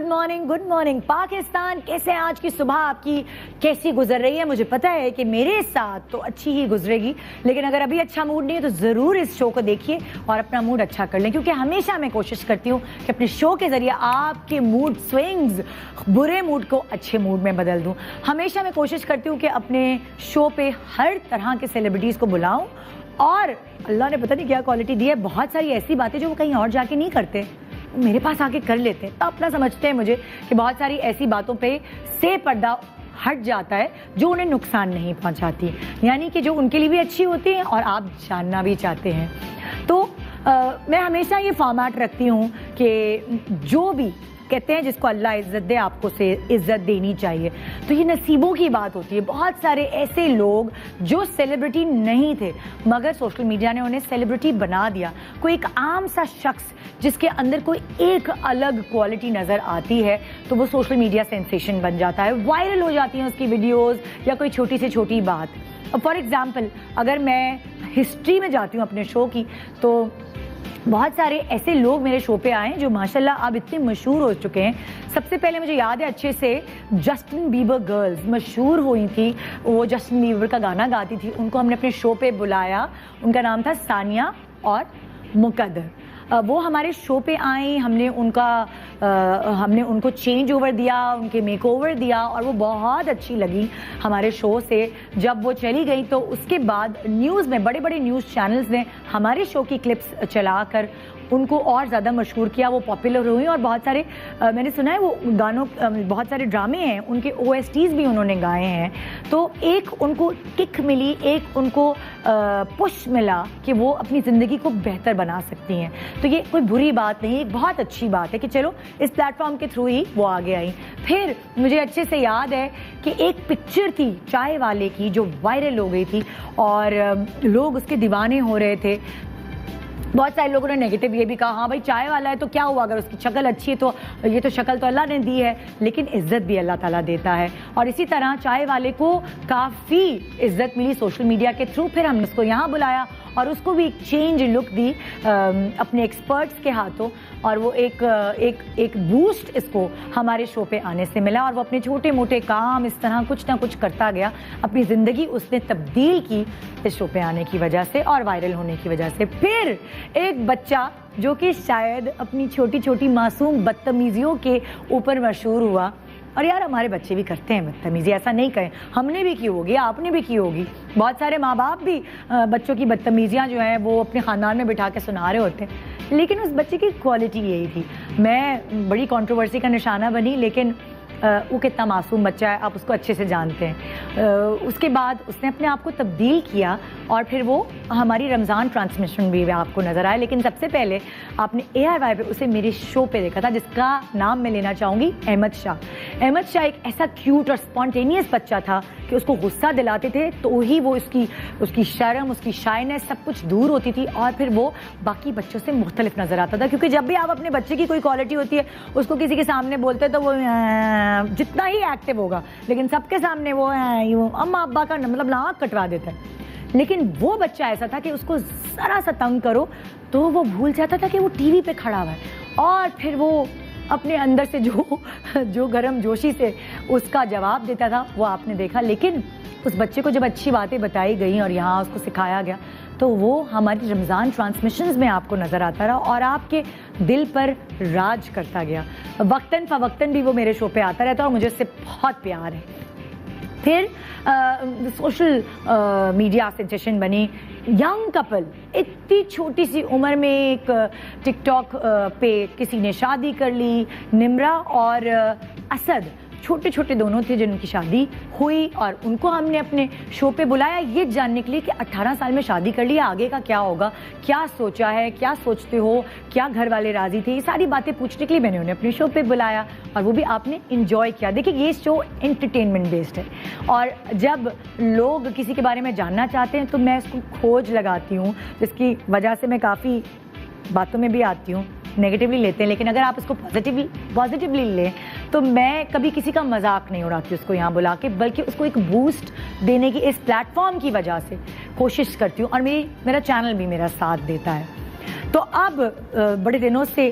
Good morning Pakistan. कैसे आज की सुबह आपकी कैसी गुजर रही है? मुझे पता है कि मेरे साथ तो अच्छी ही गुजरेगी, लेकिन अगर अभी अच्छा मूड नहीं है तो ज़रूर इस शो को देखिए और अपना मूड अच्छा कर लें, क्योंकि हमेशा मैं कोशिश करती हूँ कि अपने शो के ज़रिए आपके मूड स्विंग्स, बुरे मूड को अच्छे मूड में बदल दूँ। हमेशा मैं कोशिश करती हूँ कि अपने शो पे हर तरह के सेलिब्रिटीज़ को बुलाऊँ, और अल्लाह ने पता नहीं क्या क्वालिटी दी है, बहुत सारी ऐसी बातें जो वो कहीं और जाके नहीं करते, मेरे पास आके कर लेते हैं। तो अपना समझते हैं मुझे कि बहुत सारी ऐसी बातों पे से पर्दा हट जाता है जो उन्हें नुकसान नहीं पहुंचाती, यानी कि जो उनके लिए भी अच्छी होती है और आप जानना भी चाहते हैं। तो मैं हमेशा ये फॉर्मेट रखती हूँ कि जो भी कहते हैं जिसको अल्लाह इज़्ज़त दे आपको से इज़्ज़त देनी चाहिए। तो ये नसीबों की बात होती है। बहुत सारे ऐसे लोग जो सेलिब्रिटी नहीं थे मगर सोशल मीडिया ने उन्हें सेलिब्रिटी बना दिया। कोई एक आम सा शख्स जिसके अंदर कोई एक अलग क्वालिटी नज़र आती है तो वो सोशल मीडिया सेंसेशन बन जाता है, वायरल हो जाती हैं उसकी वीडियोज़ या कोई छोटी से छोटी बात। फॉर एग्ज़ाम्पल अगर मैं हिस्ट्री में जाती हूँ अपने शो की, तो बहुत सारे ऐसे लोग मेरे शो पे आए जो माशाल्लाह अब इतने मशहूर हो चुके हैं। सबसे पहले मुझे याद है अच्छे से जस्टिन बीबर गर्ल्स मशहूर हुई थी, वो जस्टिन बीबर का गाना गाती थी, उनको हमने अपने शो पे बुलाया। उनका नाम था सानिया और मुकद्दर। वो हमारे शो पे आई, हमने उनको चेंज ओवर दिया, उनके मेक ओवर दिया और वो बहुत अच्छी लगी हमारे शो से। जब वो चली गई तो उसके बाद न्यूज़ में बड़े बड़े न्यूज़ चैनल्स ने हमारे शो की क्लिप्स चलाकर उनको और ज़्यादा मशहूर किया, वो पॉपुलर हुई। और बहुत सारे मैंने सुना है वो गानों बहुत सारे ड्रामे हैं उनके OSTs भी उन्होंने गाए हैं। तो एक उनको किक मिली, एक उनको पुश मिला कि वो अपनी ज़िंदगी को बेहतर बना सकती हैं। तो ये कोई बुरी बात नहीं, एक बहुत अच्छी बात है कि चलो इस प्लेटफॉर्म के थ्रू ही वो आगे आई। फिर मुझे अच्छे से याद है कि एक पिक्चर थी चाय वाले की जो वायरल हो गई थी और लोग उसके दीवाने हो रहे थे। बहुत सारे लोगों ने नेगेटिव ये भी कहा, हाँ भाई चाय वाला है तो क्या हुआ, अगर उसकी शक्ल अच्छी है तो ये तो शक्ल तो अल्लाह ने दी है, लेकिन इज़्ज़त भी अल्लाह ताला देता है। और इसी तरह चाय वाले को काफ़ी इज़्ज़त मिली सोशल मीडिया के थ्रू। फिर हमने उसको यहाँ बुलाया और उसको भी एक चेंज लुक दी अपने एक्सपर्ट्स के हाथों, और वो एक बूस्ट इसको हमारे शो पे आने से मिला। और वो अपने छोटे मोटे काम इस तरह कुछ ना कुछ करता गया, अपनी ज़िंदगी उसने तब्दील की इस शो पे आने की वजह से और वायरल होने की वजह से। फिर एक बच्चा जो कि शायद अपनी छोटी छोटी मासूम बदतमीज़ियों के ऊपर मशहूर हुआ, और यार हमारे बच्चे भी करते हैं बदतमीज़ी, ऐसा नहीं करें, हमने भी की होगी, आपने भी की होगी। बहुत सारे माँ बाप भी बच्चों की बदतमीज़ियाँ जो हैं वो अपने ख़ानदान में बिठा के सुना रहे होते हैं, लेकिन उस बच्चे की क्वालिटी यही थी। मैं बड़ी कंट्रोवर्सी का निशाना बनी, लेकिन वो कितना मासूम बच्चा है आप उसको अच्छे से जानते हैं। उसके बाद उसने अपने आप को तब्दील किया और फिर वो हमारी रमज़ान ट्रांसमिशन भी आपको नज़र आया। लेकिन सबसे पहले आपने AIY पे उसे मेरे शो पे देखा था, जिसका नाम मैं लेना चाहूँगी अहमद शाह। अहमद शाह एक ऐसा क्यूट और स्पॉन्टेनियस बच्चा था कि उसको गुस्सा दिलाते थे तो ही वो उसकी शर्म, उसकी शाइनेस सब कुछ दूर होती थी और फिर वो बाकी बच्चों से मुख्तलिफ नज़र आता था। क्योंकि जब भी आप अपने बच्चे की कोई क्वालिटी होती है उसको किसी के सामने बोलते तो वो जितना ही एक्टिव होगा, लेकिन सबके सामने वो अम्मा अब्बा का मतलब नाक कटवा देता है। लेकिन वो बच्चा ऐसा था कि उसको ज़रा सा तंग करो तो वो भूल जाता था कि वो टीवी पे खड़ा हुआ है, और फिर वो अपने अंदर से जो गर्म जोशी से उसका जवाब देता था वो आपने देखा। लेकिन उस बच्चे को जब अच्छी बातें बताई गई और यहाँ उसको सिखाया गया तो वो हमारी रमज़ान ट्रांसमिशंस में आपको नज़र आता रहा और आपके दिल पर राज करता गया। वक्तन फ़वक्तन भी वो मेरे शो पे आता रहता है और मुझे उससे बहुत प्यार है। फिर सोशल मीडिया सेंसेशन बनी यंग कपल, इतनी छोटी सी उम्र में एक टिकटॉक पे किसी ने शादी कर ली। निम्रा और असद छोटे छोटे दोनों थे जिनकी शादी हुई और उनको हमने अपने शो पे बुलाया ये जानने के लिए कि 18 साल में शादी कर लिया, आगे का क्या होगा, क्या सोचा है, क्या सोचते हो, क्या घर वाले राजी थे, ये सारी बातें पूछने के लिए मैंने उन्हें अपने शो पे बुलाया और वो भी आपने इंजॉय किया। देखिए ये शो एंटरटेनमेंट बेस्ड है और जब लोग किसी के बारे में जानना चाहते हैं तो मैं उसको खोज लगाती हूँ, जिसकी वजह से मैं काफ़ी बातों में भी आती हूँ। नेगेटिवली लेते हैं, लेकिन अगर आप इसको पॉजिटिवली लें तो मैं कभी किसी का मजाक नहीं उड़ाती उसको यहाँ बुला के, बल्कि उसको एक बूस्ट देने की इस प्लेटफॉर्म की वजह से कोशिश करती हूँ और मेरा चैनल भी मेरा साथ देता है। तो अब बड़े दिनों से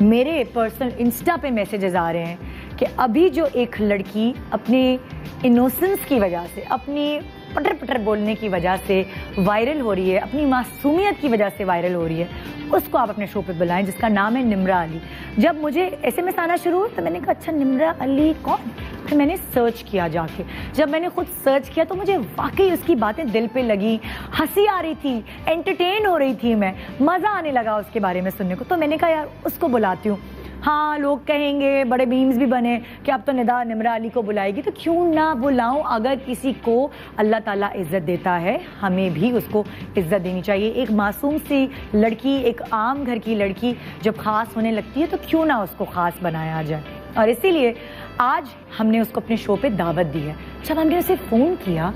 मेरे पर्सनल इंस्टा पे मैसेजेस आ रहे हैं कि अभी जो एक लड़की अपने इनोसेंस की वजह से, अपनी पटर पटर बोलने की वजह से वायरल हो रही है, अपनी मासूमियत की वजह से वायरल हो रही है, उसको आप अपने शो पे बुलाएं, जिसका नाम है निम्रा अली। जब मुझे SMS आना शुरू हुआ तो मैंने कहा अच्छा निम्रा अली कौन? फिर मैंने सर्च किया जाके। जब मैंने खुद सर्च किया तो मुझे वाकई उसकी बातें दिल पे लगी, हंसी आ रही थी, एंटरटेन हो रही थी मैं, मज़ा आने लगा उसके बारे में सुनने को। तो मैंने कहा यार उसको बुलाती हूँ। हाँ, लोग कहेंगे, बड़े मीम्स भी बने कि अब तो निदा निम्रा अली को बुलाएगी, तो क्यों ना बुलाऊं। अगर किसी को अल्लाह ताला इज़्ज़त देता है, हमें भी उसको इज़्ज़त देनी चाहिए। एक मासूम सी लड़की, एक आम घर की लड़की जब ख़ास होने लगती है तो क्यों ना उसको ख़ास बनाया जाए। और इसीलिए आज हमने उसको अपने शो पे दावत दी है। जब हमने उसे फ़ोन किया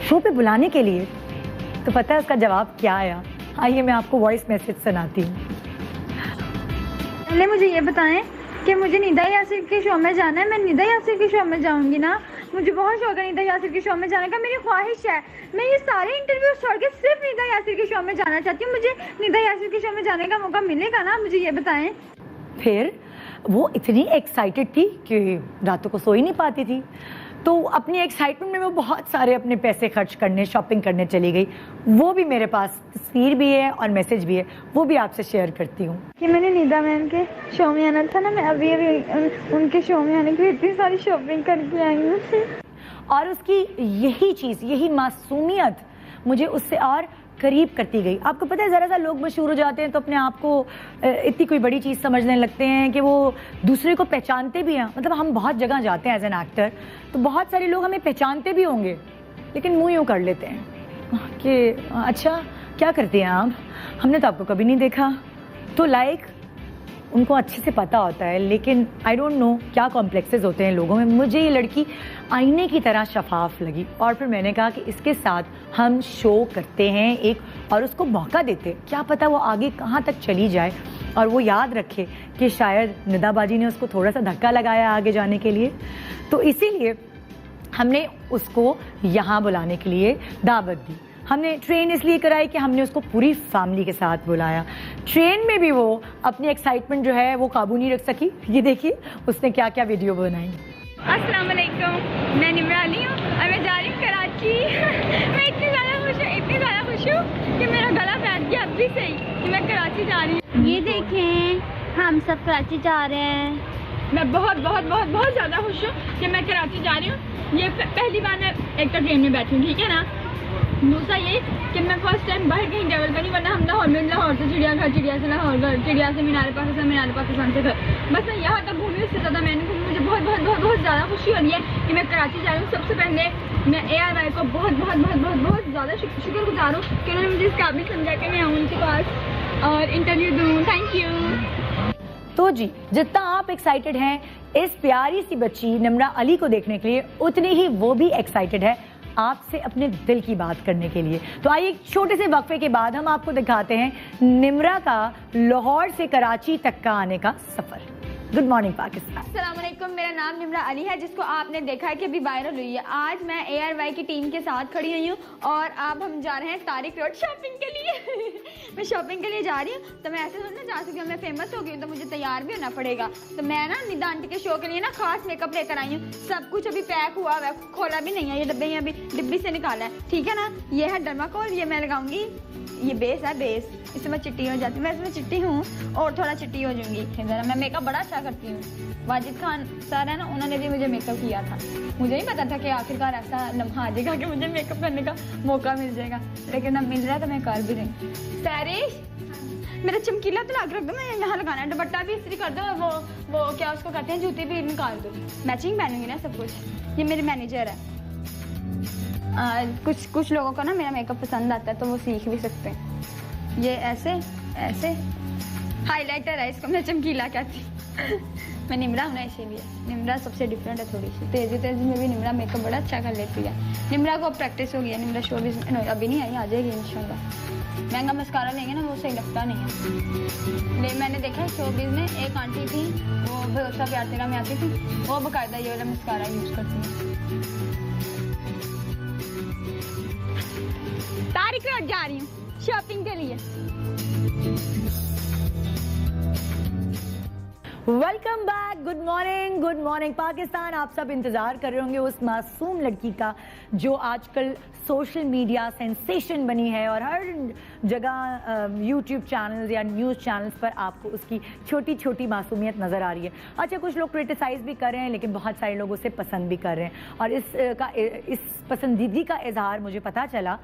शो पे बुलाने के लिए तो पता है उसका जवाब क्या आया? आइए मैं आपको वॉइस मैसेज सुनाती हूँ। पहले मुझे ये बताएं कि मुझे निदा यासिर के शो में जाना है। मैं निदा यासिर के शो में जाऊंगी ना, मुझे बहुत शौक है निदा यासिर के शो में जाने का, मेरी ख्वाहिश है। मैं ये सारे इंटरव्यू छोड़ के सिर्फ निदा यासिर के शो में जाना चाहती हूँ। मुझे निदा यासिर के शो में जाने का मौका मिलेगा ना? मुझे ये बताएं। फिर वो इतनी एक्साइटेड थी कि रातों को सो ही नहीं पाती थी। तो अपनी एक्साइटमेंट में वो बहुत सारे अपने पैसे खर्च करने, शॉपिंग करने चली गई। वो भी मेरे पास तस्वीर भी है और मैसेज भी है, वो भी आपसे शेयर करती हूँ। कि मैंने निदा मैम के शो में आना था ना, मैं अभी उनके शो में आने के लिए इतनी सारी शॉपिंग करके आई हूँ। और उसकी यही चीज़, यही मासूमियत मुझे उससे और करीब करती गई। आपको पता है ज़रा सा लोग मशहूर हो जाते हैं तो अपने आप को इतनी कोई बड़ी चीज़ समझने लगते हैं कि वो दूसरे को पहचानते भी हैं। मतलब हम बहुत जगह जाते हैं एज एन एक्टर तो बहुत सारे लोग हमें पहचानते भी होंगे, लेकिन मुँह यूँ कर लेते हैं कि अच्छा क्या करते हैं आप, हमने तो आपको कभी नहीं देखा। तो लाइक उनको अच्छे से पता होता है, लेकिन आई डोंट नो क्या कॉम्प्लेक्सेस होते हैं लोगों में। मुझे ये लड़की आईने की तरह शफाफ लगी और फिर मैंने कहा कि इसके साथ हम शो करते हैं एक, और उसको मौका देते, क्या पता वो आगे कहाँ तक चली जाए और वो याद रखे कि शायद निदा बाजी ने उसको थोड़ा सा धक्का लगाया आगे जाने के लिए। तो इसीलिए हमने उसको यहाँ बुलाने के लिए दावत दी। हमने ट्रेन इसलिए कराई कि हमने उसको पूरी फैमिली के साथ बुलाया। ट्रेन में भी वो अपनी एक्साइटमेंट जो है वो काबू नहीं रख सकी। ये देखिए उसने क्या क्या वीडियो बनाई। अस्सलाम वालेकुम, मैं निम्रा अली हूँ और मैं जा रही हूँ कराची। मैं इतनी ज़्यादा खुश हूँ कि मेरा गला बैठ गया अभी से ही कि मैं कराची जा रही हूँ। ये देखें हम सब कराची जा रहे हैं। मैं बहुत बहुत बहुत बहुत ज़्यादा खुश हूँ कि मैं कराची जा रही हूँ। ये पहली बार मैं एक तो ट्रेन में बैठी हूँ, ठीक है ना। दूसरा ये कि मैं फर्स्ट टाइम बाहर कहीं ट्रैवल करी, वरना हम लाहौर से चिड़ियाघर, चिड़िया से लाहौर घर, चिड़िया से मीनार पाकिस्तान से घर, बस मैं यहाँ तक घूमी, उससे ज़्यादा मैंने घूमी। मुझे बहुत बहुत बहुत बहुत ज़्यादा खुशी हो रही है कि मैं कराची जा रही हूँ। सबसे पहले मैं ARY को बहुत बहुत बहुत बहुत बहुत ज़्यादा शुक्रगुजार हूँ कि उन्होंने मुझे इस काबिल समझा कि मैं आऊँ उनके पास और इंटरव्यू दूँ। Thank you. तो जी, जितना आप एक्साइटेड हैं इस प्यारी सी बच्ची निम्रा अली को देखने के लिए, उतनी ही वो भी एक्साइटेड है आपसे अपने दिल की बात करने के लिए। तो आइए एक छोटे से वक्फे के बाद हम आपको दिखाते हैं निम्रा का लाहौर से कराची तक का आने का सफर। Good morning Pakistan. अस्सलाम वालेकुम, मेरा नाम निम्रा अली है, जिसको आपने देखा है कि अभी वायरल हुई है। आज मैं ARY की टीम के साथ खड़ी हुई हूँ और अब हम जा रहे हैं तारिक रोड शॉपिंग के लिए। मैं शॉपिंग के लिए जा रही हूँ, तो मैं ऐसे सोचना जा सकती हूँ, मैं फेमस हो गई हूँ तो मुझे तैयार भी होना पड़ेगा। तो मैं ना निदा आंटी के शो के लिए ना खास मेकअप लेकर आई हूँ। सब कुछ अभी पैक हुआ है, खोला भी नहीं है, ये डब्बे ही अभी डिब्बी से निकाला है, ठीक है ना। ये है डर्माकोल, ये मैं लगाऊंगी, ये बेस है बेस, इससे मैं चिट्टी हो जाती हूँ। मैं इसमें चिट्टी हूँ और थोड़ा चिट्टी हो जाऊंगी। मैं मेकअप बड़ा अच्छा करती हूँ। वाजिद खान सर है ना, उन्होंने भी मुझे मेकअप किया था। मुझे नहीं पता था कि आखिरकार ऐसा लम्हा आ जाएगा कि मुझे मेकअप करने का मौका मिल जाएगा, लेकिन अब मिल रहा है तो मैं कर भी रही। सैरिश मेरा चमकीला तो रख दो, मैं यहाँ लगाना है। दुपट्टा भी इस्त्री कर दो, वो क्या उसको कहते हैं, जूती भी निकाल दो। मैचिंग पहनूंगी ना सब कुछ। ये मेरे मैनेजर है। कुछ लोगों को ना मेरा मेकअप पसंद आता है तो वो सीख भी सकते हैं। ये ऐसे ऐसे हाइलाइटर है, इसको मैं चमकीला कहती हूँ। मैं निम्रा हूँ ना, इसीलिए निम्रा सबसे डिफरेंट है थोड़ी सी। तेजी में भी निम्रा मेकअप बड़ा अच्छा कर लेती है। निम्रा को अब प्रैक्टिस हो गई है। निम्रा शोबिज़ में अभी नहीं आई, आ जाएगी इंशाल्लाह। महंगा मस्कारा लेंगे ना वो सही लगता नहीं है। ले मैंने देखा शोबिज़ में एक आंटी थी, वो भरोसा प्यार तेरा में आती थी, वो बाकायदा ये वाला मस्कारा यूज़ करती है। तारिक रोड जा रही हूँ शॉपिंग के लिए। Welcome back, good morning Pakistan. आप सब इंतजार कर रहे होंगे उस मासूम लड़की का जो आजकल सोशल मीडिया सेंसेशन बनी है और हर जगह यूट्यूब चैनल्स या न्यूज़ चैनल्स पर आपको उसकी छोटी छोटी मासूमियत नज़र आ रही है। अच्छा, कुछ लोग क्रिटिसाइज़ भी कर रहे हैं लेकिन बहुत सारे लोग उसे पसंद भी कर रहे हैं और इस पसंदीदगी का इजहार मुझे पता चला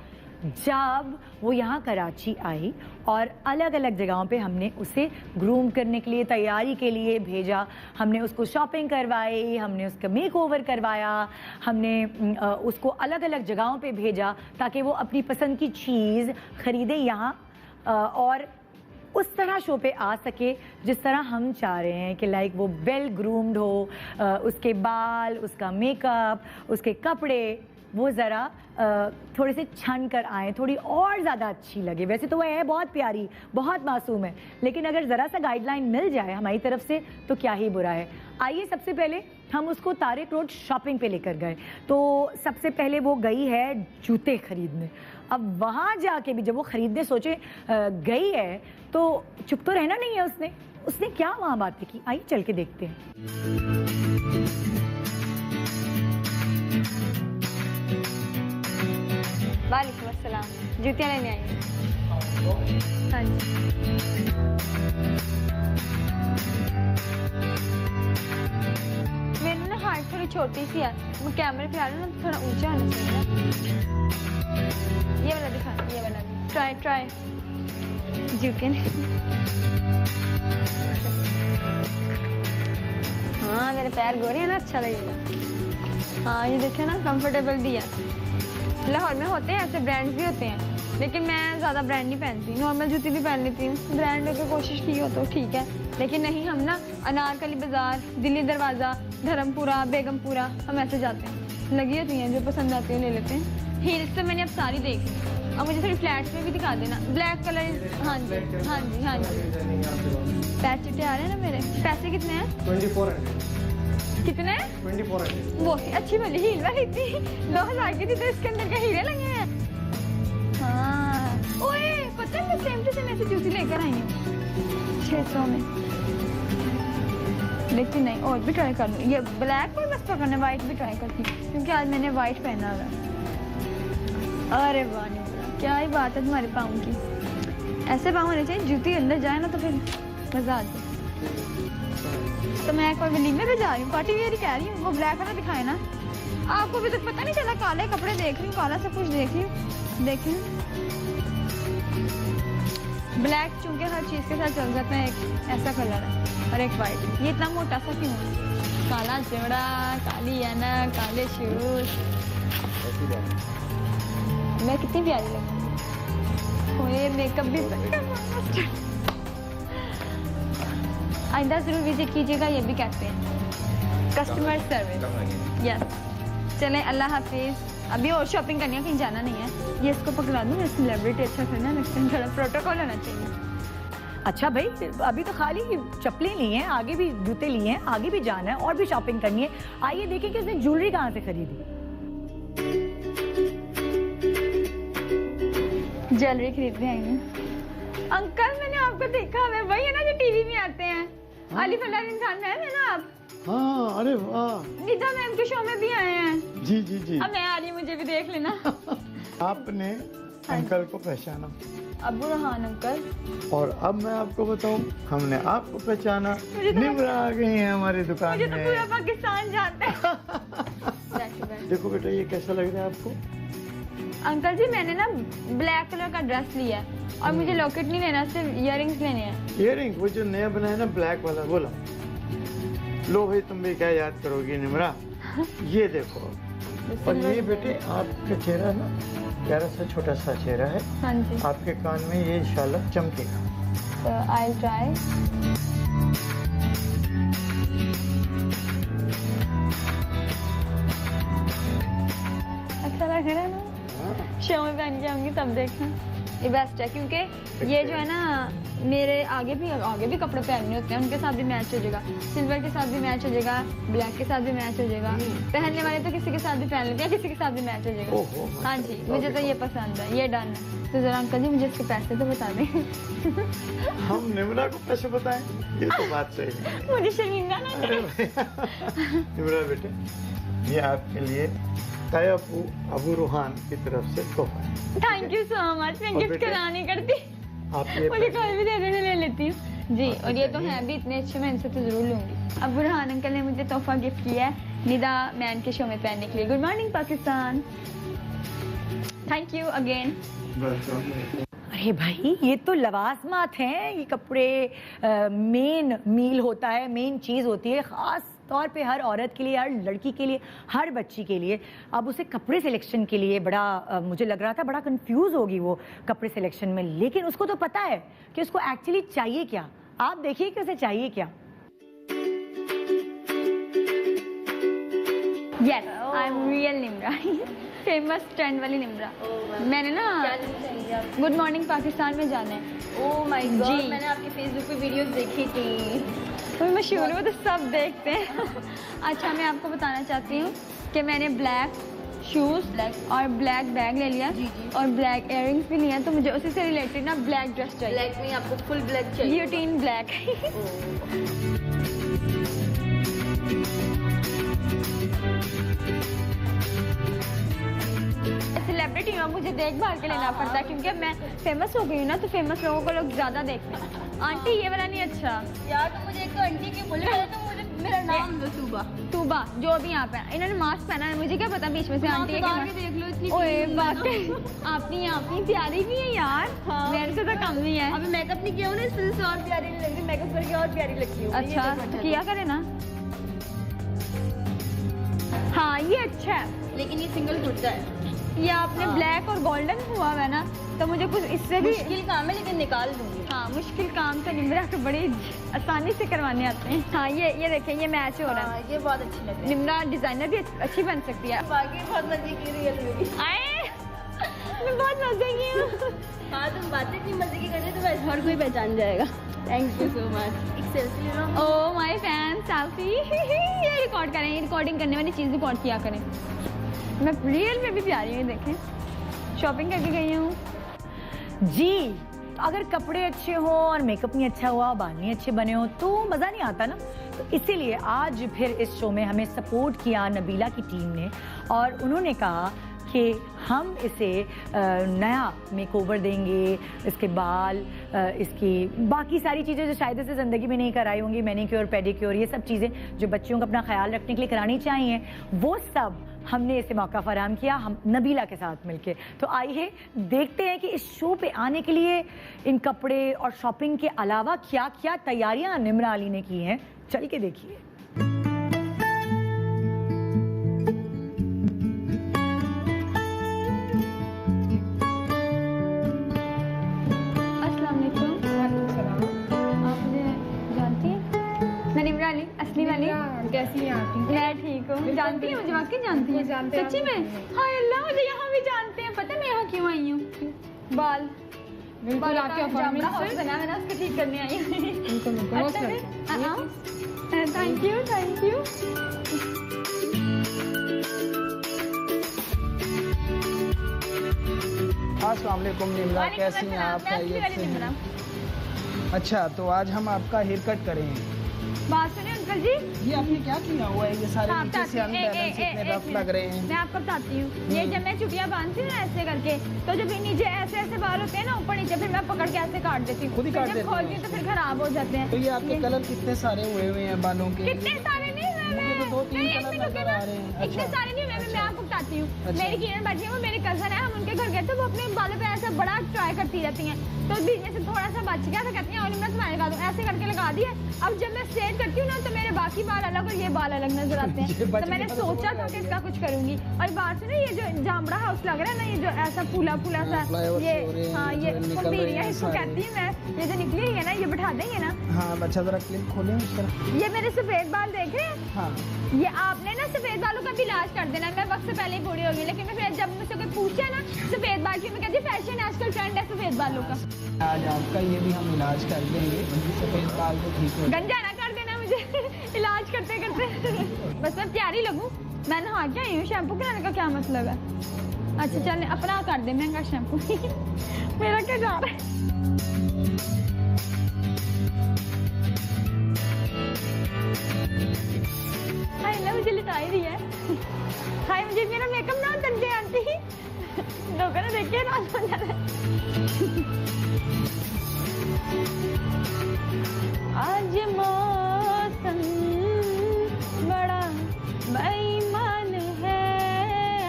जब वो यहाँ कराची आई और अलग अलग जगहों पे हमने उसे ग्रूम करने के लिए, तैयारी के लिए भेजा। हमने उसको शॉपिंग करवाई, हमने उसका मेकओवर करवाया, हमने उसको अलग अलग जगहों पे भेजा ताकि वो अपनी पसंद की चीज़ ख़रीदे यहाँ और उस तरह शो पे आ सके जिस तरह हम चाह रहे हैं कि लाइक वो वेल ग्रूम्ड हो, उसके बाल, उसका मेकअप, उसके कपड़े वो ज़रा थोड़े से छन कर आए, थोड़ी और ज़्यादा अच्छी लगे। वैसे तो वह है बहुत प्यारी, बहुत मासूम है, लेकिन अगर ज़रा सा गाइडलाइन मिल जाए हमारी तरफ से तो क्या ही बुरा है। आइए सबसे पहले हम उसको तारिक रोड शॉपिंग पे लेकर गए। तो सबसे पहले वो गई है जूते खरीदने। अब वहाँ जाके भी जब वो खरीदने सोचे गई है तो चुप तो रहना नहीं है उसने क्या वहाँ बातें की, आइए चल के देखते हैं। वालेकुम अस्सलाम, जूतियाँ लेने आई हूँ। हाँ जी। मेरी ना हाइट थोड़ी छोटी सी है, मैं कैमरे पे आ रही हूँ ना थोड़ा ऊंचा होना चाहिए। ये वाला दिखाना, ये वाला ट्राई जूते। हाँ मेरे पैर गोरे हैं ना, अच्छा लगेगा। हाँ ये देखिए ना, कंफर्टेबल भी है। लाहौर में होते हैं ऐसे ब्रांड्स भी होते हैं, लेकिन मैं ज़्यादा ब्रांड नहीं पहनती, नॉर्मल जूती भी पहन लेती हूँ। ब्रांड की कोशिश की हो तो ठीक है, लेकिन नहीं, हम ना अनारकली बाज़ार, दिल्ली दरवाज़ा, धर्मपुरा, बेगमपुरा, हम ऐसे जाते हैं। लगी होती हैं, जो पसंद आती है ले लेते हैं। हील्स तो मैंने अब सारी देख ली, अब मुझे थोड़ी फ्लैट्स में भी दिखा देना। ब्लैक कलर, हाँ जी। पैर चिट्टे आ रहे हैं ना मेरे। पैसे कितने हैं? 2400। कितने? 2400। वो अच्छी वाली हील वाली थी, 2000 की थी, तो इसके अंदर के हीरे लगे हैं। हाँ ओए, पता है मैं सेम टू सेम ऐसी जूती लेकर आई हूँ 600 में, लेकिन नहीं और भी ट्राई कर लूँ। ये ब्लैक पर बस पकड़ने, वाइट भी ट्राई करती हूँ क्योंकि आज मैंने वाइट पहना हुआ है। अरे वाह निम्रा, क्या ही बात है तुम्हारे पाँव की। ऐसे पाँव होने चाहिए, जूती अंदर जाए ना तो फिर मजा आ जाए। तो मैं एक और वलीमे पे जा रही हूँ, पार्टी वेयर ही कह रही हूँ। वो ब्लैक वाला दिखाए ना आपको, भी तो पता नहीं चला। काले कपड़े देख रही हूँ, काला सब कुछ देख रही हूँ। ब्लैक चूंकि हर चीज के साथ चल जाता है, एक ऐसा कलर है और एक वाइट। ये इतना मोटा सा क्यों है? काला जोड़ा, काली ऐनक, काले शूज। मैं कितनी प्यारी लगूंगी। ये मेकअप भी आइंदा जरूर विजिट कीजिएगा, ये भी कहते हैं कस्टमर सर्विस। यस, चलें, अल्लाह हाफिज। अभी और शॉपिंग करनी है, कहीं जाना नहीं है। ये इसको पकड़ा दूँ, मैं सेलिब्रिटी अच्छा करना लगता है, थोड़ा प्रोटोकॉल होना चाहिए। अच्छा भाई, अभी तो खाली चप्पलें ली हैं, आगे भी जूते लिए हैं, आगे भी जाना है और भी शॉपिंग करनी है। आइए देखें कि उसने ज्वेलरी कहाँ से खरीदी। ज्वेलरी खरीदने आई हूँ। अंकल मैंने आपको देखा, मैं वही है ना जो टीवी में आते हैं। आलिफ अल्लाह इंसान है ना आप? हाँ, अरे वाह, निदा मैम के शो में भी आए हैं। जी। अब मैं आ रही हूँ, मुझे भी देख लेना। आपने अंकल को पहचाना, अबू रहान अंकल। और अब मैं आपको बताऊं, हमने आपको पहचाना। तो निम्रा आ गई हैं हमारी दुकान मुझे तो में। पूरा पाकिस्तान जानता है। देखो बेटा, ये कैसा लग रहा है आपको? अंकल जी मैंने ना ब्लैक कलर का ड्रेस लिया है और मुझे लॉकेट नहीं लेना, सिर्फ इयररिंग्स लेने हैं। इयररिंग वो जो नया बना है ना, ब्लैक वाला, बोला लो भाई, तुम भी क्या याद करोगी निम्रा। ये देखो, और ये बेटे आपका चेहरा ना प्यारा सा छोटा सा चेहरा है। हाँ जी। आपके कान में ये इंशाल्लाह चमकेगा। तो आई ट्राई। अच्छा लग रहा है ना? शो में पहन के आऊंगी तब देखना। ये बेस्ट है क्योंकि ये जो है ना मेरे आगे भी कपड़े पहनने होते हैं, उनके साथ भी मैच हो जाएगा, सिल्वर के साथ भी मैच हो जाएगा, ब्लैक के साथ भी मैच हो जाएगा। पहनने वाले तो किसी के साथ भी पहन लेते हैं, किसी के साथ भी मैच हो जाएगा। हाँ जी, मुझे तो ये पसंद है, ये डन है। तो जरा अंकल जी मुझे इसके पैसे तो बता दें। हम निम्रा को पैसे बताएं, ये तो बात सही है। मुझे शर्मिंदा ना अरे निम्रा बेटे, ये आपके लिए तयपू अबू रुहान की तरफ से तोहफा है। Thank you so much. मैं और गिफ्ट बेटे, करानी करती, आप ये मुझे कोई भी दे देने ले लेती हूँ जी। और ये तो हैं भी इतने अच्छे, मैं इनसे तो जरूर लूंगी। अब बुरहान अंकल ने मुझे तोहफा गिफ्ट किया है निदा मैन के शो में पहनने के लिए। Good morning Pakistan, thank you again. अरे भाई ये तो लवाजमात हैं, ये कपड़े मेन मील होता है, मेन चीज़ होती है ख़ास तौर पे हर औरत के लिए, हर लड़की के लिए, हर बच्ची के लिए। अब उसे कपड़े सिलेक्शन के लिए बड़ा मुझे लग रहा था बड़ा कंफ्यूज होगी वो कपड़े सिलेक्शन में, लेकिन उसको तो पता है कि उसको एक्चुअली चाहिए क्या। आप देखिए कि उसे चाहिए क्या। Yes I am real Nimra, famous trend वाली निम्रा। मैंने ना गुड मॉर्निंग पाकिस्तान में जाना है। Oh my ji. गॉड, मैंने आपकी फेसबुक पे वीडियोस देखी थी। तो मशहूर है, वो तो सब देखते हैं। अच्छा मैं आपको बताना चाहती हूँ कि मैंने ब्लैक शूज़ और ब्लैक बैग ले लिया और ब्लैक इयररिंग्स भी लिया, तो मुझे उसी से रिलेटेड ना ब्लैक ड्रेस चाहिए। ब्लैक में आपको फुल ब्लैक चाहिए? गियोटिन ब्लैक। सेलिब्रिटी हूँ, मुझे देखभाल के लेना पड़ता है क्योंकि मैं फेमस हो गई हूँ ना, तो फेमस लोगों को लोग ज्यादा देखते हैं। आंटी ये वाला नहीं अच्छा यार, तो मुझे एक तो आंटी के बोले पहले तो मुझे मेरा नाम दो तूबा जो भी यहाँ पे इन्होंने मास्क पहना है, मुझे क्या पता बीच में से आंटी है बाहर कि भी देख लो, इतनी ओए प्यारी वाकई आपकी प्यारी भी है यार। हाँ। मेरे से तो कम नहीं है। अभी मेकअप नहीं किया हूँ ना, इस वजह से और प्यारी नहीं लग रही, मेकअप करके और प्यारी लगती हूँ। अच्छा तो किया करे ना। हाँ ये अच्छा है, लेकिन ये सिंगल कुर्ता है, ये आपने हाँ। ब्लैक और गोल्डन हुआ है ना, तो मुझे कुछ इससे भी मुश्किल काम है लेकिन निकाल दूंगी। हाँ मुश्किल काम तो निम्रा के बड़े आसानी से करवाने आते हैं। हाँ ये देखें, ये मैच हो रहा है। ये बहुत अच्छी लग रही है। निम्रा डिजाइनर भी अच्छी बन सकती है। बाकी बहुत मजे की रियल में। आए मैं बहुत मजे की हूँ। हाँ तुम बातें इतनी मजे की कर रहे हो तो हर कोई पहचान जाएगा। Thank you so much. एक सेल्फी ले लो। Oh my fan selfie. ये रिकॉर्ड करें, रिकॉर्डिंग करने वाली चीज़ रिकॉर्ड किया करें। मैं रियल में भी प्यारी हूँ, देखें शॉपिंग करके गई हूँ जी। अगर कपड़े अच्छे हो और मेकअप नहीं अच्छा हुआ, बाल नहीं अच्छे बने हो तो मज़ा नहीं आता ना। तो इसीलिए आज फिर इस शो में हमें सपोर्ट किया नबीला की टीम ने, और उन्होंने कहा कि हम इसे नया मेकओवर देंगे, इसके बाल, इसकी बाकी सारी चीज़ें जो शायद इसे ज़िंदगी में नहीं कराई होंगी, मैनीक्योर पेडिक्योर, ये सब चीज़ें जो बच्चियों को अपना ख्याल रखने के लिए करानी चाहिए, वो सब हमने इसे मौका फराहम किया हम नबीला के साथ मिलके। तो आइए देखते हैं कि इस शो पे आने के लिए इन कपड़े और शॉपिंग के अलावा क्या क्या तैयारियां निम्रा अली ने की हैं। चल के देखिए। अस्सलाम वालेकुम। आप मुझे जानती हैं? मैं निम्रा अली असली वाली। कैसी हैं आप? मैं ठीक हूँ। जानती हैं मुझे? वाकई जानती हैं? जानते हैं। सच्ची में? हाय अल्लाह, मुझे यहाँ भी जानते हैं। पता है मैं यहाँ क्यों आई हूँ? बाल बिल्कुल आपके जामड़ा हाउस अपॉइंटमेंट बना, मैंने उसको ठीक करने आई हूँ। बिल्कुल most welcome. Thank you thank you. अस्सलाम वालेकुम निम्रा, कैसी हैं आप? खैरियत से हैं? अच्छा तो आज हम आपका हेयर कट करेंगे। बात सुनिए अंकल जी। ये आपने क्या किया हुआ है? ये सारे हाँ, नीचे से अनबैलेंस इतने रफ लग रहे हैं। मैं आपको बताती हूँ। ये जब मैं चुटिया बांधती हूँ ना ऐसे करके, तो जब ये नीचे ऐसे ऐसे बाल होते हैं ना ऊपर नीचे, फिर मैं पकड़ के ऐसे काट देती हूँ। खुद ही फिर काट जब देती खोलती हैं? हूँ तो फिर खराब हो जाते हैं। तो ये आपके कलर कितने सारे हुए हुए हैं बालों के? कितने सारे नहीं हुए मुझे तो 2-3 नहीं, कलर ऐसे क्यों नजर कहना? आ रहे हैं। इतने अच्छा। सारे नहीं हुए। मैं आपको बताती हूँ। अच्छा। मेरी किरण बैठी है, वो मेरे कजन है, हम उनके घर गए थे, वो अपने बालों पे ऐसा बड़ा ट्राई करती रहती हैं, तो बीच में से थोड़ा सा बच गया, तो कहती हैं और मैं तुम्हारे लगा दूँ, ऐसे करके लगा दिया। अब जब मैं स्ट्रेट करती हूँ ना तो मेरे बाकी बाल अलग और ये बाल अलग नजर आते ये हैं। बच तो मैंने गया तो सोचा हो था कि गया। इसका कुछ करूंगी। और बात सुनो, ये जो जामड़ा हाउस लग रहा है ना, ये जो ऐसा फूला फूला सा, फ्लाईओवर ये से हो रहे हैं, हाँ ये जो निकल फुम्बी रहे है, हैं इसको सारे। कहती हूँ मैं। ये जो निकली है ना, ये बैठा देंगे ना। हाँ अच्छा, जरा क्लिप खोलें उस तरफ। ये मेरे सफेद बाल देख रहे हैं? हाँ ये आपने ना सफेद बालों का भी इलाज कर देना। मैं वक्त से पहले ही बूढ़ी हो गई, लेकिन मैं फिर जब मुझसे कोई पूछे ना सफेद बाल की मैं कहती फैशन आजकल ट्रेंड है सफेद बालों का। आज आपका ये भी हम इलाज कर देंगे, सफेद बाल को ठीक हो। गंजा ना कर देना मुझे इलाज करते करते। बस मैं प्यारी लगूं। मैं नहा के आई हूँ, शैम्पू कराने का क्या मतलब है? अच्छा चल अपना कर दे महंगा शैम्पू। मेरा क्या जा रहा है? हाय ना मुझे लिटाई रही है। हाय मुझे मेरा मेकअप ना करते आंटी। लोगों ने देखे ना हो जा रहा है। आज मौसम बड़ा बेईमान है,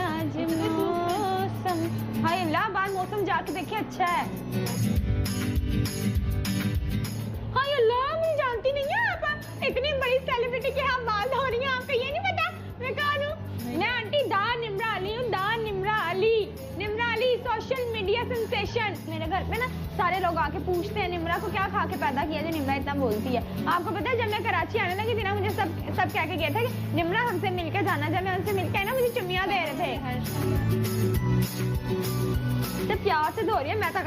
आज मौसम। हाय अल्लाह बार मौसम जाके देखे अच्छा है। हाय अल्लाह मुझे जानती नहीं है आप इतनी बड़ी सेलिब्रिटी के यहाँ बाल हो रही हैं, आपको ये नहीं पता मैं कौन हूँ? मैं आंटी दा निम्रा अली हूँ, दा Nimra Ali. Nimra Ali social media sensation. मेरे घर पे ना सारे लोग आके पूछते हैं निम्रा को क्या खा के पैदा किया जो निम्रा इतना बोलती है। आपको पता है जब मैं कराची आने लगी थी ना मुझे सब कह के गए थे कि निम्रा हमसे मिलकर जाना। जब मैं उनसे मिलकर ना मुझे चुम्मियां दे रहे थे। जब प्यार से धो रही है मैं तक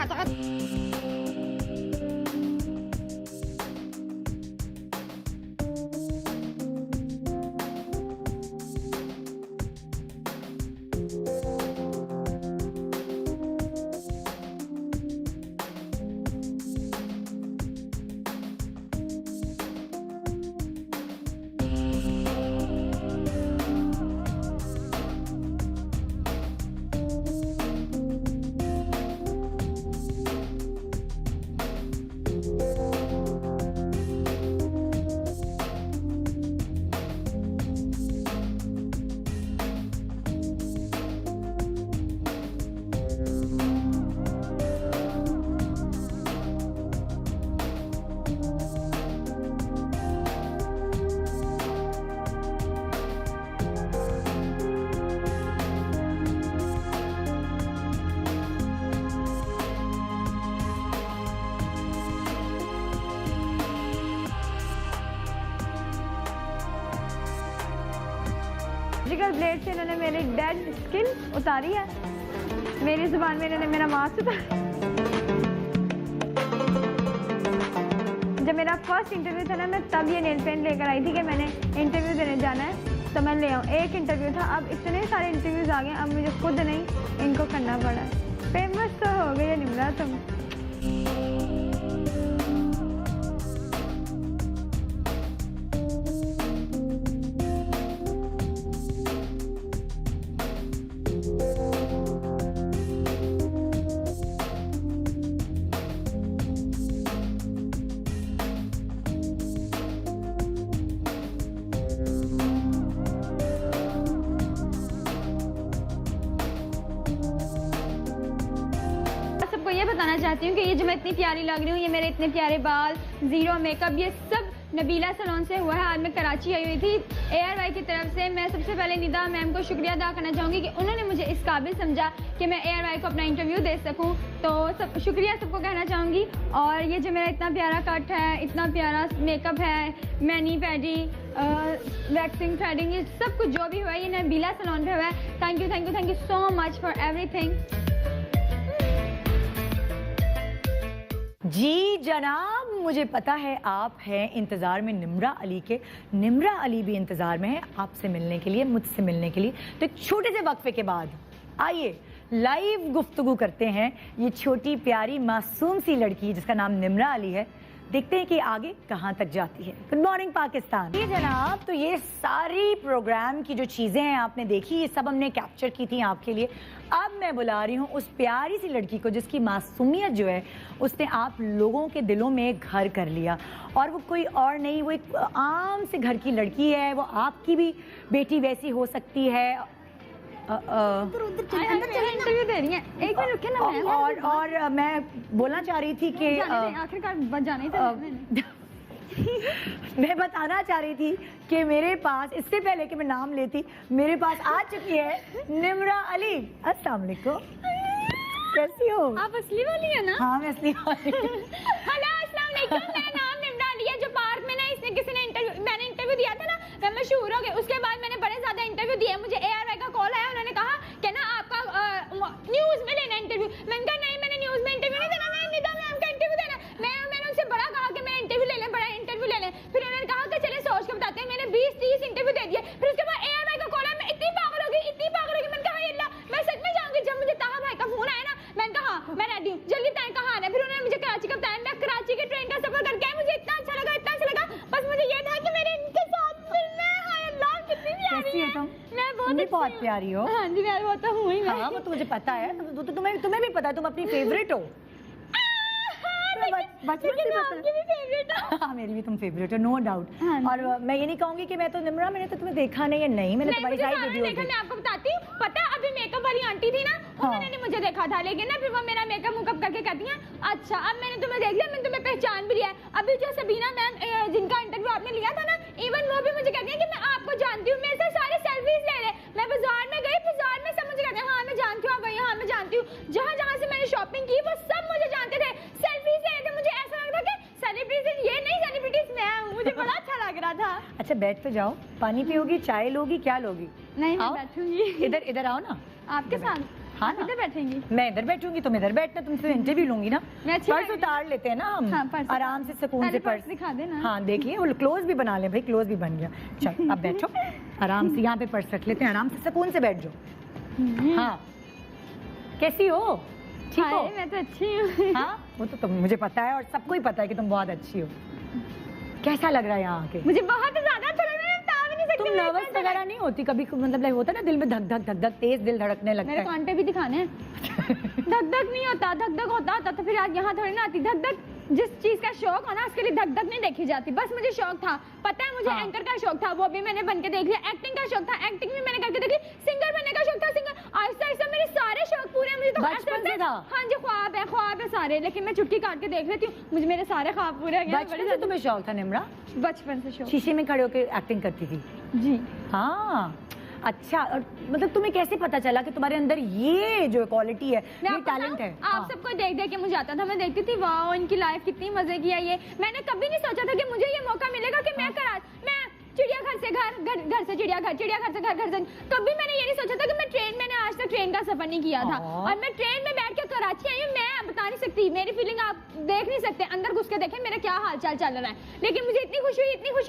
सर्जिकल ब्लेड से इन्होंने मेरी डेड स्किन उतारी है। मेरी जुबान में इन्होंने मेरा मास्क उतारा। जब मेरा फर्स्ट इंटरव्यू था ना मैं तब ये नेल पेंट लेकर आई थी कि मैंने इंटरव्यू देने जाना है तो मैं ले आऊँ। एक इंटरव्यू था, अब इतने सारे इंटरव्यूज आ गए, अब मुझे खुद नहीं इनको करना पड़ा है। फेमस तो हो गई निम्रा तुम। ये बताना चाहती हूँ कि ये जो मैं इतनी प्यारी लग रही हूँ, ये मेरे इतने प्यारे बाल, जीरो मेकअप, ये सब नबीला सैलून से हुआ है। आज मैं कराची आई हुई थी ARY की तरफ से। मैं सबसे पहले निदा मैम को शुक्रिया अदा करना चाहूँगी कि उन्होंने मुझे इस काबिल समझा कि मैं ARY को अपना इंटरव्यू दे सकूँ। तो सब शुक्रिया सबको कहना चाहूँगी। और ये जो मेरा इतना प्यारा कट है, इतना प्यारा मेकअप है, मैनी पैडी, वैक्सिंग, थ्रेडिंग, ये सब कुछ जो भी हुआ है ये नबीला सैलून पे हुआ है। Thank you so much for everything. जी जनाब, मुझे पता है आप हैं इंतज़ार में निम्रा अली के। निम्रा अली भी इंतज़ार में है आपसे मिलने के लिए, मुझसे मिलने के लिए। तो एक छोटे से वक्फे के बाद आइए लाइव गुफ्तगू करते हैं ये छोटी प्यारी मासूम सी लड़की जिसका नाम निम्रा अली है। देखते हैं कि आगे कहाँ तक जाती है। Good morning Pakistan. जी जनाब, तो ये सारी प्रोग्राम की जो चीज़ें हैं आपने देखी, ये सब हमने कैप्चर की थी आपके लिए। अब मैं बुला रही हूँ उस प्यारी सी लड़की को जिसकी मासूमियत जो है उसने आप लोगों के दिलों में घर कर लिया। और वो कोई और नहीं, वो एक आम से घर की लड़की है। वो आपकी भी बेटी वैसी हो सकती है। इंटरव्यू दे रही है, एक मिनट रुकिए ना। और मैं बोलना चाह रही थी कि आखिरकार बच जाना ही था। मैं बताना चाह रही थी कि मेरे पास, इससे पहले कि मैं नाम लेती, मेरे पास आ चुकी है निम्रा अली। अस्सलाम वालेकुम, कैसी हो? आप असली वाली है ना? हाँ मैं असली वाली। हेलो अस्सलाम वालेकुम, मेरा नाम निम्रा अली है। जो पार्क में ना इसने किसी ने मैंने इंटरव्यू दिया था ना, मैं मशहूर हो गई। उसके बाद मैंने बड़े ज्यादा इंटरव्यू दिए। मुझे ARY का कॉल आया, उन्होंने कहा कि ना आपका न्यूज बहुत प्यारी हो। हाँ जी मैं वो तो हूँ ही मैं। हाँ वो तो मुझे पता है, तो तुम्हें भी पता है, तुम अपनी फेवरेट हो। बचपन से पता है। भी फेवरेट है। हाँ मेरी भी तुम फेवरेट हो, नो डाउट। हाँ जी। और मैं ये नहीं कहूंगी कि मैं तो निम्रा, मैंने तो तुम्हें देखा नहीं है, नहीं मैंने तुम्हारी सारी वीडियो देखा, मैं आपको बताती हूँ। पता है अभी मेकअप वाली आंटी थी ना, उन्होंने नहीं मुझे देखा था, लेकिन ना फिर वो मेरा मेकअप करके कहती हैं अच्छा अब मैंने तुम्हें देख लिया, मैंने तुम्हें पहचान भी लिया है। अभी जो सबीना मैम जिनका इंटरव्यू आपने लिया था ना, इवन वो भी मुझे कहती है कि मैं आपको जानती हूँ, मेरे से सारे सेल्फीज ले रहे। मैं बाजार में गई, बाजार में सब मुझे कहते हैं हाँ मैं जानती हूँ, गई हाँ मैं जानती हूँ। जहाँ जहाँ से मैंने शॉपिंग की वो सब मुझे जानते थे, सेल्फीज ले रहे थे। मुझे ऐसा लग रहा था कि सेलिब्रिटीज ये नहीं, सेलिब्रिटीज मैं हूँ। मुझे बड़ा अच्छा लग रहा था। अच्छा बैठ तो जाओ, पानी पियोगी, चाय लोगी, क्या लोगी? नहीं मैं आओ। बैठूंगी इधर इधर आओ ना। आपके साथ। हाँ ना? इधर बैठेंगी। मैं इधर बैठूंगी, तुम इधर बैठना, तुमसे इंटरव्यू लूंगी ना। मैं अच्छी पर्स लग रही उतार लेते हैं ना हम, हाँ, पर्स आराम से सुकून से पहले पर्स पर्स दिखा देना। हाँ देखिए, वो क्लोज भी बना ले भाई, क्लोज भी बन गया। चल अब बैठो आराम से, यहाँ पे पर्स रख लेते हैं, आराम से सुकून से बैठ जाओ। हाँ कैसी हो? ठीक हो? हाय, मैं तो अच्छी हूँ। हाँ वो तो तुम, मुझे पता है और सबको ही पता है कि तुम बहुत अच्छी हो। कैसा लग रहा है यहाँ आके? मुझे बहुत ज्यादा अच्छा लग रहा है, बता भी नहीं सकती। तुम मेरे नर्वस कांटे वगैरह नहीं होती कभी? मतलब like होता है ना दिल में धक धक धक धक, तेज दिल धड़कने लगता मेरे है। कांटे भी दिखाने हैं। धक धक नहीं होता, धक धक होता तो फिर आज यहाँ थोड़ी ना आती। धक धक जिस चीज का शौक हो ना, उसके लिए धक धक नहीं देखी जाती। बस मुझे शौक था, पता है मुझे हाँ। एंकर का शौक था, वो भी मैंने बन के देख लिया। एक्टिंग का शौक था, एक्टिंग भी मैंने करके देख ली। सिंगर बनने का शौक था, सिंगर। आहिस्ता आहिस्ता मेरे सारे शौक पूरे हैं। मुझे तो बचपन ऐसा लगता से है, था? हाँ जी ख्वाब है सारे, लेकिन मैं चुटकी काट के देख लेती हूँ, मुझे मेरे सारे ख्वाब पूरे हो गए। बचपन से तुम्हें शौक था निम्रा? बचपन से शौक। शीशे में खड़े होकर एक्टिंग करती थी? जी हाँ अच्छा। और मतलब तुम्हें कैसे पता चला कि तुम्हारे अंदर ये जो क्वालिटी है, मैं ये आपको टैलेंट बताऊं, है? आप हाँ। सबको देख देख के मुझे आता था, मैं देखती थी वाह इनकी लाइफ कितनी मजे की है। ये मैंने कभी नहीं सोचा था कि मुझे ये मौका मिलेगा कि मैं चिड़ियाघर से घर से चिड़ियाघर से घर से। कभी मैंने ये नहीं सोचा था कि मैंने आज तक ट्रेन का सफर नहीं किया था, और मैं ट्रेन में बैठ के कराची आई हूँ। मैं बता नहीं सकती, मेरी फीलिंग आप देख नहीं सकते, अंदर घुस के देखें मेरा क्या हाल चाल चल रहा है। लेकिन मुझे इतनी खुशी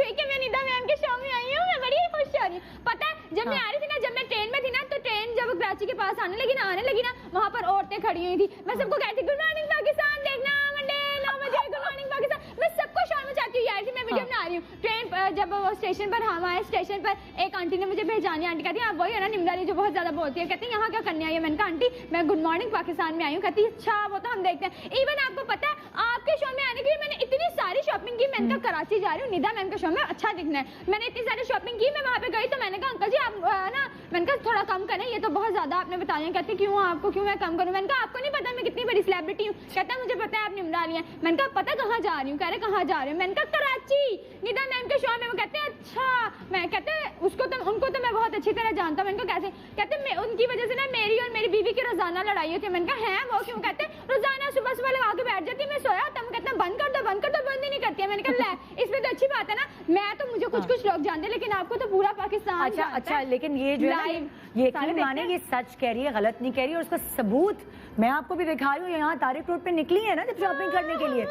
हुई कि मैं निदा मैम के शो में आई हूँ। मैं बड़ी खुश हो रही हूँ। पता है जब मैं आ रही थी ना, जब मैं ट्रेन में थी ना, तो ट्रेन जब कराची के पास आने लगी ना, वहाँ पर औरतें खड़ी हुई थी। मैं सबको कहती गुड मॉर्निंग पाकिस्तान, देखना मंडे 9 बजे गुड मॉर्निंग पाकिस्तान। मैं सबको शोर मचाती हूँ यार, मैं वीडियो बना रही हूँ। ट्रेन जब वो स्टेशन पर हम आए, स्टेशन पर एक आंटी ने मुझे पहचानी। आंटी कहती है आप वही है ना निम्रा जो बहुत ज्यादा बोलती है? कहती है यहाँ क्या करने आई है? मैंने कहा आंटी मैं गुड मॉर्निंग पाकिस्तान में आई हूँ। कहती है अच्छा वो तो हम देखते हैं। इवन आपको पता है आपके शो में आने के लिए मैंने इतनी सारी शॉपिंग की। मैंने कहा कराची जा रही हूँ, निदा मैम के शो में अच्छा दिखना है। मैंने इतनी सारी शॉपिंग की। मैं वहाँ पे गई तो मैंने कहा अंकल जी आप ना, मैंने कहा थोड़ा कम करें, ये तो बहुत ज्यादा आपने बताया। कहती क्यों आपको, क्यों मैं कम करूँ? मैंने कहा आपको नहीं पता मैं कितनी बड़ी सेलिब्रिटी हूँ? कहता है मुझे पता है आप निम्रा ली है। मैंने कहा पता कहाँ जा रही हूँ? कह रहे कहाँ जा रही हूँ? मैंने कहा कराची निदा मैम के शो में। वो कहते हैं अच्छा। मैं कहते हैं उनको तो मैं बहुत अच्छी तरह जानता हूँ। मैंने कहा कैसे? कहते मैं उनकी वजह से ना मेरी और मेरी बीवी की रोजाना लड़ाई होती है। मैंने कहा है वो क्यों? कहते रोजाना सुबह सुबह लगा के बैठ जाती है, मैं सोया होता हूँ। कहते हैं बंद कर दो, बंद ही नहीं करती है। मैंने कहा ले इसमें तो अच्छी बात है ना, मैं तो मुझे कुछ लोग जानते हैं, लेकिन आपको तो पूरा पाकिस्तान अच्छा जानता अच्छा, है। लेकिन ये जो है ना, Live, ये सारे यकीन माने देखते ये सच कह रही है, गलत नहीं कह रही है। और उसका सबूत मैं आपको भी दिखा रही हूँ। यहाँ तारिक रोड पे निकली है ना जब शॉपिंग करने के लिए,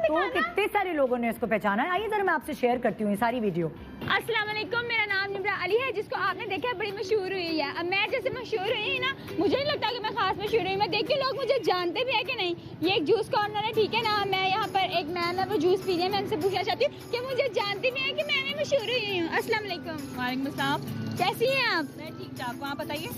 तो कितने सारे लोगों ने इसको पहचाना है। आइए जरा मैं आपसे शेयर करती हूँ ये सारी वीडियो। अस्सलाम वालेकुम, मेरा नाम निम्रा अली है, जिसको आपने देखा है बड़ी मशहूर हुई है। अब मैं जैसे मशहूर हुई है ना, मुझे नहीं लगता कि मैं खास मशहूर हुई। मैं देख के लोग मुझे जानते भी है कि नहीं। ये एक जूस कॉर्नर है, ठीक है ना? मैं यहाँ पर एक मैम है वो जूस पी रही है। मैं उनसे पूछना चाहती हूँ कि मुझे जानती भी है कि मैंने मशहूर हुई हूँ। अस्सलाम वालेकुम। वालेकुम अस्सलाम। कैसी हैं आप? मैं ठीक ठाक हूँ, आप बताइए।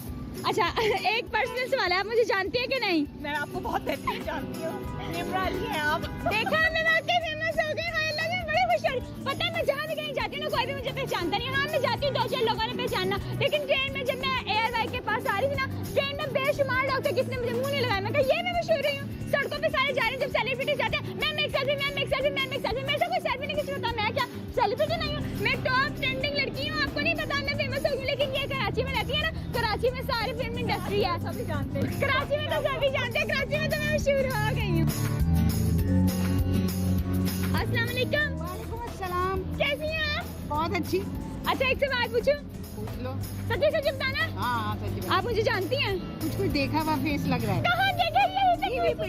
अच्छा एक पर्सनल सवाल है, आप मुझे जानती है कि नहीं? मैं आपको बहुत बेहतरीन जानती हूँ, निम्रा अली है आप। देखा मैं वाकई फेमस हो गई। हाय अल्लाह, मैं बड़ी खुश हो रही। पता है मैं जहाँ भी कहीं जाती हूँ ना, कोई भी मुझे पहचानता नहीं है। हाँ मैं जाती हूँ, 2-4 लोगों ने पहचानना, लेकिन ट्रेन में जब मैं एयरवाई के पास आ रही थी ना, ट्रेन में बेशुमार लोग थे, किसने मुझे मुंह नहीं लगाया। मैं कहा ये मैं मशहूर हुई हूँ। सड़कों पे सारे जा रहे हैं, जब सेलिब्रिटी जाते हैं मैम एक सेल्फी, मैम एक सेल्फी, मैम एक सेल्फी। मेरे से कोई सेल्फी नहीं किसी होता। मैं क्या सेलिब्रिटी नहीं हूँ? मैं टॉप ट्रेंडिंग लड़की हूँ। आपको नहीं पता मैं फेमस हो गई, लेकिन ये कराची में रहती है ना, कराची में सारी फिल्म इंडस्ट्री है, सभी जानते हैं। कराची में तो सभी जानते हैं, कराची में तो मैं मशहूर हो गई हूँ। अस्सलाम वालेकुम। वालेकुम अस्सलाम। कैसी हैं आप? बहुत अच्छी। अच्छा एक सवाल पूछूं? पूछ लो। सच्ची सच्ची बताना, हाँ सच बात। आप मुझे जानती हैं? कुछ देखा हुआ फेस लग रहा है। कहाँ देखा ये?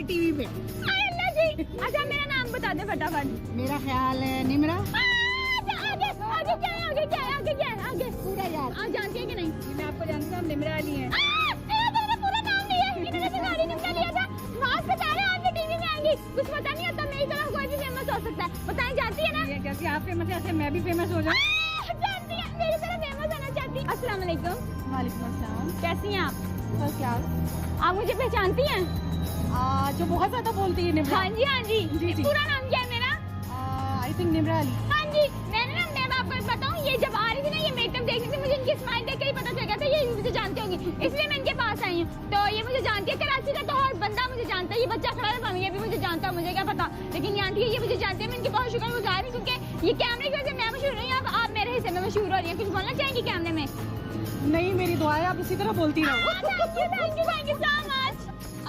टीवी पे। हाय अल्लाह जी। अच्छा मेरा नाम बता दे फटाफट। मेरा ख्याल है निम्रा। आगे क्या है? आगे क्या है? आगे क्या है? आगे पूरा याद। आप जानती हैं कि नहीं? मैं आपको जानती हूँ, निम्रा अली है। मैंने पूरा नाम लिया है, इन्होंने सिंगारी निम्रा लिया था। मास्क बता रहे हैं आप टीवी में आएंगी, कुछ पता नहीं होता। मेरी तरह कोई भी फेमस हो सकता है। बताएं जानती है ना? ये कैसे आप फेमस है, ऐसे मैं भी फेमस हो जाऊँ। जानती है, मेरी तरह फेमस होना चाहती। अस्सलाम वालेकुम। वालेकुम अस्सलाम। कैसी हैं आप? First class. आप मुझे पहचानती हैं? जो बहुत ज्यादा बोलती है निम्रा। हाँ जी हाँ जी। जी, जी। पूरा नाम क्या है मेरा? I think Nimra Ali. हाँ जी। मैं आपको एक बताऊं, ये जब आ रही थी ना ये मेकअप देखने से मुझे इनकी स्माइल देख के ही पता चल गया था ये मुझे जानते होंगी, इसलिए मैं इनके पास आई हूँ। तो ये मुझे जानती है, कराची का तो हर बंदा मुझे जानता है। ये बच्चा खड़ा था ये भी मुझे जानता है, मुझे क्या पता, लेकिन ये आंटी ये मुझे जानती है। मैं इनकी बहुत शुक्रगुजार हूँ क्योंकि ये कैमरे की वजह से मैं मशहूर नहीं हूँ, आप मेरे हिस्से में मशहूर हो रही हैं। कुछ बोलना चाहेंगी कैमरे में? नहीं, मेरी दुआ है आप इसी तरह बोलती रहो। Thank you so much.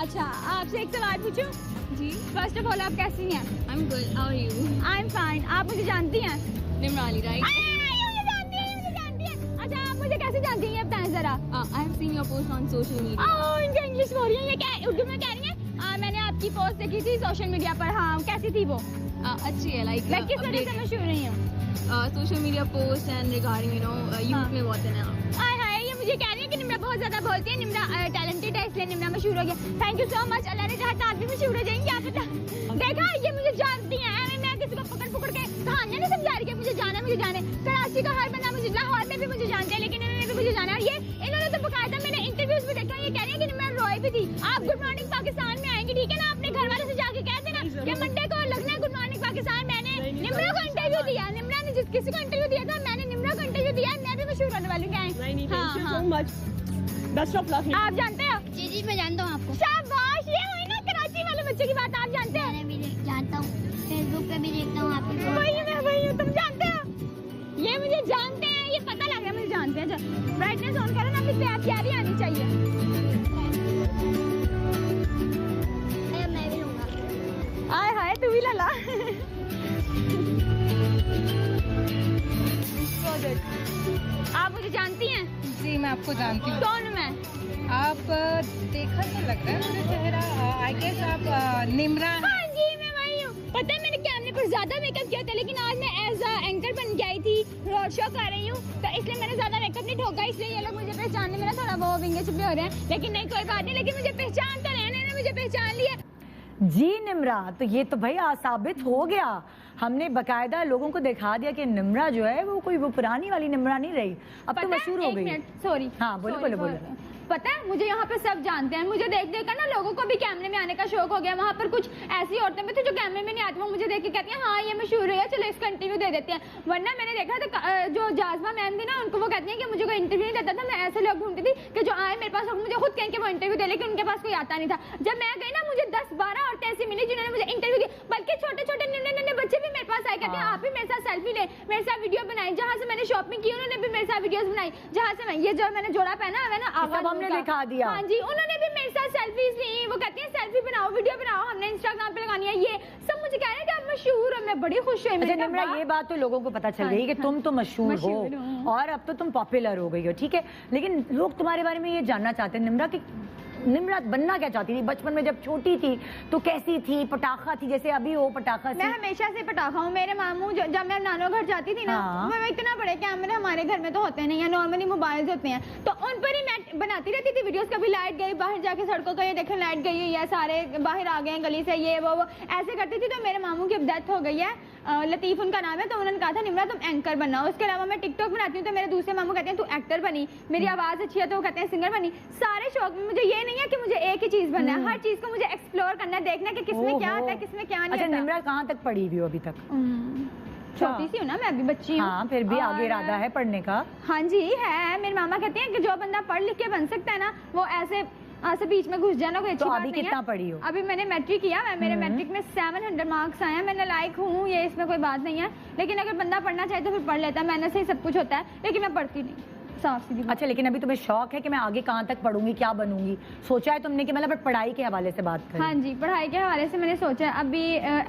अच्छा, आपसे एक सवाल पूछूं? जी। फर्स्ट ऑफ ऑल आप कैसी हैं? I am good, how are you? I am fine. आप मुझे जानती हैं? निम्रा अली, राइट? मुझे जानती हैं। अच्छा, आप मुझे कैसे जानती हैं, बताएं जरा। I have seen your post on social media. Oh, इनका इंग्लिश बोल रही है, ये क्या उर्दू में कह रही हैं? मैंने आपकी पोस्ट देखी थी सोशल मीडिया पर। हाँ, कैसी थी वो? अच्छी है, लाइक मैं किस वजह से मशहूर नहीं हूँ? Social media post and regarding youth में बहुत है ना। हाय, ये मुझे कह रही है कि निम्रा बहुत ज्यादा बोलती है, निम्रा टैलेंटेड है इसलिए निम्रा मशहूर हो गया। Thank you so much. Allah ने चाहा तो आप भी मशहूर हो जाएंगे, क्या पता। देखा, ये मुझे जानती हैं। मैं किसी को पकड़ के कहानियां नहीं समझा रही कि मुझे जाने। कराची का हर बंदा मुझे, लाहौर में भी मुझे जानते हैं, लेकिन इन्होंने भी मुझे जाना। और ये इन्होंने तो बकायदा मैंने इंटरव्यूज भी देखा, ये कह रही है कि निम्रा रोए भी थी। आप गुड मॉर्निंग पाकिस्तान में आएंगे, ठीक है ना? अपने घर वालों से जाके कह देना कि मंडे को लगना है गुड मॉर्निंग पाकिस्तान। मैंने निम्रा को इंटरव्यू दिया, निम्रा ने जिस किसी को इंटरव्यू दिया था, मैंने निम्रा को इंटरव्यू दिया। मैं भी मशहूर होने वाली हूँ। हाँ, बेस्ट ऑफ लक। आप जानते हो? जी जी, मैं जानता हूँ आपको। शाबाश, ये हुई ना कराची वाले बच्चे की बात। आप जानते हैं? मैं भी जानता हूँ, फेसबुक पे भी देखता हूँ आपको। वही हूँ, तुम जानते हो? ये मुझे जानते हैं, ये पता लग रहा है मुझे जानते हैं। ब्राइटनेस ऑन करो ना, फिर से आप प्यारी आनी चाहिए। मैं भी लूँगा। आय हाय, तू भी लला। आप मुझे जानती हैं? जी मैं आपको जानती हूँ। कौन हूँ मैं? आप देखा तो लग रहा है मुझे चेहरा, आई गेस आप निम्रा हैं। हाँ जी, मैं वही हूँ। पता है मैंने कैमरे पर ज्यादा मेकअप किया था, लेकिन आज मैं एज अ एंकर बन के आई थी, रोड शो कर रही हूँ, तो इसलिए मैंने ज्यादा मेकअप नहीं ठोका, इसलिए ये लोग मुझे पहचानने में ना थोड़ा वो विंगे छुपे हो रहे हैं। लेकिन नहीं, कोई बात नहीं, लेकिन मुझे पहचान तो रहे हैं, मुझे पहचान लिया। जी निम्रा, तो ये तो भाई साबित हो गया। हमने बकायदा लोगों को दिखा दिया कि निम्रा जो है वो कोई वो पुरानी वाली निम्रा नहीं रही, अब तो मशहूर हो गई। सॉरी। हाँ, बोलो। पता है मुझे यहाँ पे सब जानते हैं, मुझे देख कर ना लोगों को भी कैमरे में आने का शौक हो गया। वहाँ पर कुछ ऐसी औरतें भी थी जो कैमरे में नहीं आती, वो मुझे देख के कहती हैं हाँ ये मशहूर है, चलो इसका इंटरव्यू दे देते हैं। वरना मैंने देखा था जो जाजमा मैम थी ना, उनको वो कहती हैं कि मुझे कोई इंटरव्यू नहीं देता था। मैं ऐसे लोग ढूंढती थी कि जो आए मेरे पास और मुझे खुद कहें कि वो इंटरव्यू दे, लेकिन उनके पास कोई आता नहीं था। जब मैं गई ना, मुझे 10-12 औरतें ऐसी मिली जिन्होंने मुझे इंटरव्यू दी, बल्कि छोटे नन्हे बच्चे भी मेरे पास आए, कहते हैं आप भी मेरे साथ सेल्फी ले, मेरे साथ वीडियो बनाई। जहाँ से मैंने शॉपिंग की उन्होंने भी मेरे साथ वीडियोस बनाई। जहाँ से मैं ये जो मैंने जोड़ा पहना है ना, सब हमने दिखा दिया। हाँ जी, उन्होंने भी मेरे साथ सेल्फीज ली। वो कहती हैं सेल्फी बनाओ, वीडियो बनाओ, हमने इंस्टाग्राम पे लगानी है। ये सब मुझे कह रहे हैं कि आप मशहूर हो। मैं बड़ी खुश हुई। अच्छा निम्रा, ये बात तो लोगों को पता चल गई कि तुम तो मशहूर हो हूँ। और अब तो तुम पॉपुलर हो गई हो, ठीक है। लेकिन लोग तुम्हारे बारे में ये जानना चाहते हैं निम्रा कि निम्रा बनना क्या चाहती थी बचपन में? जब छोटी थी तो कैसी थी? पटाखा थी जैसे अभी हो पटाखा मैं हमेशा से पटाखा हूँ। मेरे मामू जब मैं नानो घर जाती थी ना, हाँ। मैं इतना बड़े कैमरे हमारे घर में तो होते नहीं है, नॉर्मली मोबाइल्स होते हैं, तो उन पर ही मैं बनाती रहती थी वीडियोस। कभी लाइट गई, बाहर जाके सड़कों का ये देखें लाइट गई हुई है, सारे बाहर आ गए हैं गली से, ये वो ऐसे करती थी। तो मेरे मामू की अब डेथ हो गई है, लतीफ उनका नाम है, तो उन्होंने कहा था निम्रा तुम एंकर बनना। उसके अलावा मैं टिकटॉक बनाती हूँ, तो मेरे दूसरे मामू कहते हैं तू एक्टर बनी। मेरी आवाज़ अच्छी है तो वो कहते हैं सिंगर बनी। सारे शौक में मुझे ये नहीं है कि मुझे एक ही चीज़ बनना है, हर चीज़ को मुझे एक्सप्लोर करना है, देखना कि किसमें क्या आता है, किसमें क्या नहीं अच्छा आता। निम्रा कहाँ तक पढ़ी हुई हो अभी तक? छोटी सी हूँ ना मैं, अभी बच्ची हूँ। हाँ, फिर भी आगे इरादा है पढ़ने का? हाँ जी है। मेरे मामा कहते हैं कि जो बंदा पढ़ लिख के बन सकता है ना, वो ऐसे बीच में घुस जाना कोई अच्छी तो बात अभी नहीं कितना है। पढ़ी हो? अभी मैंने मैट्रिक किया, मेरे मैट्रिक में 700 मार्क्स आए हैं। मैं लायक हूँ, ये इसमें कोई बात नहीं है, लेकिन अगर बंदा पढ़ना चाहे तो फिर पढ़ लेता है। मेहनत से ही सब कुछ होता है, लेकिन मैं पढ़ती नहीं, साफ सीधी बात। अच्छा, लेकिन अभी तुम्हें शौक है कि मैं आगे कहाँ तक पढ़ूंगी, क्या बनूंगी? सोचा है तुमने कि मतलब पढ़ाई के हवाले से बात करें? हाँ जी, पढ़ाई के हवाले से मैंने सोचा है अभी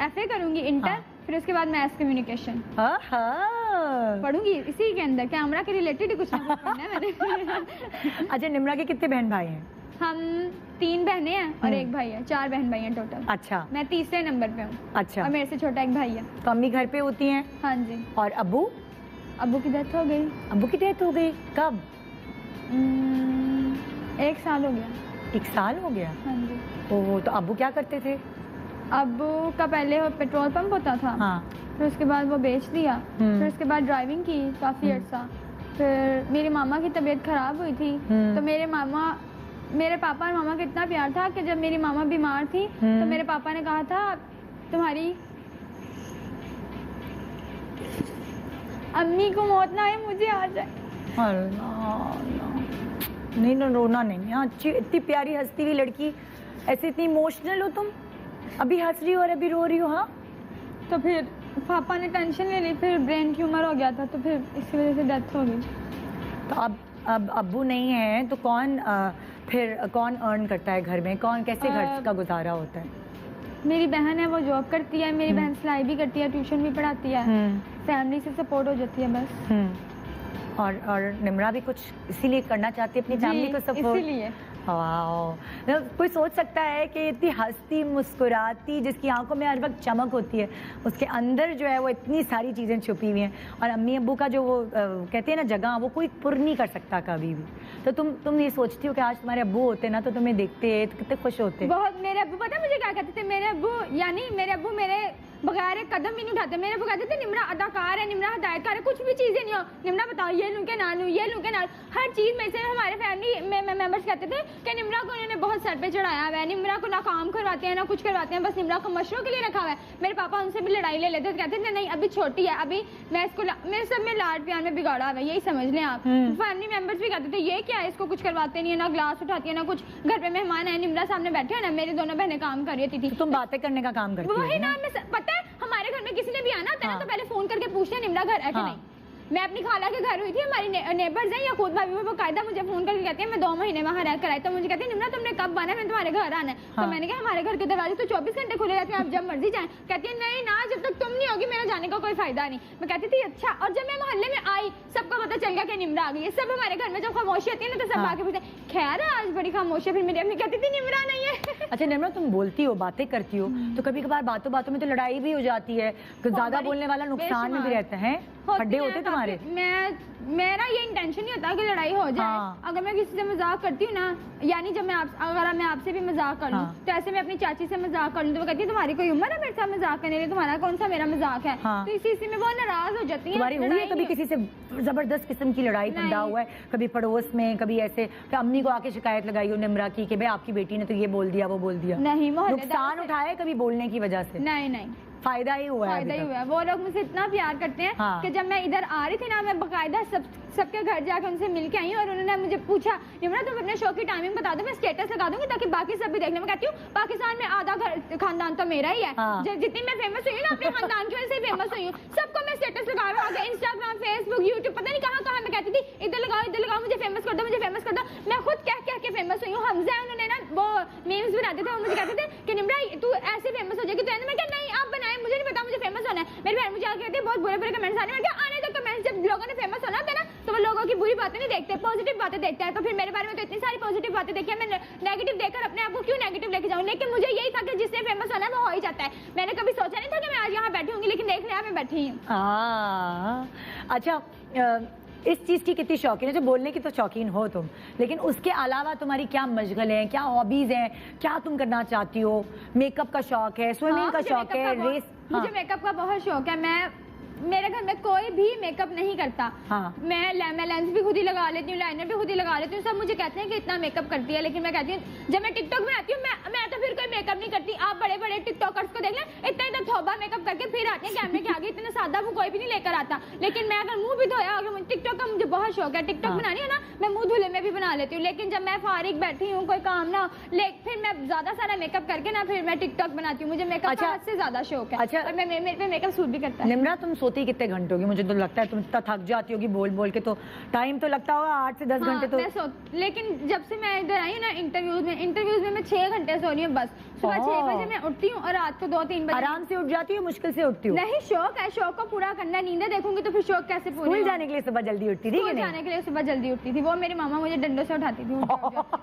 FA करूंगी इंटर, हाँ। फिर उसके बाद मैथ्स कम्युनिकेशन हाँ। पढ़ूंगी। इसी के अंदर कैमरा के रिलेटेड ही कुछ ना कुछ पढ़ना है मैंने। अच्छा निम्रा के कितने बहन भाई हैं? हम 3 बहनें हैं और 1 भाई है, 4 बहन भाई हैं टोटल। अच्छा। मैं तीसरे नंबर पे हूँ। अच्छा। और मेरे से छोटा 1 भाई है। तो अम्मी घर पे होती हैं? हाँ जी। और अब्बू? अब्बू की डेथ हो गई। अब्बू की डेथ हो गई कब? 1 साल हो गया। 1 साल हो गया? हाँ जी। ओह, तो अब्बू क्या करते थे? अब्बू का पहले वो पेट्रोल पंप होता था, हाँ। फिर उसके बाद वो बेच दिया, फिर उसके बाद ड्राइविंग की काफी अर्सा, फिर मेरी मामा की तबीयत खराब हुई थी, तो मेरे पापा और मामा का इतना प्यार था कि जब मेरी मामा बीमार थी तो मेरे पापा ने कहा था तुम्हारी अम्मी को मौत ना आए, मुझे आ जाए। नहीं ना, रोना नहीं। हाँ, अच्छी इतनी प्यारी हंसती हुई लड़की, ऐसे इतनी इमोशनल हो तुम, अभी हंस रही हो और अभी रो रही हो। हाँ, तो फिर पापा ने टेंशन ले ली, फिर ब्रेन ट्यूमर हो गया था, तो फिर इसी वजह से डेथ हो गई। तो अब अब्बू नहीं है तो फिर कौन अर्न करता है घर में, कौन कैसे घर का गुजारा होता है? मेरी बहन है, वो जॉब करती है, मेरी बहन सिलाई भी करती है, ट्यूशन भी पढ़ाती है, फैमिली से सपोर्ट हो जाती है बस। और निम्रा भी कुछ इसीलिए करना चाहती है अपनी फैमिली को सपोर्ट? इसीलिए। वाह, कोई सोच सकता है कि इतनी हंसती मुस्कुराती, जिसकी आंखों में हर वक्त चमक होती है, उसके अंदर जो है वो इतनी सारी चीज़ें छुपी हुई हैं, और अम्मी अब्बू का जो वो कहते हैं ना जगह, वो कोई पुर नहीं कर सकता कभी भी। तो तुम ये सोचती हो कि आज तुम्हारे अब्बू होते ना तो तुम्हें देखते तो कितने खुश होते? बहुत। मेरे अब्बू पता है मुझे क्या कहते थे? मेरे अब्बू मेरे बगैर एक कदम भी नहीं उठाते। मेरे अब्बू कहते थे निम्रा अदाकार है, निम्रा हदायतकार है, कुछ भी चीजें नहीं हो, निम्रा बताओ ये लूं के ना लूं, ये लूं के ना, हर चीज में से। हमारे फैमिली मेंबर्स कहते थे कि निम्रा को उन्होंने बहुत सर पे चढ़ाया हुआ है, निम्रा को ना काम करवाते हैं ना कुछ करवाते हैं, बस निम्रा को मशरों के लिए रखा हुआ है। मेरे पापा उनसे भी लड़ाई ले लेते थे, कहते थे नहीं अभी छोटी है, अभी मैं इसको मेरे सब में लाड प्यार में बिगाड़ा हुआ है, यही समझ लें आप। फैमिली मेंबर्स भी कहते थे ये क्या है, इसको कुछ करवाते नहीं है, ना ग्लास उठाती है ना कुछ, घर पे मेहमान है, निम्रा सामने बैठे है ना, मेरी दोनों बहनें काम कर रही थी। तुम बातें करने का काम करती हो? वही ना, पता है हमारे घर में किसी ने भी आना होता है ना तो पहले फोन करके पूछते हैं निम्रा घर है कि नहीं। मैं अपनी खाला के घर हुई थी, हमारी नेबर्स हैं या खुद भाभी, वो कायदा मुझे फोन करके कहती है मैं 2 महीने वहाँ रह कर आई, तो मुझे कहती है निम्रा तुमने कब आना है, मैं तुम्हारे घर आना है। तो मैंने कहा हमारे घर के दरवाजे तो 24 घंटे खुले रहते हैं, आप जब मर्जी जाएं। कहती है नहीं ना, जब तक तुम नहीं होगी मेरा जाने का कोई फायदा नहीं। मैं कहती थी अच्छा। और जब मैं मोहल्ले में आई सबको पता चल गया कि निम्रा आ गई है। सब हमारे घर में जब खामोशी होती है ना तो सब आके पूछते खैर है आज बड़ी खामोशी, फिर मेरी अम्मी कहती थी निम्रा नहीं है। अच्छा निम्रा, तुम बोलती हो, बातें करती हो, तो कभी कभार बातों बातों में तो लड़ाई भी हो जाती है, ज्यादा बोलने वाला नुकसान में भी रहता है। खड्डे होते तुम्हारे? मेरा ये इंटेंशन नहीं होता कि लड़ाई हो जाए। अगर मैं किसी से मजाक करती हूँ ना, यानी जब अगर मैं आपसे भी मजाक कर लूँ तो ऐसे मैं अपनी चाची से मजाक कर लूँ तो वो कहती है तुम्हारी कोई उम्र है मेरे साथ मजाक करने की, तुम्हारा कौन सा मेरा मजाक है। तो इसी में वो नाराज हो जाती है। तुम्हारी हुई है कभी किसी से जबरदस्त किस्म की लड़ाई पंडा हुआ है कभी पड़ोस में, कभी ऐसे कि अम्मी को आके शिकायत लगाई हो निम्रा की कि भाई आपकी बेटी ने तो ये बोल दिया वो बोल दिया? नहीं, नुकसान उठाए कभी बोलने की वजह से? नहीं, फायदा ही हुआ है। फायदा ही हुआ है। वो लोग मुझसे इतना प्यार करते हैं कि जब मैं इधर आ रही थी ना, मैं बकायदा सबके घर जाकर उनसे मिल के आई और उन्होंने मुझे पूछा निम्रा तुम अपने शो की टाइमिंग बता दो, मैं स्टेटस लगा दूंगी ताकि बाकी सब भी देख लें। मैं कहती हूँ पाकिस्तान में आधा खानदान तो मेरा ही है। जितनी मैं फेमस हुई ना अपने खानदान की वजह से फेमस हुई हूँ। सबको मैं स्टेटस लगा रहा हूँ, इंस्टाग्राम, फेसबुक, यूट्यूब, पता नहीं कहाँ मैं कहती थी इधर लगाओ मुझे फेमस कर दो, मुझे फेमस कर दो। मैं खुद कह के फेमस हुई हूँ। हमजा उन्होंने ना वो मीम्स बनाते थे, वो मुझे कहते थे कि निम्रा तू ऐसे फेमस हो जाएगी। तो मैं क्या नहीं आप बनाए, मुझे नहीं पता, मुझे फेमस होना है। मेरी बहन मुझे आके कहती है बहुत बुरे कमेंट्स आने, मैं क्या आने दो कमेंट्स, जब लोगों ने फेमस होना होता है ना तो वो लोगों की बुरी बातें नहीं देखते, पॉजिटिव बातें देखते हैं। तो फिर मेरे बारे में तो इतनी सारी पॉजिटिव बातें देखी है, मैं नेगेटिव देखकर अपने आप को क्यों नेगेटिव लेके जाऊँ। लेकिन मुझे यही था कि जिससे फेमस होना है वो हो ही जाता है। मैंने कभी सोचा नहीं था कि मैं आज यहाँ बैठी होंगी, लेकिन देख लिया मैं बैठी हूँ। अच्छा, इस चीज की कितनी शौकीन है? जो बोलने की तो शौकीन हो तुम, लेकिन उसके अलावा तुम्हारी क्या मशगल है, क्या हॉबीज हैं, क्या तुम करना चाहती हो? मेकअप का शौक है, स्विमिंग का शौक है, रेस? मुझे मेकअप का बहुत शौक है। मेरे घर में कोई भी मेकअप नहीं करता। मैं लेंस भी खुद ही लगा लेती हूँ, लाइनर भी खुद ही लगा लेती हूँ। सब मुझे कहते हैं कि इतना मेकअप करती है, लेकिन मैं कहती हूँ जब मैं टिकटॉक में आती हूँ मैं तो फिर कोई मेकअप नहीं करती। आप बड़े बड़े टिकटॉकर्स को देख लें, इतना थोबा मेकअप करके फिर आते हैं कैमरे के आगे, इतना सादा मुँह कोई भी नहीं लेकर आता। लेकिन मैं अगर मुँह भी धोया, अगर टिकटॉक का मुझे बहुत शौक है, टिकटॉक बनानी है ना, मैं मुँह धुले में भी बना लेती हूँ। लेकिन जब मैं फारिग बैठी हूँ कोई काम ना फिर मैं ज्यादा सारा मेकअप करके ना फिर मैं टिकटॉक बनाती हूँ। मुझे मेकअप का से ज्यादा शौक है। अच्छा, मेरे पे मेकअप सूट भी करता है। निम्रा, तुम सोती कितने घंटे होगी? मुझे तो लगता है तुम इतना थक जाती होगी बोल बोल के, तो टाइम तो लगता होगा 8 से 10 घंटे तो। लेकिन जब से मैं इधर आई हूँ ना इंटरव्यूज में मैं 6 घंटे सो रही हूँ बस। सुबह 6 बजे मैं उठती हूँ और रात को 2-3 बजे। आराम से उठ जाती हूँ, मुश्किल से उठती हूँ? नहीं, शौक है, शौक को पूरा करना। नींदें देखूंगी तो फिर शौक कैसे पूरा? स्कूल जाने के लिए सुबह जल्दी उठती थी? जाने के लिए सुबह जल्दी उठती थी। वो मेरी मामा मुझे डंडों से उठाती थी।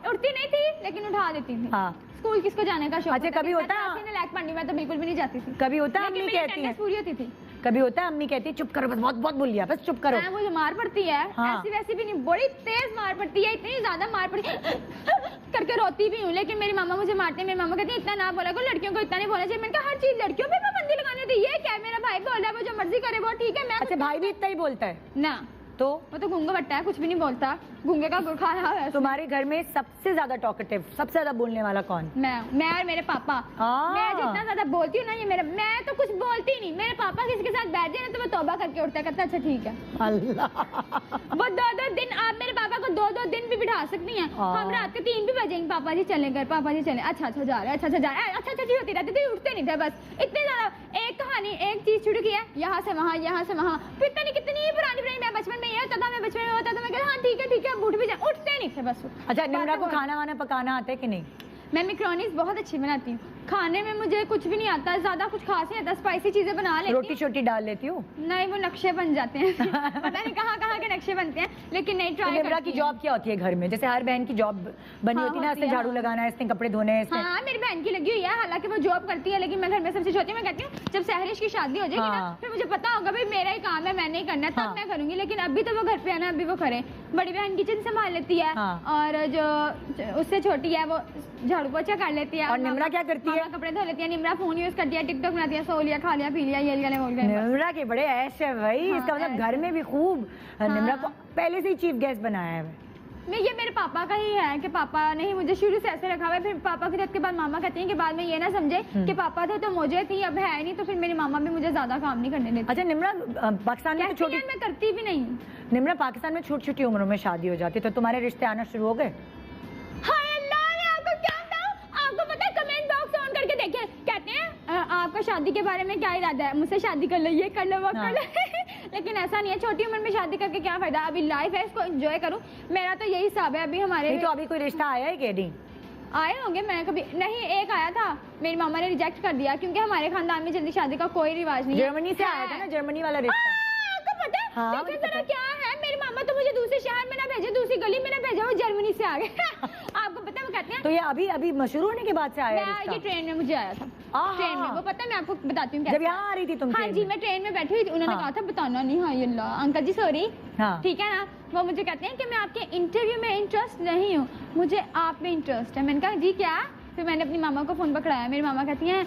उठती नहीं थी लेकिन उठा देती थी। स्कूल किसको जाने का शौक? अच्छा, कभी होता है लैक पंडी में तो बिल्कुल भी नहीं जाती थी। कभी होता है अम्मी कहती है पूरी होती थी, कभी होता है अम्मी कहती है चुप करो, बस बहुत बोल लिया, बस चुप करो। मुझे मार पड़ती है। ऐसी वैसी भी नहीं, बड़ी तेज मार पड़ती है, इतनी ज्यादा मार पड़ती करके रोती भी हूँ। लेकिन मेरी मामा मुझे मारते हैं। मेरी मामा कहती है इतना ना बोला करो, लड़कियों को इतना नहीं बोलना चाहिए। मैंने कहा हर चीज लड़कियों पे पाबंदी लगाने दी, ये क्या है? मेरा भाई बोल रहा है वो जो मर्जी करे वो ठीक है। मैं अच्छा, भाई भी इतना ही बोलता है ना? तो वो तो गूंगा बट्टा है, कुछ भी नहीं बोलता, गूंगे का गुड़ खाया है। तुम्हारे घर में सबसे ज्यादा टॉकेटिव, सबसे ज्यादा बोलने वाला कौन? मैं और मेरे पापा। मैं जितना ज्यादा बोलती हूँ ना, ये मैं तो कुछ बोलती ही नहीं। मेरे पापा किसी के साथ बैठ जाए ना तो मैं तौबा करके उठता, कहता अच्छा ठीक है। अल्लाह। वो 2-2 दिन, आप मेरे पापा को 2-2 दिन भी बिठा सकती हैं। हम रात के 3 भी बजेंगे, पापा जी चले घर, पापा जी चले, अच्छा अच्छा जा रहे हैं, अच्छा अच्छा जा रहे हैं, अच्छा अच्छा ठीक होती रहती थी, उठते नहीं थे बस। इतने ज्यादा एक कहानी, एक चीज शुरू की है, यहाँ से वहाँ, यहाँ से वहाँ, फिर नहीं कितनी पुरानी मैं बचपन में ये होता था, मैं बचपन में होता था, मैं कहता हाँ ठीक है अब उठ भी जा, उठते नहीं थे बस। अच्छा, निम्रा को खाना वाना पकाना आता है कि नहीं? मैं मैक्रोनीज बहुत अच्छी बनाती हूँ। खाने में मुझे कुछ भी नहीं आता, ज्यादा कुछ खास नहीं आता, स्पाइसी चीजें बना लेती हूँ। रोटी छोटी डाल लेती हूँ? नहीं, वो नक्शे बन जाते हैं। पता नहीं कहाँ कहाँ के नक्शे बनते हैं, लेकिन नहीं ट्राई। निम्रा की जॉब क्या होती है घर में? जैसे हर बहन की जॉब बनी होती है ना, इसने झाड़ू लगाना है, इसने कपड़े धोने हैं। हाँ, मेरी बहन की लगी हुई है, हालांकि वो जॉब करती है, लेकिन मैं घर में सबसे छोटी हूँ। मैं कहती हूँ जब सहरिश की शादी हो जाएगी ना, फिर मुझे पता होगा भाई मेरा ही काम है, मैंने ही करना है, तब मैं करूंगी। लेकिन अभी तो वो घर पे है ना, अभी वो करे। बड़ी बहन किचन संभाल लेती है, और जो उससे छोटी है वो झाड़ू पोछा कर लेती है। और निम्रा क्या करती है? कपड़े धो लेती है। निम्रा फोन यूज करती है, टिकटॉक बनाती है, सो लिया, खा लिया, पी लिया, ये लिया, वो लिया। निम्रा के बड़े ऐश है भाई। इसका मतलब घर में भी खूब निम्रा को पहले से ही चीफ गेस्ट बनाया है। ये मेरे पापा का ही है कि पापा ने ही मुझे शुरू से ऐसे रखा हुआ है। फिर पापा की डेथ के बाद मामा कहती हैं कि बाद में ये ना समझे कि पापा थे तो मुझे थी, अब है नहीं, तो फिर मेरी मामा भी मुझे ज्यादा काम नहीं करने देती। अच्छा निम्रा, पाकिस्तान में तो छोटी, मैं करती भी नहीं। निम्रा पाकिस्तान में छोटी छोटी उम्रों में शादी हो जाती, तो तुम्हारे रिश्ते आना शुरू हो गए? हाय अल्लाह, मैं आपको क्या बताऊं? आपको पता है, कमेंट बॉक्स ऑन करके देखिए, कहते हैं आपका शादी के बारे में क्या इरादा है, मुझसे शादी कर लो, ये कर लो, वो कर लो। लेकिन ऐसा नहीं है, छोटी उम्र में शादी करके क्या फायदा। अभी लाइफ है, इसको एंजॉय करूं, मेरा तो यही हिसाब है। अभी हमारे नहीं तो अभी कोई रिश्ता आया है कि नहीं? आए होंगे, मैं कभी नहीं, एक आया था, मेरी मामा ने रिजेक्ट कर दिया, क्योंकि हमारे खानदान में जल्दी शादी का कोई रिवाज नहीं है। जर्मनी से आया था ना, जर्मनी वाला रिश्ता। आपको पता है? हाँ, देखो जरा क्या है, मेरी मामा तो मुझे दूसरे शहर में ना भेजे, दूसरी गली में ना भेजा, वो जर्मनी से आ गए। आपको पता है वो कहते हैं, तो ये अभी मशहूर होने के बाद से आया मैं ये ट्रेन में मुझे आया था, ट्रेन में। वो पता है, मैं आपको बताती हूँ जब यहाँ आ रही थी तुम? हाँ जी, मैं ट्रेन में बैठी हुई थी, उन्होंने कहा था बताना नहीं। हाँ अल्लाह, अंकल जी सॉरी, ठीक है ना। वो मुझे कहते हैं कि मैं आपके इंटरव्यू में इंटरेस्ट नहीं हूँ, मुझे आप में इंटरेस्ट है। मैंने कहा जी क्या? फिर मैंने अपनी मामा को फोन पकड़ाया। मेरी मामा कहती हैं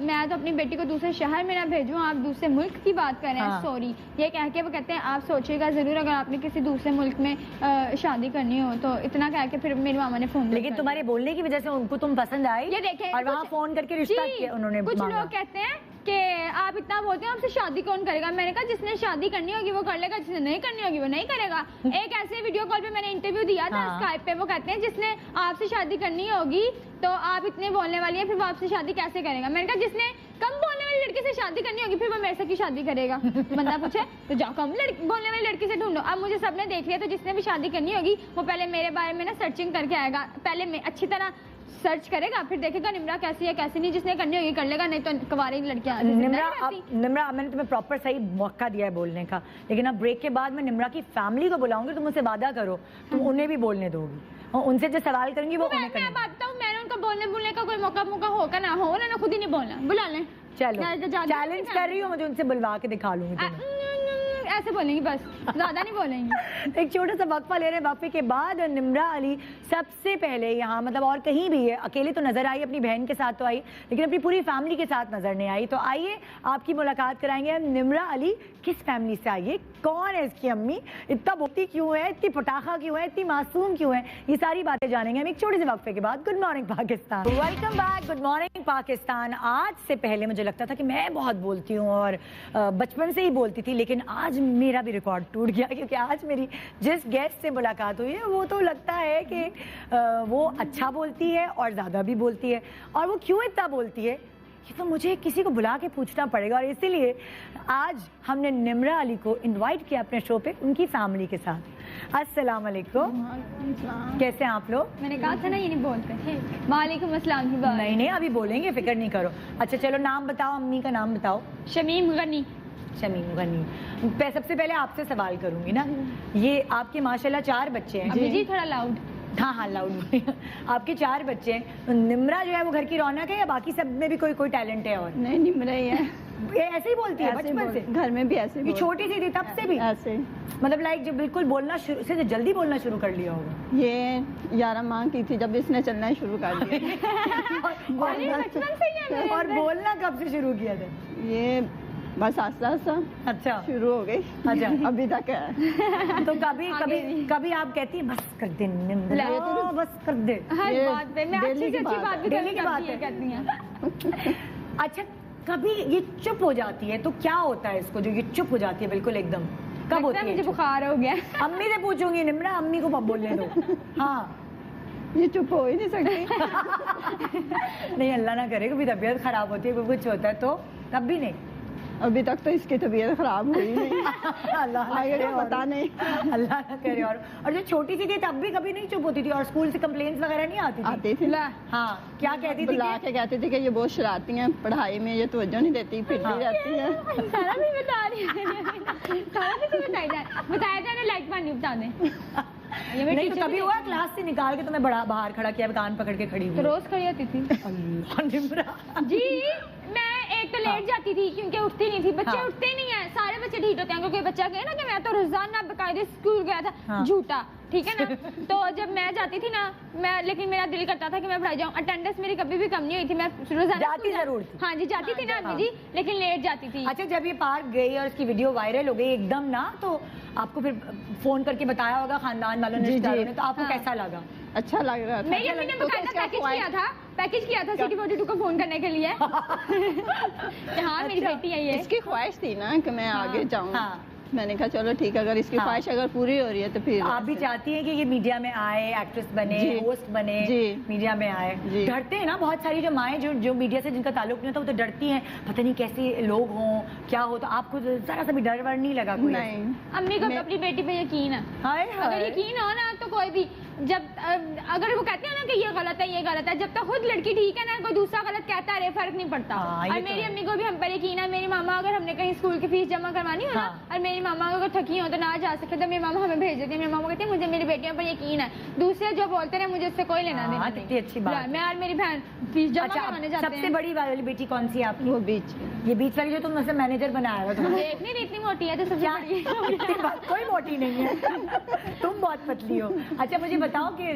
मैं तो अपनी बेटी को दूसरे शहर में ना भेजूं, आप दूसरे मुल्क की बात कर रहे हैं। सॉरी, ये कह के वो कहते हैं आप सोचिएगा जरूर, अगर आपने किसी दूसरे मुल्क में शादी करनी हो तो। इतना कह के फिर मेरी मामा ने फोन। लेकिन तुम्हारे बोलने की वजह से उनको तुम पसंद आई, ये देखें, और वहाँ फोन करके रिश्ता किया उन्होंने। कुछ लोग कहते हैं कि आप इतना बोलते हैं, आपसे शादी कौन करेगा। मैंने कहा जिसने शादी करनी होगी वो कर लेगा, जिसने नहीं करनी होगी वो नहीं करेगा। एक ऐसे वीडियो कॉल पे मैंने इंटरव्यू दिया था, स्काइप पे। वो कहते हैं जिसने आपसे शादी करनी होगी तो आप इतने बोलने वाली है, फिर वो आपसे शादी कैसे करेगा। मैंने कहा जिसने कम बोलने वाली लड़की से शादी करनी होगी फिर वो मेरे से की शादी करेगा। बंदा पूछे तो जाओ कम बोलने वाली लड़की से ढूंढो। अब मुझे सबने देख लिया, तो जिसने भी शादी करनी होगी वो पहले मेरे बारे में ना सर्चिंग करके आएगा, पहले मैं अच्छी तरह सर्च करेगा, फिर देखेगा निम्रा कैसी है कैसी नहीं। जिसने करनी होगी कर लेगा, नहीं तो कुंवारी लड़कियां। निम्रा, मैंने तुम्हें प्रॉपर सही मौका दिया है बोलने का, लेकिन अब ब्रेक के बाद मैं निम्रा की फैमिली को बुलाऊंगी, तुम मुझसे वादा करो तुम उन्हें भी बोलने दोगी, और उनसे जो सवाल करेंगी वो उन्हें करेंगी। मैं बताता हूँ, मैंने उनको बोलने का कोई मौका होगा ना हो, उन्होंने खुद ही नहीं बोलना, बुला लें। चलो चैलेंज कर रही हो, मुझे उनसे बुलवा के दिखा लूंगी तुम्हें। ऐसे बोलेंगी बस, ज्यादा नहीं बोलेंगी। एक छोटा सा वक्फा ले रहे हैं, वक्फे के बाद निम्रा अली सबसे पहले यहाँ, मतलब और कहीं भी है, अकेले तो नजर आई, अपनी बहन के साथ तो आई, लेकिन अपनी पूरी फैमिली के साथ नजर नहीं आई। तो आइए आपकी मुलाकात कराएंगे हम। निम्रा अली किस फैमिली से आई है, कौन है इसकी अम्मी, इतना बोलती क्यों है, इतनी पटाखा क्यों है, इतनी मासूम क्यों है, ये सारी बातें जानेंगे हम एक छोटे से वक्फे के बाद। Good morning Pakistan, welcome back. Good morning Pakistan. आज से पहले मुझे लगता था कि मैं बहुत बोलती हूँ और बचपन से ही बोलती थी, लेकिन आज मेरा भी रिकॉर्ड टूट गया, क्योंकि आज मेरी जिस गेस्ट से मुलाकात हुई है वो तो लगता है कि वो अच्छा बोलती है और ज़्यादा भी बोलती है। और वो क्यों इतना बोलती है ये तो मुझे किसी को बुला के पूछना पड़ेगा, और इसीलिए आज हमने निम्रा अली को इनवाइट किया अपने शो पे उनकी फैमिली के साथ। अस्सलाम वालेकुम, कैसे हैं आप लोग? मैंने कहा था ना ये नहीं बोलते। वालेकुम अस्सलाम की बात। नहीं अभी बोलेंगे, फिक्र नहीं करो। अच्छा चलो नाम बताओ, अम्मी का नाम बताओ। शमीम गनी। शमीम गनी। सबसे पहले आपसे सवाल करूंगी ना, ये आपके माशाल्लाह 4 बच्चे हैं। अभी जी थोड़ा लाउड। हाँ लाउड। आपके 4 बच्चे हैं, तो निम्रा जो है वो घर की रौनक है या बाकी सब में भी कोई टैलेंट है? और नहीं, निम्रा ही है। ये ऐसे ही बोलती है बचपन से? घर में भी ऐसे। ये छोटी सी थी तब से भी ऐसे, मतलब लाइक जो बिल्कुल बोलना शुरू से जल्दी बोलना शुरू कर लिया होगा। ये 11 माह की थी जब इसने चलना शुरू कर दिया। और बोलना कब से शुरू किया था? ये बस आस्ता आस्ता अच्छा शुरू हो गई। अच्छा। अभी तक है। तो कभी कभी कभी आप कहती है बस कर दे निम्रा, बस कर दे। हर ये बात पे मैं अच्छी डेली से की अच्छी बात बात है। भी डेली की बात है। करती हैं। अच्छा, कभी ये चुप हो जाती है तो क्या होता है इसको, जो ये चुप हो जाती है बिल्कुल एकदम, कब लगता होती है है मुझे चुप? बुखार हो गया। अम्मी से पूछूंगी निम्रा, अम्मी को बोलने दो। हाँ ये चुप हो ही नहीं सकती। नहीं, अल्लाह ना करे कभी तबीयत खराब होती है, कुछ होता है तो तब भी नहीं। अभी तक तो इसकी तबीयत खराब हुई नहीं। अल्लाह ना आगे करे का और- पता नहीं। अल्लाह ना करे। और जो छोटी सी थी तब भी कभी नहीं चुप होती थी, और स्कूल से कंप्लेंट्स वगैरह नहीं आती थी? आती थी। हाँ, क्या कहती थी? बुला के कहती थी कि ये बहुत शरारती हैं, पढ़ाई में ये तवज्जो नहीं देती, फिरती रहती है। सारा भी बता रही है। सारा भी बताया जाए ना, लाइक पानी बता दें। ये मेरी नहीं तो teacher कभी भी हुआ क्लास से निकाल के तुम्हें बड़ा बाहर खड़ा किया, कान पकड़ के खड़ी तो हुई? रोज खड़ी होती थी। अल्लाह निम्रा। जी, मैं एक तो लेट जाती थी क्योंकि उठती नहीं थी। बच्चे हाँ। उठते नहीं है, सारे बच्चे ठीक होते हैं। क्योंकि बच्चा कहे ना कि मैं तो रोजाना बकायदे स्कूल गया था, हाँ। झूठा, ठीक है ना। तो जब मैं जाती थी ना, लेकिन मेरा दिल करता था कि मैं पढ़ाई जाऊँ। अटेंडेंस मेरी कभी भी कम नहीं हुई थी, मैं रोजाना जाती स्कूल जरूर थी। हाँ जी, जाती थी ना हाँ। जी, लेकिन लेट जाती थी। अच्छा, जब ये पार्क गई और इसकी वीडियो वायरल हो गई एकदम ना, तो आपको फिर फोन करके बताया होगा खानदान वालों ने, जी, रिश्तेदारों जी। ने, तो आपको हाँ। कैसा लगा? अच्छा लग रहा था। मेरी अम्मी ने तो बकायदा इसका पैकेज ख्वाहिश- किया था, सिटी 42 को फोन करने के लिए। कि हाँ मेरी अच्छा। बेटी है ये। इसकी ख्वाहिश थी ना कि मैं आगे जाऊँ। हाँ। मैंने कहा चलो ठीक है, अगर इसकी हाँ। ख्वाहिश अगर पूरी हो रही है तो फिर आप भी चाहती हैं कि ये मीडिया में आए, एक्ट्रेस बने, जी। होस्ट बने, जी। मीडिया में आए? जी। डरते हैं ना बहुत सारी जो माएँ जो मीडिया से जिनका ताल्लुक नहीं होता, वो तो डरती हैं, पता नहीं कैसे लोग हों, क्या हो। तो आपको जरा सा भी डर वर नहीं लगा कोई? नहीं। अम्मी को मैं- अपनी बेटी पे यकीन है। हाय अगर हाय। यकीन हो ना तो कोई भी, जब अगर वो कहते हैं ना कि ये गलत है, ये गलत है, जब तक खुद लड़की ठीक है ना, कोई दूसरा गलत कहता रहे, फर्क नहीं पड़ता। हाँ, ये और तो मेरी है। अम्मी को भी हम पर यकीन है। मेरी मामा, अगर हमने कहीं स्कूल की फीस जमा करवानी हो ना, हाँ। और मेरी मामा अगर थकी हो तो ना जा सके, तो मेरी मामा हमें भेज देती है। मेरी मामा कहती है मुझे मेरी बेटियों पर यकीन है, दूसरे जो बोलते रहे मुझे उससे कोई लेना हाँ, देना कितनी अच्छी बात है। मैं और मेरी बहन फीस जमा अच्छा, करवाने अब जाते सबसे हैं। बड़ी वाली बेटी कौन सी है आपकी? वो बीच ये बीच वाली जो तुम मुझसे मैनेजर बनाया हुआ तुम्हें? देख नहीं रही इतनी मोटी है तो सबसे क्या? बड़ी है। इतनी बात कोई मोटी नहीं है। तुम बहुत पतली हो। अच्छा, मुझे बताओ कि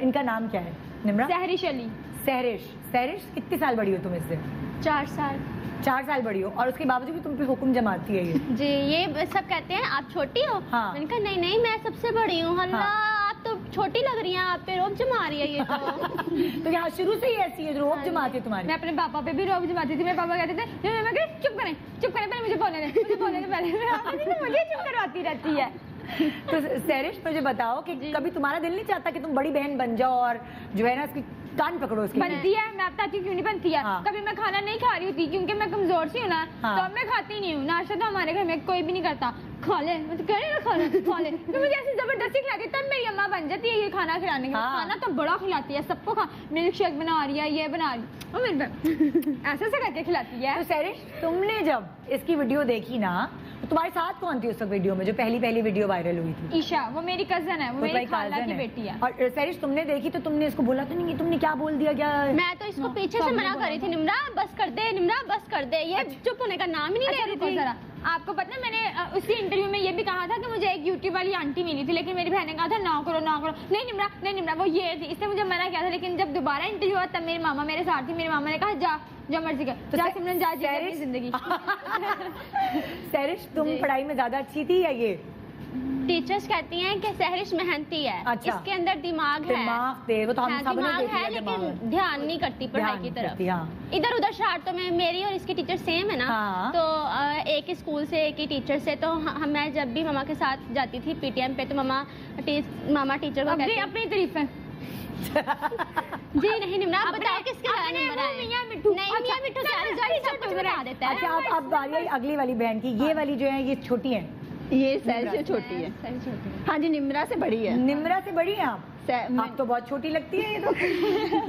इनका नाम क्या है? निम्रा? सहरिश अली। सहरिश। सहरिश कितनी साल बड़ी हो तुम इससे? 4 साल। 4 साल बड़ी हो, और उसके बावजूद भी तुम पे हुक्म जमाती है ये। जी, ये सब कहते हैं आप छोटी हो। हाँ। मैंने कहा नहीं नहीं, मैं सबसे बड़ी हूँ। अल्लाह, आप तो छोटी लग रही हैं, आप पे रोब जमा रही है ये तो। तो यहाँ शुरू से ही ऐसी है, रोब जमाती है तुम्हारी? मैं अपने पापा पे भी रोब जमाती थी। मेरे पापा कहते थे मैं कहती, चुप करें पहले मुझे बोलने दे पहले। मेरे पापा कहते थे, मुझे चुप करवाती रहती है। तो सहरिश, मुझे बताओ कि कभी तुम्हारा दिल नहीं चाहता कि तुम बड़ी बहन बन जाओ और जो है ना इसकी कान पकड़ो उसके? बनती है, मैं बताती हूँ क्यों नहीं बनती है। हाँ। कभी मैं खाना नहीं खा रही होती क्योंकि मैं कमजोर सी हूँ ना, हाँ। तो अब मैं खाती नहीं हूँ। नाश्ता तो हमारे घर में कोई भी नहीं करता। खा ले, मैं तो कह रही हूँ खा ले। तो मुझे ऐसी जबरदस्ती खिलाती है, तब मेरी अम्मा बन जाती है ये खाना खिलाने के लिए। हाँ। खाना तो बड़ा खिलाती है सबको। मिल्क शेक बना रही है, ये बना रही है, और मेरे ऐसे ऐसे करके खिलाती है। तो सहरिश, तुमने जब इसकी वीडियो देखी ना, तो तुम्हारे साथ कौन थी उस वीडियो में, जो पहली वीडियो वायरल हुई थी? ईशा, वो मेरी कजन है, वो मेरी तुम्हारी खाला cousin की है। बेटी है। और सहरिश, तुमने देखी तो तुमने इसको बोला तो नहीं, तुमने क्या बोल दिया? क्या मैं तो इसको पीछे से मना कर रही थी, निम्रा बस कर दे, निम्रा बस कर दे। ये चुप होने का नाम ही नहीं अच्छा, ले रुको रही थी। जरा। आपको पता है मैंने उसी इंटरव्यू में ये भी कहा था कि मुझे एक यूट्यूब वाली आंटी मिली थी, लेकिन मेरी बहन ने कहा था ना करो ना करो। नहीं निम्रा वो ये थी, इसने मुझे मना किया था। लेकिन जब दोबारा इंटरव्यू हुआ तब मेरी मामा मेरे साथ थी। मेरी मामा ने कहा जा जो मर्जी कर, तो जा सिमरन जा, जी अपनी सहरिश- जिंदगी। सहरिश, तुम जी। पढ़ाई में ज्यादा अच्छी थी या ये? टीचर्स कहती हैं कि सहरिश मेहनती है, अच्छा। इसके अंदर दिमाग है। दिमाग थे वो तो हम हाँ, सबने दिमाग देख है, लिया, दिमाग लेकिन है। ध्यान नहीं करती पढ़ाई ध्यान की नहीं तरफ। करती, हाँ। इधर उधर शरारतों में। मेरी और इसकी टीचर सेम है ना, हाँ। तो एक ही स्कूल से, एक ही टीचर से। तो मैं जब भी मामा के साथ जाती थी पीटीएम पे, तो मामा टीचर को अब जी कहती अपनी तारीफें। जी नहीं निम्रा, आप बताओ किसके ज्यादा अपने नंबर आए? मियां मिट्ठू। नहीं, अच्छा, मियां मिट्ठू क्या रिजल्ट सब कुछ बता देता है। अच्छा, अब बारी आई अगली वाली बहन की। ये वाली जो है ये छोटी है? ये सहर से छोटी है। हाँ जी, निम्रा से बड़ी है। निम्रा से बड़ी है आप? सह- आप तो बहुत छोटी लगती है ये तो।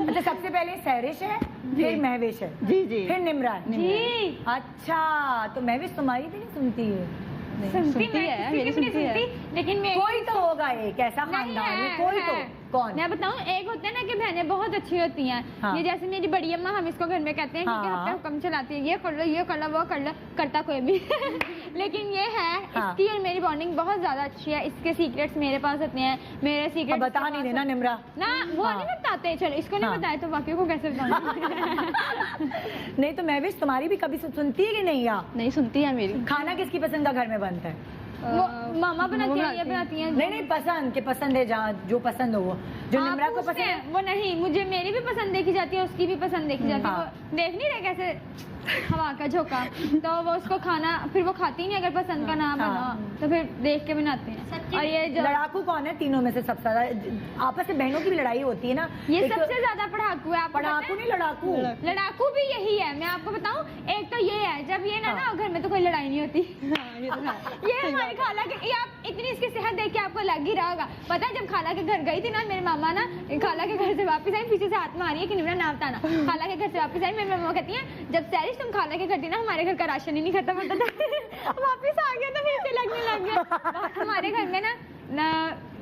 अच्छा, सबसे पहले सहरिश है, फिर महविश है, जी जी। फिर निम्रा है। जी अच्छा, तो महविश तुम्हारी भी नहीं सुनती है? सुनती है, मेरी सुनती है, लेकिन मेरी कोई तो होगा एक ऐसा नहीं खानदान है, में, कोई तो। कौन? मैं बताऊं, एक होता है ना कि बहनें बहुत अच्छी होती हैं। हाँ। ये जैसे मेरी बड़ी अम्मा, हम इसको घर में कहते हैं क्योंकि हाँ। हम पे हुक्म चलाती है, ये कर लो, ये कर लो, वो कर लो, करता कोई भी लेकिन ये है, हाँ। इसकी और मेरी बॉन्डिंग बहुत ज्यादा अच्छी है। इसके सीक्रेट्स मेरे पास होते हैं, मेरे अब सीक्रेट बता नहीं देना निम्रा। ना, वो हाँ। नहीं बताते। चलो, इसको नहीं हाँ। बताया तो बाकी को कैसे बताऊंगी नहीं तो महविश तुम्हारी भी कभी सुनती है कि नहीं? या नहीं सुनती है मेरी। खाना किसकी पसंद का घर में बनता है? वो मामा बनाती है, ये बनाती है। नहीं नहीं, पसंद के पसंद है, जहाँ जो पसंद हो वो, जो आप निम्रा को पूछते पसंद है। हैं, वो नहीं, मुझे मेरी भी पसंद देखी जाती है, उसकी भी पसंद देखी जाती है। हाँ। वो देख नहीं रहे कैसे हवा का झोंका, तो वो उसको खाना, फिर वो खाती नहीं अगर पसंद का ना हाँ। बना, तो फिर देख के बनाते हैं। और ये जो लड़ाकू कौन है तीनों में से सबसे ज्यादा? आपस में बहनों की भी लड़ाई होती है ना, ये एक तो सबसे ज्यादा पढ़ाकू है। आपको पता पढ़ाकू है? नहीं लड़ाकू। लड़ाकू भी यही है। मैं आपको बताऊं, एक तो ये है, जब ये ना घर में तो कोई लड़ाई नहीं होती ये हमारी खाला के, ये आप इतनी इसकी सेहत देख के आपको लग ही रहा होगा। पता है, जब खाला के घर गई थी ना, मेरे मामा ना खाला के घर से वापस आई, पीछे से हाथ मारी है कि निम्रा नाम ताना। खाला के घर से वापस आई, मेरी मामा कहती है, जब सैरिश तुम खाला के घर थी ना, हमारे घर का राशन ही नहीं खत्म होता था वापिस आ गया तो फिर से लगने लग गया। हमारे घर में ना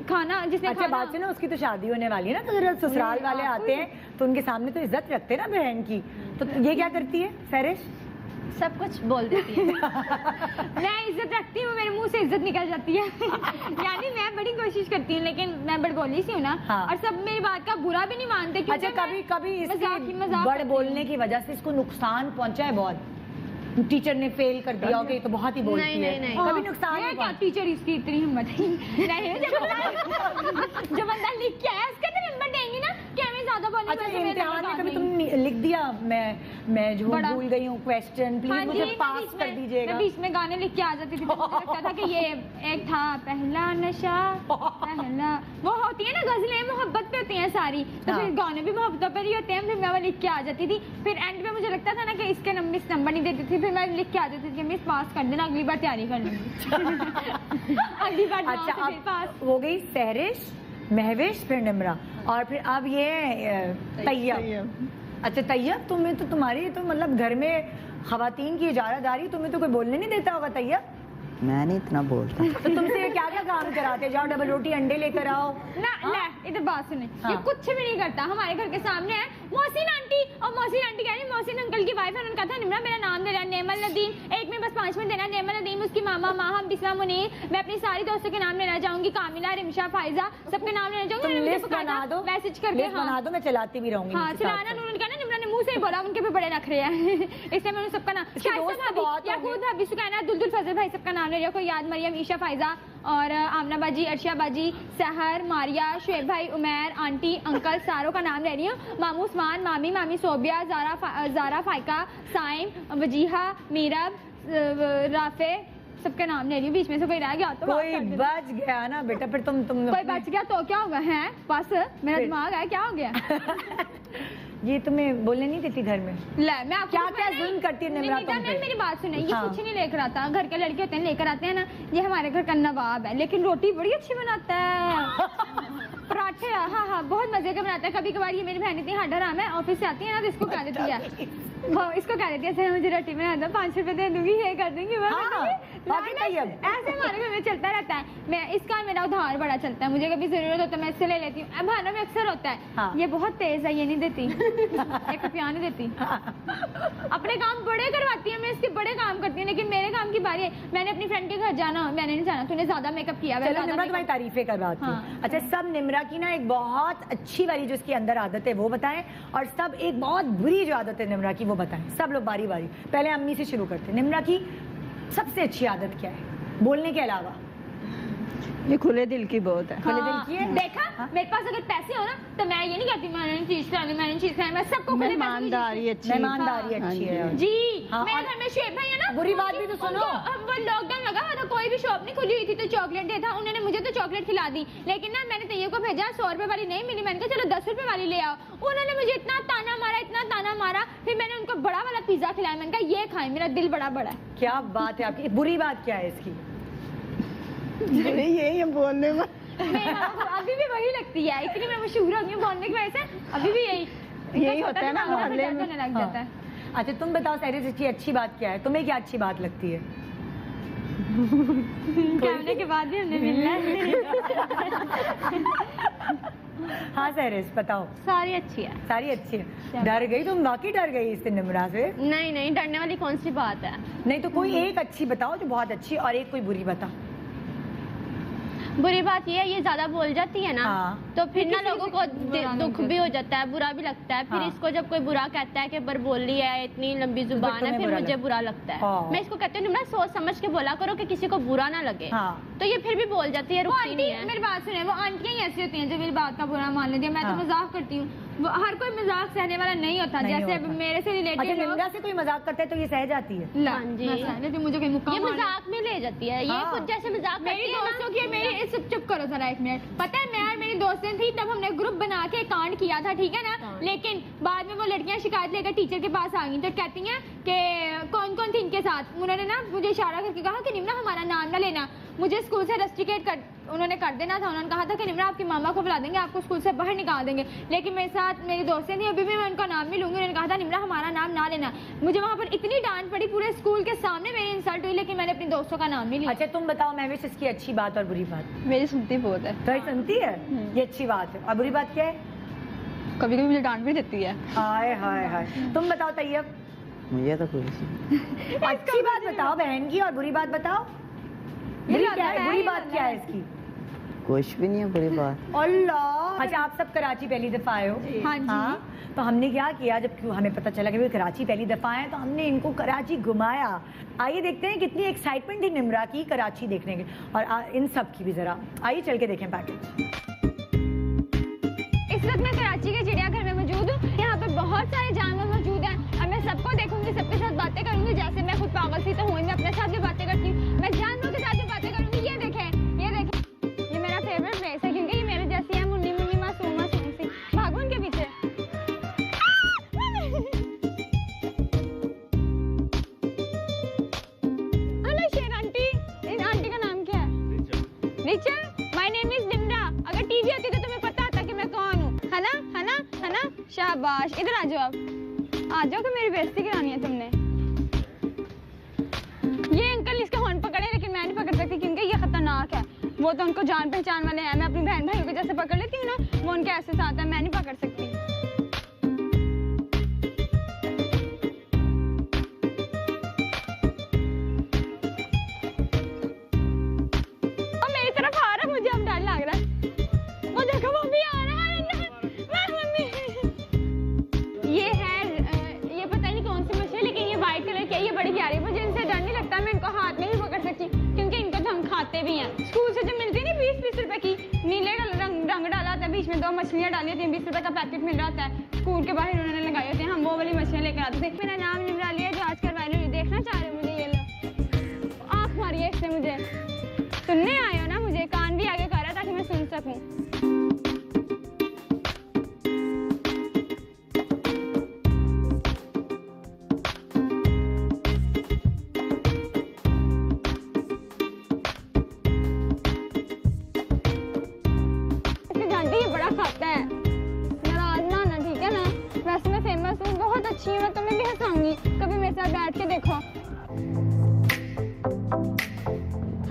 खाना जिसने अच्छा बात सुनो, उसकी तो शादी होने वाली है ना, तो जरा ससुराल वाले आते हैं तो उनके सामने तो इज्जत रखते हैं ना बहन की। तो ये क्या करती है सैरिश? सब कुछ बोल देती है। मैं इज्जत रखती हूँ, मेरे मुंह से इज्जत निकल जाती है यानी मैं बड़ी कोशिश करती हूँ, लेकिन मैं बड़बोली सी हूँ ना। हाँ। और सब मेरी बात का बुरा भी नहीं मानते। क्योंकि अच्छा कभी कभी मजाक इसके करती बड़ हूँ। बोलने की वजह से इसको नुकसान पहुंचा है बहुत? टीचर ने फेल कर दिया हो कि तो बहुत ही बोलती नहीं, है। नहीं। कभी नुकसान ये नहीं क्या पहुंचा? टीचर इसकी इतनी हिम्मत नहीं, जो बंदा लिख के आया उसका तो नंबर देंगी ना कि हमें ज्यादा बोलने अच्छा की वजह से मेरे इम्तिहान में नंबर कभी नहीं। तुमने लिख दिया मैं जो बड़ा। भूल गई हूँ क्वेश्चन, हाँ प्लीज जी, मुझे मैं पास बीच कर में- दीजिएगा। मैं बीच में गाने लिख के आ जाती थी, तो मुझे लगता था कि ये एक था पहला नशा पहला, वो होती है ना गजलें, मोहब्बत पे होती हैं सारी, तो हाँ। फिर गाने भी मोहब्बत पर ही होते हैं। फिर मैं वो लिख के आ जाती थी। फिर एंड में मुझे लगता था ना कि इसके नंबर नहीं देती थी, फिर मैं लिख के आ जाती थी कि मिस पास कर देना, अगली बार तैयारी कर लूंगी अगली बार जाओ अच्छा तो फिर पास। अब हो गई सहरिश, महविश, फिर निम्रा, और फिर अब ये तैयब। अच्छा तैयब, तुम्हें तो तुम्हारी तो मतलब घर में खवातीन की इजारादारी, तुम्हें तो कोई बोलने नहीं देता होगा तैयब? मैं नहीं इतना बोलता। तो तुमसे क्या क्या काम कराते? जाओ डबल रोटी अंडे लेकर आओ। ना ले, इधर बात सुने, हाँ। ये कुछ भी नहीं करता। हमारे घर के सामने है मोहसिन आंटी, और मोहसिन आंटी कह रही मोहसिन अंकल की वाइफ है। उन्होंने कहा था निम्रा मेरा नाम दे रहा है नेमल नदीम, एक में बस 5 मिनट देना। नेमल नदीम, उसकी मामा माहम, बिस्मा, मुनीर, मैं अपनी सारी दोस्तों के नाम लेना चाहूंगी, कामिला, रिमशा, फाइजा, सबके नाम लेना चाहूंगी। तुम उन्होंने मुझे लिस्ट बना दो, मैसेज करके। लिस्ट बना दो, मैं चलाती भी रहूंगी। हाँ उनके साथ चलाना। साथ। उन्होंने कहा ना निम्रा ने मुंह से ही बोला, उनके भी बड़े नखरे हैं इसलिए मैंने सबका नाम, इसके दोस्त तो बहुत होंगे। याकूब भाभी, सुकैना, दुलदुल, फजल भाई, सबका नाम ले रही कोई याद, मरियम, ईशा, फाइजा और आमना बाजी, अर्शिया बाजी, सहर, मारिया, शुएब भाई, उमैर, आंटी, अंकल, सारों का नाम ले रही हूँ। मामू उस्मान, मामी, मामी सोबिया, जारा, फाइका, साइम, वजीहा, मीरब, राफे, सबके नाम ले रही हूँ। बीच में से कोई रह गया तो माफ कोई कर देना। बच गया ना बेटा, फिर तुम कोई बच गया तो क्या होगा? है बस मेरा फिर- दिमाग है, क्या हो गया? ये तुम्हें बोलने नहीं देती घर में? ले, मैं आपको क्या कुछ क्या नहीं- जुल्म करती है निम्रा निमिता तुम पे? मैम, मेरी बात सुने, ये हाँ। कुछ नहीं लेकर आता। घर के लड़के होते हैं लेकर आते हैं ना, ये हमारे घर का नवाब है, लेकिन रोटी बड़ी अच्छी बनाता है पराठे, हाँ हाँ बहुत मजे के बनाता है। कभी कभार ये मेरी बहन इतनी हड्डराम है, ऑफिस से आती है ना तो इसको कह देती है, वो इसको कह देती है सर मुझे रोटी में आता 5 रुपए दे दूंगी, ये कर दूंगी, वो कर हाँ, दूंगी। बाकी तैयब। ऐसे हमारे घर में चलता रहता है। मैं इसका मेरा उधार बड़ा चलता है, मुझे कभी जरूरत होता है मैं इससे ले लेती हूँ। भानों में अक्सर होता है हाँ। ये बहुत तेज है, ये नहीं देती 1 रुपया नहीं देती। अपने काम बड़े करवाती है, मैं इसके बड़े काम करती हूँ, लेकिन मेरे काम की बारी है। मैंने अपनी फ्रेंड के घर जाना, मैंने नहीं जाना, तूने ज्यादा मेकअप किया। चलो निम्रा तुम्हारी तारीफें करवाती हूँ। हाँ। अच्छा सब निम्रा की ना एक बहुत अच्छी वाली जो इसके अंदर आदत है वो बताएं, और सब एक बहुत बुरी जो आदत है निम्रा की वो बताएं। सब लोग बारी बारी, पहले अम्मी से शुरू करते हैं। निम्रा की सबसे अच्छी आदत क्या है बोलने के अलावा? ये खुले दिल की बहुत है। खुले दिल की है? देखा हाँ। मेरे पास अगर पैसे हो ना तो मैं ये नहीं कहती मैंने चीज खानी, मैंने चीज खानी, मैं सबको खुले पैसे की मेहमानदारी अच्छी। मेहमानदारी हाँ अच्छी जी। है। जी। हाँ, मेरे और- घर में शुएब भाई है ना, बुरी बात भी तो सुनो। वो लॉकडाउन लगा हुआ था, कोई भी शॉप नहीं खुली हुई थी, तो चॉकलेट दे था, उन्होंने मुझे तो चॉकलेट खिला दी। लेकिन ना मैंने तैयब को भेजा 100 रुपए वाली नहीं मिली, मैंने कहा चलो 10 रुपए वाली ले आओ। उन्होंने मुझे इतना ताना मारा, इतना ताना मारा, फिर मैंने उनको बड़ा वाला पिज्जा खिलाया। मैंने कहा ये खाएं, मेरा दिल बड़ा बड़ा है। क्या बात है आपकी, बुरी बात क्या है इसकी? यही है बोलने में। मेरी मामा को अभी भी वही लगती है, इतनी मैं मशहूर हो गई हूँ बोलने की वजह से, अभी भी यही होता है ना मामा को मोहल्ले दर्द में। होने लग जाता है। हाँ। अच्छा तुम बताओ सहरिश की अच्छी बात क्या है? तुम्हें क्या अच्छी बात लगती है? कहने के बाद भी हमने मिलना है। हाँ सहरिश बताओ। सारी अच्छी है। सारी अच्छी है। डर गई तुम, वाकई डर गई इससे निम्रा से? नहीं नहीं, डरने वाली कौन सी बात है। नहीं तो कोई एक अच्छी बताओ जो बहुत अच्छी, और एक कोई बुरी बताओ। बुरी बात ये है, ये ज्यादा बोल जाती है ना, हाँ। तो फिर ना लोगों को दुख भी हो जाता है, बुरा भी लगता है। फिर हाँ। इसको जब कोई बुरा कहता है कि बर बोल रही है, इतनी लंबी जुबान है, तुम्हें फिर बुरा मुझे लगता बुरा लगता है। हाँ। मैं इसको कहती हूँ निम्रा सोच समझ के बोला करो कि किसी को बुरा ना लगे। हाँ। तो ये फिर भी बोल जाती है, वो रुकती आंटी नहीं है। मेरी बात सुने, वो आंटियां ही ऐसी होती हैं जो मेरी बात का बुरा मान लेती है। मैं हाँ। तो मजाक करती हूँ, हर कोई मजाक सहने वाला नहीं होता। नहीं जैसे होता। अब मेरे से अच्छा रिलेटेड निम्रा से कोई मजाक करता है तो ये सह जाती है? ला, हाँ जी। मैं सह लेती हूँ, मुझे कोई मुक्का ये मार- मजाक में ले जाती है, ये हाँ। खुद जैसे मजाक मेरी करती है ना। दोस्तों की मेरी चुप करो जरा एक मिनट। पता है मैं और मेरी दोस्तें थी, तब हमने ग्रुप बना के कांड किया था, ठीक है ना। हाँ। लेकिन बाद में वो लड़कियां शिकायत लेकर टीचर के पास आ गई, तो कहती हैं कि कौन कौन थी इनके साथ। उन्होंने ना मुझे इशारा करके कहा कि निम्रा हमारा नाम ना लेना, मुझे स्कूल से रस्टिकेट कर उन्होंने कर देना था। उन्होंने कहा था कि निम्रा आपकी मामा को बुला देंगे, आपको स्कूल से बाहर निकाल देंगे। लेकिन मेरे साथ मेरी दोस्तें थी, अभी भी मैं उनका नाम नहीं लूंगी। उन्होंने कहा था निम्रा हमारा नाम ना लेना। मुझे वहाँ पर इतनी डांट पड़ी, पूरे स्कूल के सामने मेरी इंसल्ट हुई, लेकिन मैंने अपनी दोस्तों का नाम नहीं लिया। अच्छा तुम बताओ महविश, इसकी अच्छी बात और बुरी बात। मेरी सुनती बहुत है, तो ये सुनती है, ये अच्छी बात है। और बुरी बात क्या है? कभी कभी मुझे डांट भी देती है। हाय हाय हाय। तुम बताओ तैयब। मुझे तो कुछ नहीं। अच्छी बात बताओ बहन की, और बुरी बात बताओ। बुरी क्या है? बुरी बात क्या है इसकी? कुछ भी नहीं है बुरी बात। अल्लाह। अच्छा आप सब कराची पहली दफा आए हो? हाँ जी। तो हमने क्या किया, जब हमें पता चला कि वे कराची पहली दफा आए, तो हमने इनको कराची घुमाया। आइए देखते हैं कितनी एक्साइटमेंट थी निम्रा की कराची देखने की, और इन सब की भी जरा आइए चल के देखें पैकेज। इस वक्त मैं कराची के चिड़ियाघर में मौजूद हूँ। यहाँ पे बहुत सारे जानवर मौजूद हैं, और मैं सबको देखूंगी, सबके साथ बातें करूंगी। जैसे मैं खुद पागल सी तो हूँ, मैं अपने साथ भी बातें करती हूँ, मैं जानवरों के साथ भी बातें करूंगी। ये देखें, ये मेरा फेवरेट प्लेस है, क्योंकि ये मेरे जैसी है, मुन्नी मुन्नी मासूम मासूम सी। भागो उनके पीछे। हेलो शेर आंटी। इस आंटी का नाम क्या है? Richa. My name is Nimra. अगर टीवी होती तो तुम्हें पता था कि मैं कौन हूँ, है ना, है ना, है ना। शाबाश, इधर आ जाओ आप, आ जाओ कि मेरी बेइज्जती करानी है तुमने। ये अंकल इसका हॉर्न पकड़े, लेकिन मैं नहीं पकड़ सकती क्योंकि ये खतरनाक है। वो तो उनको जान पहचान वाले हैं, मैं अपनी बहन भाइयों को जैसे पकड़ लेती हूँ ना, वो उनके ऐसे साथ है, मैं नहीं पकड़ सकती। और मेरी तरफ आ रहा है, मुझे अब डर लग रहा है। वो देखो वो भी आ रहा है। ये है ये पता नहीं कौन सी मछली है, लेकिन ये व्हाइट कलर की है, ये बड़ी प्यारी है। मुझे इनसे डर नहीं लगता, मैं इनको हाथ में भी पकड़ सकती हूँ, क्योंकि इनको तो हम खाते भी हैं। स्कूल से जो मिलती है ना 20-20 रुपए की, नीले रंग डाला होता है, बीच में 2 मछलियाँ डाली होती हैं, 20 रुपए का पैकेट मिल रहा होता है, स्कूल के बाहर उन्होंने लगाए होते हैं, हम वो वाली मछलियाँ लेकर आते थे। मेरा नाम निम्रा लिया, जो आजकल वायरल देखना चाह रहे हो मुझे। ये लो, आँख मारी है इसने मुझे। सुनने आए हो ना मुझे, कान भी आगे कर रहा ताकि मैं सुन सकूं। जानती ये बड़ा खाता है, नाराज ना होना, ठीक है ना। वैसे मैं फेमस हूँ, बहुत अच्छी हूँ, मैं तुम्हें भी हंसाऊंगी, कभी मेरे साथ बैठ के देखो।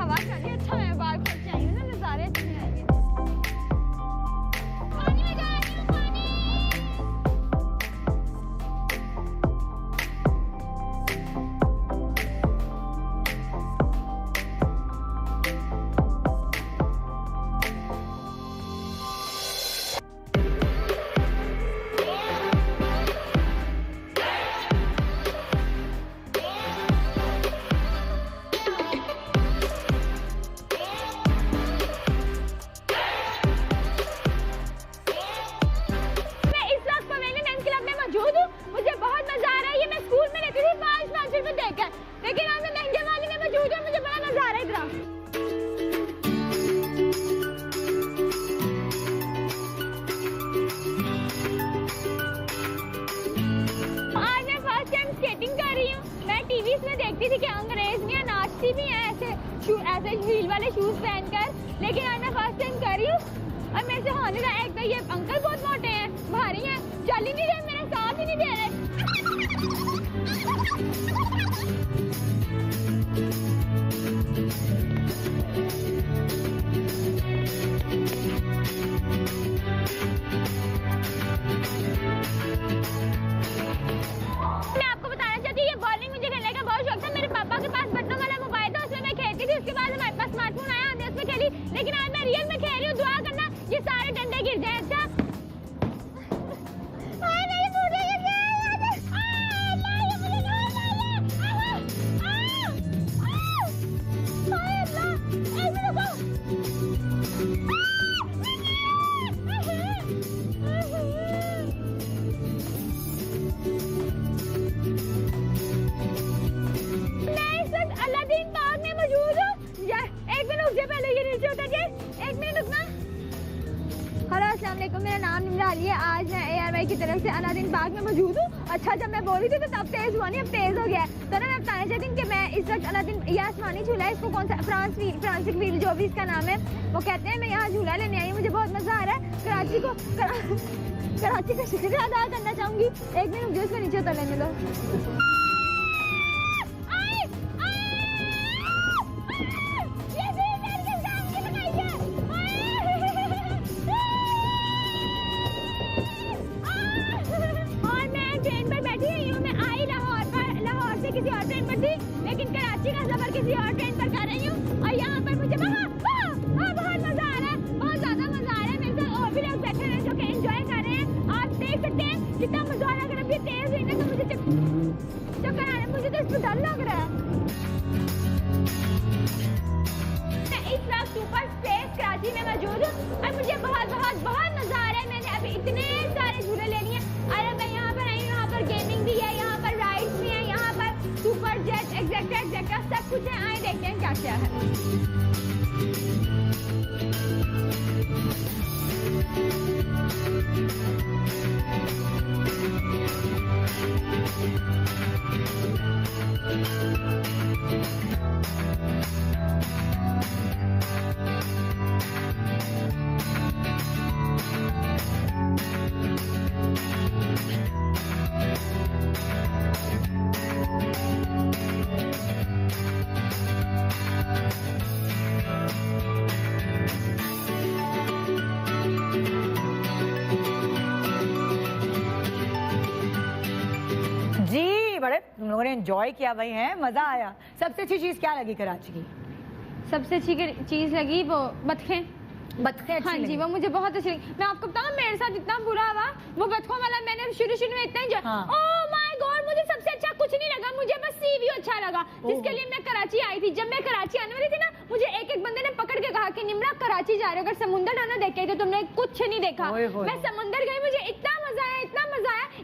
हवा चलिए, अच्छा है, बाल खुल जाएंगे ना, नजारे अच्छे आएंगे। पानी में जा रही हूँ, पानी। मुझे बहुत मजा आ रहा है। ये मैं स्कूल में लेती थी 5-5 रुपए देकर, लेकिन आज मैं महंगे वाली में मौजूद हूँ, मुझे बड़ा मजा आ रहा है। इधर आज मैं फर्स्ट टाइम स्केटिंग कर रही हूँ। मैं टीवी में देखती थी कि अंग्रेजियाँ नाचती भी हैं ऐसे व्हील वाले शूज पहनकर, लेकिन आज मैं फर्स्ट टाइम कर रही हूँ और मेरे से होने का। एक तो ये अंकल बहुत मोटे हैं, भारी हैं, चल ही नहीं रहे, मेरे साथ ही नहीं दे रहे। अस्सलाम वालेकुम, मेरा नाम निम्रा अली है। आज मैं ARY की तरफ से अलादीन बाग में मौजूद हूँ। अच्छा, जब मैं बोली थी तो तब तेज हुआ नहीं, अब तेज हो गया है। तो ना मैं बताना चाहती हूँ कि मैं इस वक्त अलादीन, ये आसमानी झूला है, इसको कौन सा फ्रांसिक व्हील जो भी इसका नाम है वो कहते हैं। मैं यहाँ झूला लेने आई हूँ, मुझे बहुत मजा आ रहा है। कराची का शुक्रिया अदा करना चाहूंगी। एक मिनट मुझे इसको नीचे उतरने दो। किसी और ट्रेन पर थी, लेकिन कराची का सफर किसी और ट्रेन पर कर रही हूँ और यहाँ पर मुझे बहुत मजा आ रहा है, बहुत ज्यादा मजा आ रहा है। मेरे साथ और भी लोग बैठे हैं जो कि एंजॉय कर रहे हैं। आप देख सकते हैं कितना मजा आ रहा है। अगर अभी तेज हुई ना तो मुझे चक्कर आ रहा है, मुझे तो इस पर डर लग रहा है। मैं इस वक्त सुपर स्पेस कराची में मौजूद हूँ और मुझे बहुत मजा आ रहा है। मैंने अभी इतने सारे झूले ले लिए। अरे मैं यहाँ पर आई हूँ, यहाँ पर गेमिंग भी है, यहाँ पर राइड्स भी है, यहाँ पर सुपर जेट एक्सेट्रा सब कुछ है। आए देखते हैं क्या क्या है। बड़े तुम लोगों ने एंजॉय किया भाई, है मजा आया। सबसे अच्छी चीज क्या लगी कराची की? सबसे अच्छी चीज लगी वो बतखें अच्छी हाँ जी, वो मुझे बहुत अच्छी लगी। मैं आपको बताऊं मेरे साथ इतना बुरा हुआ वो बतखों वाला। मैंने शुरू में इतना ही ओह माय गॉड, मुझे सबसे अच्छा कुछ नहीं लगा, मुझे बस सी व्यू अच्छा लगा, जिसके लिए मैं कराची आई थी। जब मैं कराची आने वाली थी ना, मुझे एक बंदे ने पकड़ के कहा कि निम्रा कराची जा रहे हो, अगर समुंदर ना देखे तो तुमने कुछ नहीं देखा। मैं समुंदर गई, मुझे इतना मजा आया।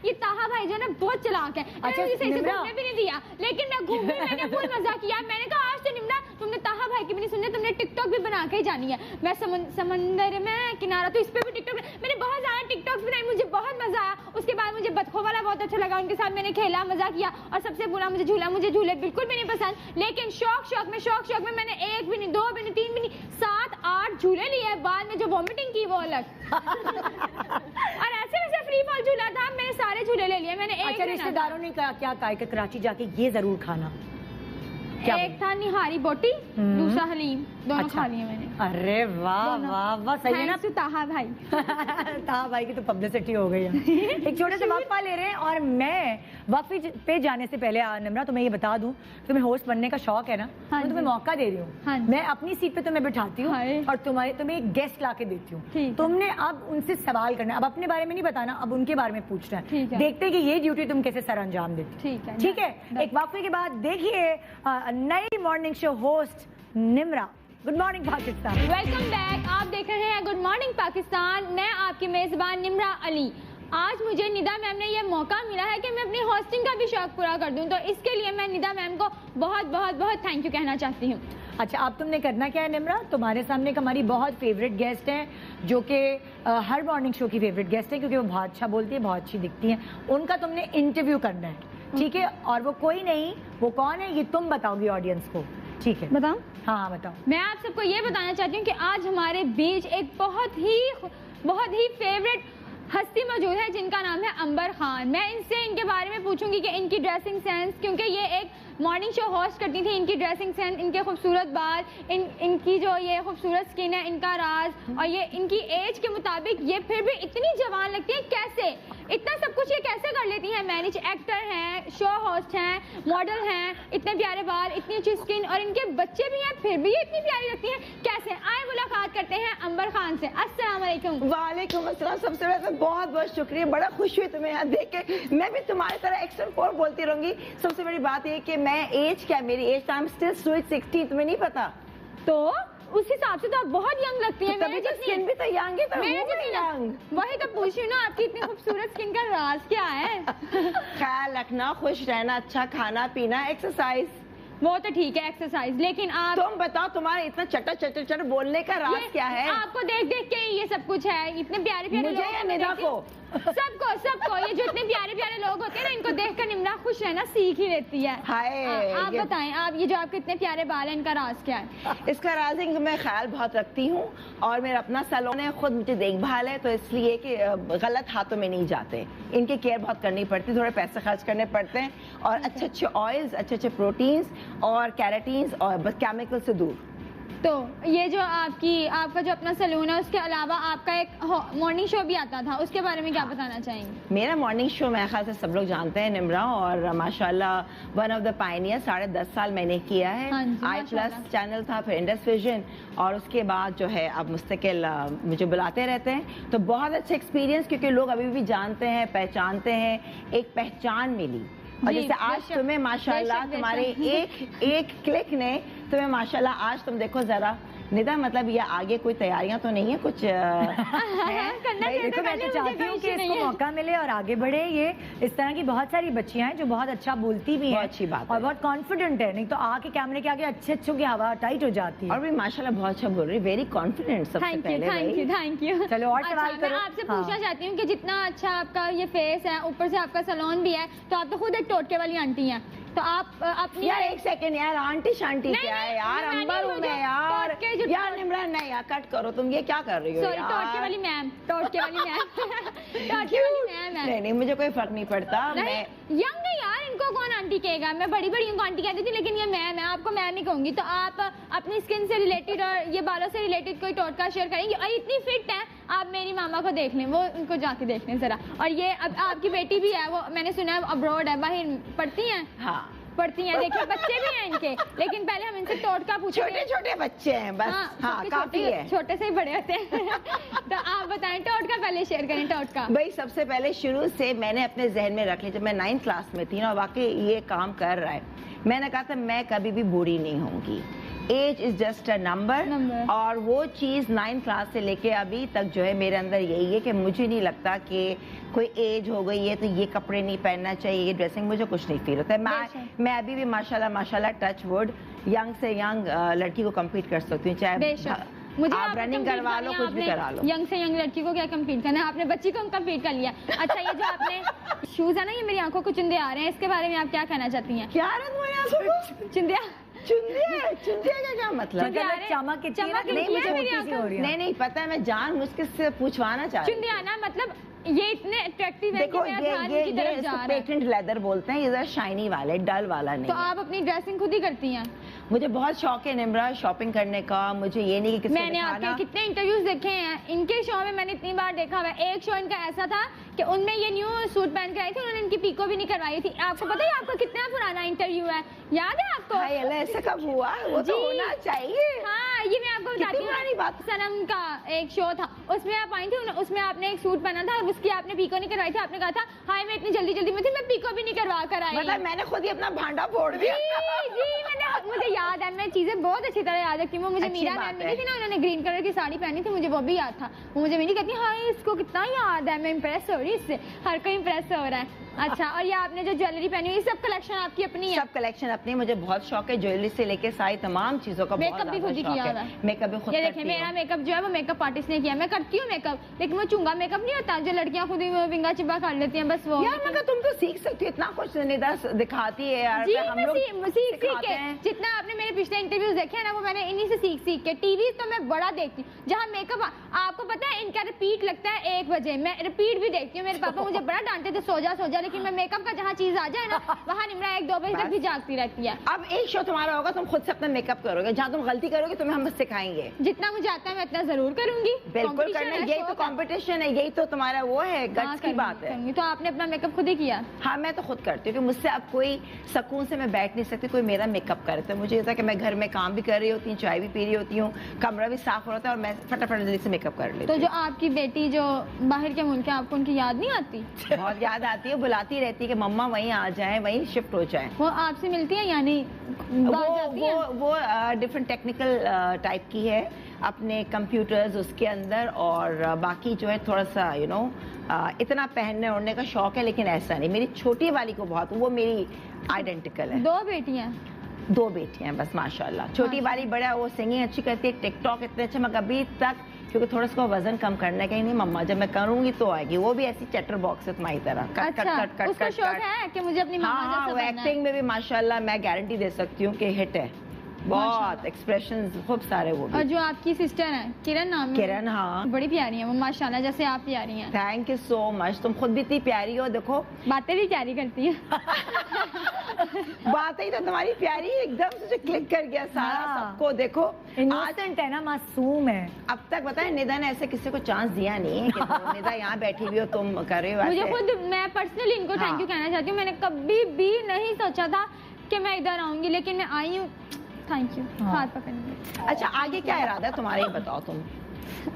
ये ताहा भाई जो ना बहुत चलाक है, अच्छा, मुझे सही से घूमने भी नहीं दिया, लेकिन मैं घूमी, मैंने फुल मजा किया। मैंने कहा आज तो निम्रा तुमने ताहा भाई की भी नहीं सुनने, तुमने टिकटॉक भी बना के जानी है। मैं समंदर में किनारा, तो इस पे भी टिकटॉक, मैंने बहुत ज्यादा टिकटॉक्स बनाई, मुझे बहुत मजा आया। उसके बाद मुझे बतखों वाला बहुत अच्छा लगा, उनके साथ मैंने खेला, मजा किया। और सबसे बुरा मुझे झूले बिल्कुल भी नहीं पसंद। लेकिन शौक में मैंने एक भी नहीं, दो भी नहीं, तीन भी नहीं, 7-8 झूले लिए। बाद में जो वॉमिटिंग की वो अलग। और ऐसे वैसे फ्री फॉल झूला था, मैंने सारे झूले ले लिए। मैंने अच्छा, रिश्तेदारों ने क्या कहा कि कराची जाके ये जरूर खाना? एक था निहारी बोटी, दूसरा हलीम, दोनों खा लिए मैंने। अरे वाह सही है ना। ताहा भाई ताहा भाई की तो पब्लिसिटी हो गई है। एक छोटे से वक्फा ले रहे हैं और मैं वक्फे पे जाने से पहले निम्रा तुम्हें ये बता दूं, तुम्हें होस्ट बनने का शौक है ना, मैं तुम्हें मौका दे रही हूँ। मैं अपनी सीट पे तुम्हें बिठाती हूँ और तुम्हें एक गेस्ट ला के देती हूँ। तुमने अब उनसे सवाल करना, अब अपने बारे में नहीं बताना, अब उनके बारे में पूछना है। देखते हैं कि ये ड्यूटी तुम कैसे सर अंजाम देती। ठीक है। एक वक्फे के बाद देखिए नई morning show host Nimra. Good morning Pakistan, welcome back. आप देख रहे हैं गुड मॉर्निंग पाकिस्तान। मैं आपकी मेजबान निम्रा अली। आज मुझे निदा मैम ने यह मौका मिला है कि मैं अपनी होस्टिंग का भी शौक पूरा कर दूं, तो इसके लिए मैं निदा मैम को बहुत थैंक यू कहना चाहती हूँ। अच्छा, अब तुमने करना क्या है निम्रा? तुम्हारे सामने एक हमारी बहुत फेवरेट गेस्ट हैं, जो कि हर मॉर्निंग शो की फेवरेट गेस्ट है, क्योंकि वो बहुत अच्छा बोलती है, बहुत अच्छी दिखती है। उनका तुमने इंटरव्यू करना है, ठीक है? और वो कोई नहीं, वो कौन है ये तुम बताओगी ऑडियंस को, ठीक है? बताओ। हाँ बताओ। मैं आप सबको ये बताना चाहती हूँ कि आज हमारे बीच एक बहुत ही फेवरेट हस्ती मौजूद है, जिनका नाम है अंबर खान। मैं इनसे इनके बारे में पूछूंगी कि इनकी ड्रेसिंग सेंस, क्योंकि ये एक मॉर्निंग शो होस्ट करती थी, इनकी ड्रेसिंग सेंस, इनके खूबसूरत बाल, इनकी जो ये खूबसूरत स्किन है, इनका राज, और ये इनकी एज के मुताबिक ये फिर भी इतनी जवान लगती है। कैसे इतना सब कुछ ये कैसे कर लेती हैं? मैनेज एक्टर हैं, शो होस्ट हैं, मॉडल हैं, इतने प्यारे बाल, इतनी अच्छी स्किन, और इनके बच्चे भी हैं, फिर भी ये इतनी प्यारी लगती हैं। कैसे? आए मुलाकात करते हैं अंबर खान से। अस्सलाम वालेकुम। वालेकुम अस्सलाम। सबसे पहले बहुत बहुत शुक्रिया, बड़ा खुश हुई तुम्हें यहाँ देख के। मैं भी तुम्हारी तरह एक्शन 4 बोलती रहूंगी। सबसे बड़ी बात ये कि मैं एज क्या, मेरी age I am still sweet 60, तुम्हें नहीं पता? तो उस हिसाब से तो आप बहुत यंग लगती हैं। मेरी स्किन भी तो यंग है, तो यंग। वही तो पूछ रही हूँ ना, आपकी इतनी खूबसूरत स्किन का राज क्या है? ख्याल रखना, खुश रहना, अच्छा खाना पीना, एक्सरसाइज, वो तो ठीक है एक्सरसाइज, लेकिन आप तुम बताओ तुम्हारा इतना चटर बोलने का राज क्या है? आपको देख देख के ही ये सब कुछ है, इतने प्यारे प्यारे मुझे लोग या हैं, निदा देखिए। को? सबको ये जो इतने प्यारे प्यारे लोग होते हैं ना, इनको देखकर निम्रा खुश रहना सीख ही लेती है। हाय, आप बताएं, आप ये जो आपके इतने प्यारे बाल हैं, इनका राज क्या है? इसका राज है कि मैं ख्याल बहुत रखती हूँ और मेरा अपना सैलून है, खुद मुझे देखभाल है, तो इसलिए कि गलत हाथों में नहीं जाते। इनकी केयर बहुत करनी पड़ती है, थोड़े पैसे खर्च करने पड़ते हैं और अच्छे अच्छे ऑयल्स, अच्छे अच्छे प्रोटीन्स और कैरेटीन्स और बस केमिकल से दूर। तो ये जो आपका जो अपना सैलून है, उसके अलावा आपका एक मॉर्निंग शो भी आता था, उसके बारे में क्या बताना चाहेंगे? मेरा मॉर्निंग शो मेरे ख्याल से सब लोग जानते हैं निम्रा, और माशाल्लाह वन ऑफ द पायनियर, 10.5 साल मैंने किया है। हाँ जी, आई प्लस माशाल्लाह। चैनल था, फिर इंडस विजन, और उसके बाद जो है अब मुस्तकिल मुझे बुलाते रहते हैं। तो बहुत अच्छा एक्सपीरियंस, क्योंकि लोग अभी भी जानते हैं, पहचानते हैं, एक पहचान मिली। और जी, जैसे आज बेशक, तुम्हें माशाल्लाह बेशक, तुम्हारे बेशक। एक क्लिक ने तुम्हें माशाल्लाह, आज तुम देखो जरा निदा, मतलब ये आगे कोई तैयारियां तो नहीं है कुछ करना चाहिए, देखो मैं तो चाहती हूँ कि इसको मौका मिले और आगे बढ़े। ये इस तरह की बहुत सारी बच्चियां हैं जो बहुत अच्छा बोलती भी हैं, बहुत अच्छी बात और है। बहुत कॉन्फिडेंट है, नहीं तो आके कैमरे के आगे अच्छों की हवा टाइट हो जाती है। और भी माशाल्लाह बहुत अच्छा बोल रही, वेरी कॉन्फिडेंट सबसे थैंक यू पहले थैंक भाई। You thank you. चलो और सवाल मैं करो। आपसे हाँ। पूछना चाहती हूँ कि जितना अच्छा आपका ये फेस है, ऊपर से आपका सैलून भी है, तो आप तो खुद एक टोटके वाली आंटी हैं, तो आप अपनी यार एक सेकंड यार, आंटी शांटी नहीं, क्या है नहीं, यार, मैं अंबर नहीं हूँ हूँ, मैं जो यार। टोटके जो यार निम्रा नहीं यार, कट करो, तुम ये क्या कर रही हो सॉरी, यार? टोटके वाली मैम, टोटके वाली मैम, टोटके वाली मैम है। नहीं नहीं, मुझे कोई फर्क नहीं पड़ता। मैं नहीं यंग है यार, इनको कौन आंटी कहेगा? मैं बड़ी बड़ी उनको आंटी कहती थी, लेकिन ये मैम है, आपको मैम ही कहूंगी। तो आप अपनी स्किन से रिलेटेड और ये बालों से रिलेटेड कोई टोटका शेयर करेंगे? और इतनी फिट है, आप मेरी मामा को देख लें, वो उनको जाके देख लें जरा। और ये अब आपकी बेटी भी है, वो मैंने सुना है अब्रॉड है, बाहर पढ़ती हैं? हाँ, पढ़ती हैं, देखिए बच्चे भी हैं इनके, लेकिन पहले हम इनसे टोटका पूछेंगे। छोटे छोटे बच्चे हैं बस। हाँ, काफी है। छोटे से ही बड़े होते हैं। तो आप बताएं, टोटका पहले शेयर करें, टोटका। भाई सबसे पहले शुरू से मैंने अपने जहन में रख लिया, जब मैं 9th क्लास में थी ना, वाकई ये काम कर रहा है, मैंने कहा था मैं कभी भी बूढ़ी नहीं होंगी। Age is just a number, और वो चीज़ 9th क्लास से लेके अभी तक जो है मेरे अंदर यही है कि मुझे नहीं लगता कि कोई एज हो गई है तो ये कपड़े नहीं पहनना चाहिए, ये ड्रेसिंग, मुझे कुछ नहीं फील होता है। मैं अभी भी माशाल्लाह टच वुड यंग से यंग लड़की को कम्पीट कर सकती हूँ, चाहे मुझे आप रनिंग करवा लो, कुछ भी करा लो। यंग से यंग लड़की को क्या कम्पीट करना है, आपने बच्ची को कम्पीट कर लिया। अच्छा, ये जो आपने शूज है ना, ये मेरी आंखों को चुंदे आ रहे हैं, इसके बारे में आप क्या कहना चाहती हैं? क्या आ रहा है तुम्हारी आंखों को? चुंदिया चुंदिया का क्या मतलब? चमक के नहीं, मुझे मेरी आंखों नहीं पता है, मैं जान मुझके से पूछवाना चाह रही हूँ। चुंदिया ना, मतलब ये इतने अट्रैक्टिव है कि देखो मेरा ध्यान इनकी तरफ जा रहा है। पेटेंट लेदर बोलते हैं, ये जरा शाइनी वाला है, डल वाला नहीं। तो आप अपनी ड्रेसिंग खुद ही करती हैं? मुझे बहुत शौक है निम्रा शॉपिंग करने का, मुझे ये नहीं कि किसी मैंने आपके कितने इंटरव्यूज देखे हैं, इनके शो में मैंने इतनी बार देखा हुआ है। एक शो इनका ऐसा था कि उनमें ये न्यू सूट पहन के आई थी, उन्होंने इनकी पीको भी नहीं करवाई थी। आपको पता है आपका कितना पुराना इंटरव्यू है, याद है आपको? हाय अल्लाह, ऐसा कब हुआ? वो तो जी। होना चाहिए। हाँ, ये मैं आपको बताती पुरानी हूँ। बात। सनम का एक शो था, उसमें आप आई थी, उसमें आपने एक सूट पहना था और उसकी आपने पीको नहीं करवाई थी। आपने कहा था हाय मैं इतनी जल्दी में थी, मैं पीको भी नहीं करवा कर आई। मतलब मैंने खुद ही अपना भांडा फोड़ दिया। मुझे याद है, मैं चीजें बहुत अच्छी तरह याद रखती हूँ। वो मुझे अच्छी मीरा बात मैम है। मिली थी ना, उन्होंने ग्रीन कलर की साड़ी पहनी थी, मुझे वो भी याद था। वो मुझे मेरी कहती हाय इसको कितना याद है, मैं इंप्रेस हो रही इससे, हर कोई इंप्रेस हो रहा है। अच्छा, और ये आपने जो ज्वेलरी पहनी हुई, सब कलेक्शन आपकी अपनी है? सब कलेक्शन अपनी, मुझे बहुत शौक है ज्वेलरी से लेके सारी तमाम चीजों का। मेकअप भी खुद ही किया हुआ है? मेकअप भी खुद ये देखिए, करती मेरा हूँ। मेकअप जो है वो मेकअप आर्टिस्ट ने किया। मैं करती हूँ मेकअप, लेकिन वो चुंगा मेकअप नहीं होता जो लड़कियां खुद ही विंगा चिब्बा कर लेती हैं, बस वो। यार मगर तुम तो सीख सकती हो, इतना कुछ निदा दिखाती है यार। जी, हम मैं लोग सीख सिखाते के, हैं। जितना आपने मेरे पिछले इंटरव्यूज देखे हैं ना, वो मैंने इन्हीं से सीख के। टीवी तो मैं बड़ा देखती हूँ, जहाँ मेकअप, आपको पता है इनका रिपीट लगता है 1 बजे, मैं रिपीट भी देखती हूँ। मेरे पापा मुझे बड़ा डांटते थे सो जा, लेकिन मैं मेकअप का जहाँ चीज आ जाए ना, वहाँ निम्रा 1-2 बजे तक भी जागती रहती है। अब एक शो तुम्हारा होगा, तुम खुद से अपना मेकअप करोगे, जहाँ तुम गलती करोगे तुम्हें हम सिखाएंगे। जितना मुझे आता है मैं इतना जरूर करूंगी। बिल्कुल करना, यही तो कंपटीशन है, यही तो तुम्हारा वो है, गट्स की बात है। तो आपने अपना मेकअप खुद ही किया? हाँ, मैं तो खुद करती हूँ, क्योंकि मुझसे अब कोई सुकून से मैं बैठ नहीं सकती, कोई मेरा मेकअप करे। तो मुझे ऐसा कि मैं घर में काम भी कर रही होती हूँ, चाय भी पी रही होती हूँ, कमरा भी साफ हो रहा है, और मैं फटाफट जल्दी से मेकअप कर लेती तो हूँ। जो आपकी बेटी जो बाहर के मुल्क है, आपको उनकी याद नहीं आती? बहुत याद आती है, बुलाती रहती है कि मम्मा वहीं आ जाए, वहीं शिफ्ट हो जाए। वो आपसे मिलती है यानी वो डिफरेंट टेक्निकल टाइप की है, अपने कंप्यूटर्स उसके अंदर, और बाकी जो है थोड़ा सा इतना पहनने ओढ़ने का शौक है, लेकिन ऐसा नहीं। मेरी छोटी वाली को बहुत, वो मेरी आइडेंटिकल है। 2 बेटियां? 2 बेटियां हैं बस माशाल्लाह। छोटी वाली बड़ा वो सिंगिंग अच्छी करती है, टिकटॉक इतने अच्छे, मगर अभी तक क्योंकि थोड़ा सा वजन कम करना है, कहीं नहीं मम्मा जब मैं करूंगी तो आएगी। वो भी ऐसी चैटर बॉक्स है तुम्हारी तरह, कट अच्छा, कट कट उसको कट शौक कट। है कि मुझे अपनी मामा हाँ जैसा वो बनना है। एक्टिंग में भी माशाल्लाह मैं गारंटी दे सकती हूँ कि हिट है, बहुत एक्सप्रेशंस खूब सारे वो और भी। जो आपकी सिस्टर है किरण नाम है, किरण, हाँ बड़ी प्यारी है वो माशाल्लाह, जैसे आप प्यारी हैं। थैंक यू सो मच, तुम खुद भी इतनी प्यारी हो। देखो बातें भी प्यारी करती हैं। बात ही तो तुम्हारी प्यारी है, एकदम से क्लिक कर गया सारा हाँ। सबको। देखो आज इनोसेंट है ना, मासूम है। अब तक बताए निदा ने ऐसे किसी को चांस दिया नहीं है कि निदा यहाँ बैठी हुई हो तुम कर रहे हो मुझे ऐसे। खुद, मैं पर्सनली इनको हाँ। थैंक यू कहना चाहती हूँ। मैंने कभी भी नहीं सोचा था कि मैं इधर आऊंगी, लेकिन मैं आई हूँ। Thank you. हाँ। हाथ पकड़ने। अच्छा आगे क्या इरादा है तुम्हारा, ये बताओ तुम।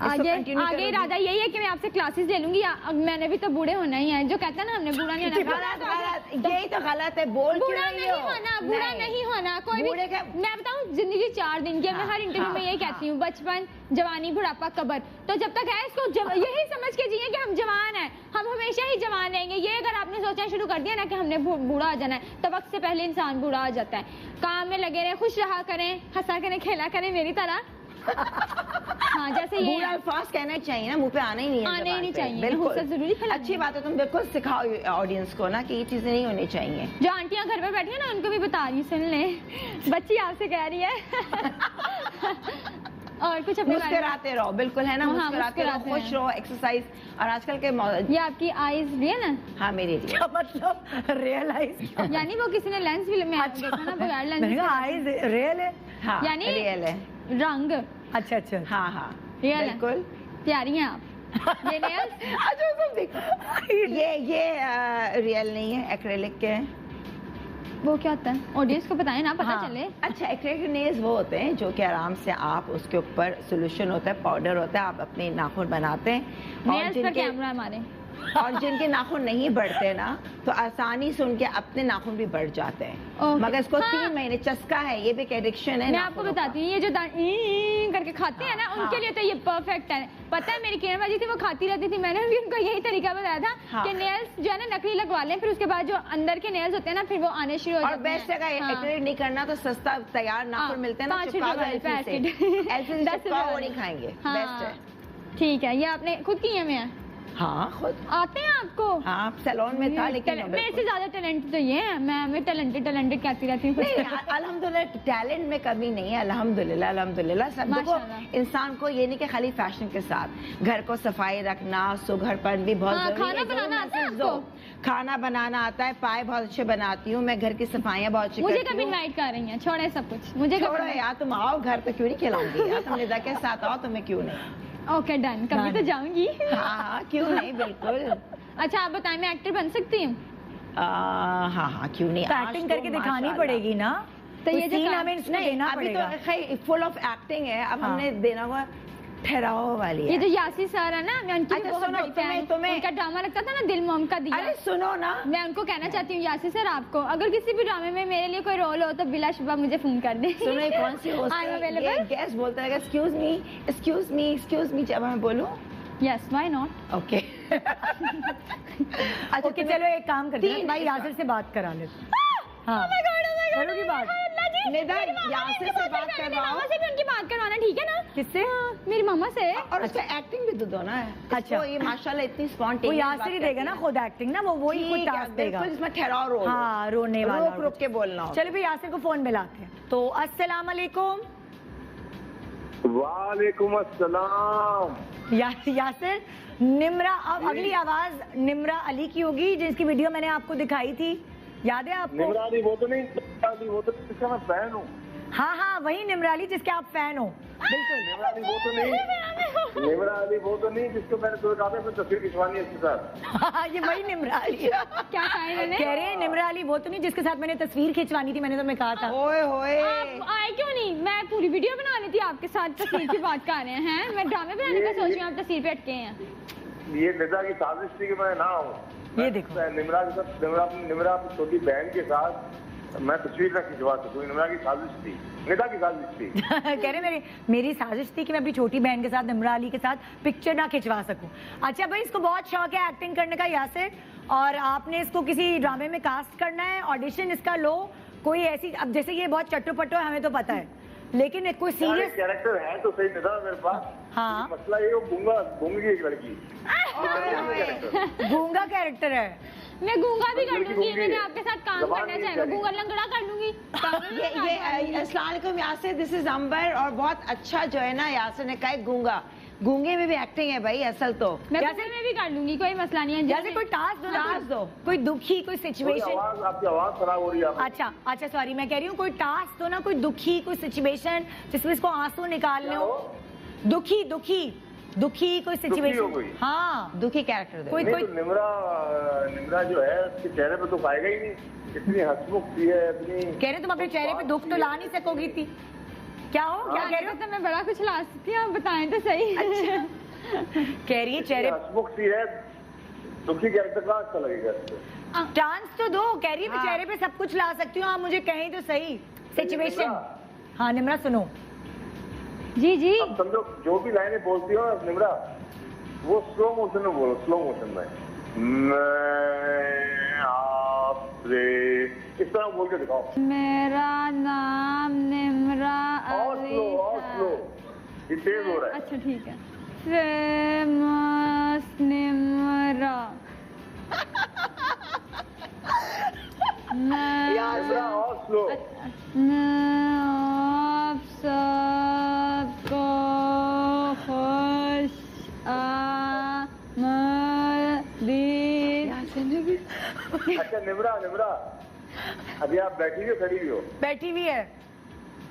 आगे continue आगे करोगी? इरादा यही है कि मैं आपसे क्लासेस ले लूंगी। अब मैंने भी तो बूढ़े होना ही है, जो कहता है ना हमने बूढ़ा नहीं होना। गलत गलत, यही तो गलत है, बोल क्यों बूढ़ा रही नहीं हो? होना, बूढ़ा नहीं होना कोई भी। बूढ़े का- मैं बताऊं, जिंदगी 4 दिन की है। मैं हाँ, हर इंटरव्यू में हाँ, यही कहती हूँ, बचपन, जवानी, बुढ़ापा, कब्र। तो जब तक है इसको यही समझ के जिए कि हम जवान हैं, हम हमेशा ही जवान रहेंगे। ये अगर आपने सोचना शुरू कर दिया ना कि हमने बूढ़ा हो जाना है, तो वक्त से पहले इंसान बूढ़ा हो जाता है। काम में लगे रहे, खुश रहा करें, हंसा करें, खेला करें मेरी तरह। हाँ जैसे ये बूढ़ा अल्फाज कहना चाहिए ना, मुंह पे आना ही नहीं है, आने ही ज़बान नहीं पे। चाहिए, बिल्कुल हुस्न जरूरी फैलानी अच्छी बात है, तुम बिल्कुल सिखाओ ऑडियंस को ना कि ये चीजें नहीं होनी चाहिए। जो आंटियां घर पे बैठी है ना, उनको भी बता रही हूँ, सुन ले, बच्ची आपसे कह रही है। और कुछ अपने बारे में- मुस्कुराते रहो, बिल्कुल है ना, हाँ, मुस्कुराते रहो, मुस्कुराते खुश रहो, एक्सरसाइज। और आजकल के ये आपकी आईज भी है ना, हाँ मेरे लिए क्या मतलब रियलाइज? यानी वो किसी ने लेंस भी में आपको देखा ना, बगैर मैंने लेंस कहा आईज रियल है। हाँ यानी- रियल है, रंग अच्छा अच्छा। हाँ हाँ रियल है। बिल्कुल। प्यारी हैं आप। ये nails? अच्छा तुम देखो, ये रियल नहीं है, एक्रेलिक के हैं। वो क्या होता है, ऑडियंस को बताएं ना, पता हाँ। चले। अच्छा एक्रेलिक नेल्स वो होते हैं जो कि आराम से आप उसके ऊपर सोल्यूशन होता है, पाउडर होता है, आप अपने नाखून बनाते हैं नेल्स पर कैमरा हमारे। और जिनके नाखून नहीं बढ़ते ना, तो आसानी से उनके अपने नाखून भी बढ़ जाते हैं। ओके। मगर इसको हाँ। 3 महीने चस्का है, ये भी एक एडिक्शन है मैं आपको नाखूनों का। बताती हूँ, ये जो करके खाते हैं ना, हाँ, उनके हाँ। लिए तो ये परफेक्ट है। पता है मेरी किरण बाजी थी, वो खाती रहती थी, मैंने भी उनको यही तरीका बताया था हाँ। कि नेल्स जो है ना नकली लगवा लें, फिर उसके बाद जो अंदर के नेल्स होते हैं ना, फिर वो आने शुरू हो और जाते हैं। बेस्ट जगह हाँ। एक्रेलिक नहीं करना तो सस्ता तैयार नाखून हाँ, मिलते हैं ना, 5 चिपका दो रुपए LC से। पैकेट। LC से 10 चिपकाओ, वो रुपए नहीं खाएंगे, हाँ। बेस्ट है। ठीक है, ये आपने खुद किए में है? हाँ खुद, आते हैं आपको? हाँ सैलून में था लेकिन मेरे से ज्यादा टैलेंट तो ये है, मैं टैलेंटेड कहती रहती हूँ खुद नहीं को। अल्हम्दुलिल्लाह टैलेंट में कमी नहीं है, अल्हम्दुलिल्लाह अल्हम्दुलिल्लाह। सब देखो माशाल्लाह। इंसान को ये नहीं कि खाली फैशन के साथ घर को सफाई रखना, सुघड़पन भी बहुत हाँ, जरूरी खाना है। बनाना जरूर आता है मैसेज दो। आपको? खाना बनाना आता है, पाए बहुत अच्छे बनाती हूँ मैं, घर की सफाइयाँ बहुत अच्छी मुझे करती कभी हूँ। इनवाइट कर रही हैं, छोड़े सब कुछ, मुझे छोड़ो यार, तुम आओ घर तो क्यों नहीं खिलाऊंगी यार, तुम निदा के साथ आओ, तुम्हें क्यों नहीं। ओके डन, कभी तो जाऊंगी। हाँ क्यों नहीं, बिल्कुल। अच्छा आप बताएं, मैं एक्टर बन सकती हूँ? हाँ हाँ क्यों नहीं। तो आज एक्टिंग तो करके दिखानी माशाल्लाह। पड़ेगी ना, तो तो ये जो सीन काम- हमें इसमें नहीं देना अभी पड़ेगा। तो फुल ऑफ एक्टिंग है, अब हाँ। हमने देना हुआ ठहराव वाली ये है। जो यासी सर है ना, मैं उनकी अच्छा, बहुत सुनो, बड़ी fan हूँ। तुम्हें- उनका ड्रामा लगता था ना, दिल मोम का दिया। अरे सुनो ना, मैं उनको कहना चाहती हूँ, यासी सर आपको अगर किसी भी ड्रामे में मेरे लिए कोई रोल हो तो बिला शुबा मुझे फोन कर दे। सुनो ये कौन सी होस्ट आई एम है, अवेलेबल। गेस्ट बोलता है excuse me excuse me excuse me, जब मैं बोलूं यस, व्हाई नॉट। ओके। अच्छा ओके चलो एक काम करते हैं, तीन भाई इसका- यासिर से बात करा लेते हैं। हाँ करोगी बात? निदा यासिर से बात करवाओ। मामा से भी उनकी बात करवाना, ठीक है ना? किससे? मेरी मामा से। और उसका एक्टिंग भी तो दो ना। अच्छा। अच्छा ये माशाल्लाह इतनी वो स्पॉन्टेनियस यासिर ही देगा ना खुद एक्टिंग ना, वो वही खुद टास्क देगा। बिल्कुल, इसमें ठहराव रोल हाँ रोने वाला रुक रुक के बोलना हो। चलो भाई यासिर को फोन मिलाते हैं। तो अस्सलाम वालेकुम। वालेकुम अस्सलाम। यासिर, निम्रा, अब अगली आवाज निम्रा अली की होगी जिसकी वीडियो मैंने आपको दिखाई थी, याद है आपको? निम्रा अली वो तो नहीं, जिसका मैं फैन हूँ। हाँ हाँ वही निम्रा अली जिसके आप फैन हो। बिल्कुल। निम्रा अली वो तो नहीं, निम्रा अली वो तो नहीं जिसको मैंने तो कहा था अपनी तस्वीर खिंचवानी है इसके साथ। ये वही निम्रा अली है। क्या कहा इन्होंने? कह रहे हैं निम्रा अली वो तो नहीं जिसके साथ मैंने तस्वीर खिंचवानी थी, मैंने तुम्हें कहा था। ओए होए, आप आए क्यों नहीं? मैं पूरी वीडियो बनानी थी आपके साथ, तस्वीर की बात कर रहे हैं। मैं ड्रामे बनाने का सोच रही हूँ, आप तस्वीर पे अटके हैं। ये निदा की साजिश थी कि मैं ना हूँ। ये देखो। निम्रा के साथ, निम्रा अपनी छोटी बहन के साथ मैं तस्वीर ना खिंचवा सकूँ, निम्रा की साजिश थी, निदा की साजिश थी। कह रहे मेरी साजिश थी कि मैं अपनी छोटी बहन के साथ निम्रा अली के साथ पिक्चर ना खिंचवा सकूं। अच्छा भाई, इसको बहुत शौक है एक्टिंग करने का यासिर, और आपने इसको किसी ड्रामे में कास्ट करना है, ऑडिशन इसका लो, कोई ऐसी, अब जैसे ये बहुत चट्टो-पट्टो है हमें तो पता है, लेकिन कोई सीरियस कैरेक्टर है तो सही निदा मेरे पास। हाँ। मसला ये वो गूंगी एक लड़की। गूंगा कैरेक्टर है। मैं गूंगा भी कर लड़की लूंगी, गूंगी मैंने है। आपके साथ काम जबान करना नहीं चाहेगा, चली। गूंगा लंगड़ा कर लूंगी। अस्सलाम वालेकुम यासिर, दिस इज अंबर। और बहुत अच्छा जो है ना यासिर ने कहा गूंगा, गूंगे में भी एक्टिंग है भाई असल तो। मैं गूंगे में भी कर लूंगी, कोई मसला नहीं है। जैसे कोई टास्क दो ना, टास्क दो। कोई दुखी, कोई थोड़ी सिचुएशन। आवाज, आपकी आवाज खराब हो रही है। अच्छा अच्छा, सॉरी, मैं कह रही हूँ कोई टास्क दो ना, कोई दुखी, कोई सिचुएशन जिसमें इसको आंसू निकालने हो। दुखी दुखी दुखी कोई हो सिचुएशन। कोई? हाँ, दुखी कैरेक्टर कोई नहीं कोई तो निम्रा जो है उसके चेहरे पे दुख आएगा ही नहीं, इतनी हंसमुख सी है इतनी। कह रहे तुम अपने चेहरे पे दुख तो ला नहीं सकोगी थी। क्या हो, क्या कह रहे हो? तो मैं बड़ा कुछ ला सकती हूँ, आप बताएं तो सही। कह रही है चेहरे हंसमुख सी है, दुखी कैरेक्टर का अच्छा लगेगा इससे। चांस तो दो। कह रही है मैं चेहरे पे सब कुछ ला सकती हूँ, आप मुझे कहें तो सही सिचुएशन। हाँ निम्रा सुनो। जी जी। अब समझो जो भी लाइनें बोलती हो निम्रा, वो स्लो मोशन में बोलो, स्लो मोशन में। मैं आपसे इस तरह बोल के दिखाओ। मेरा नाम निम्रा और अली स्लो, और है। स्लो, ये तेज हो रहा है। अच्छा ठीक है। फेमस निम्रा। निम्रा और स्लो। मैं आप सबको खुश आमदीद। अच्छा निम्रा, अभी आप बैठी हो खड़ी हो? बैठी हुई है।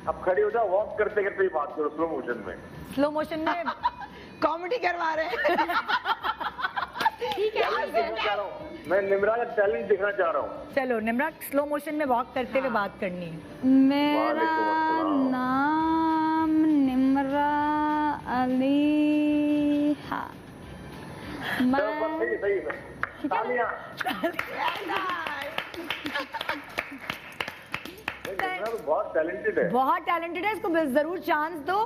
अब खड़ी हो जाओ, वॉक करते करते ही बात करो स्लो मोशन में। स्लो मोशन में कॉमेडी करवा रहे हैं। ठीक है। देखना चाह रहा हूँ मैं, निम्रा का टैलेंट दिखना चाह रहा हूँ। चलो निम्रा, स्लो मोशन में वॉक करते हुए बात करनी है। मेरा वालेकुम अस्सलाम। नाम निम्रा अली है। चलो, बस सही है। तालियां। निम्रा तो बहुत टैलेंटेड है। बहुत टैलेंटेड है, इसको जरूर चांस दो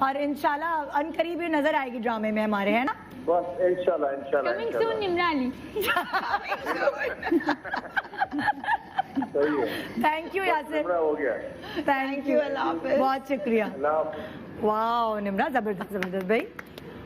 और इंशाल्लाह अनकरीब ये नजर आएगी ड्रामे में हमारे, है ना? बस इंशाल्लाह कमिंग सून निम्रा अली। सही है। थैंक यू यासिर, निम्रा हो गया। थैंक यू, अल्लाह हाफिज। बहुत शुक्रिया। अल्लाह हाफिज। वाह निम्रा, जबरदस्त भाई।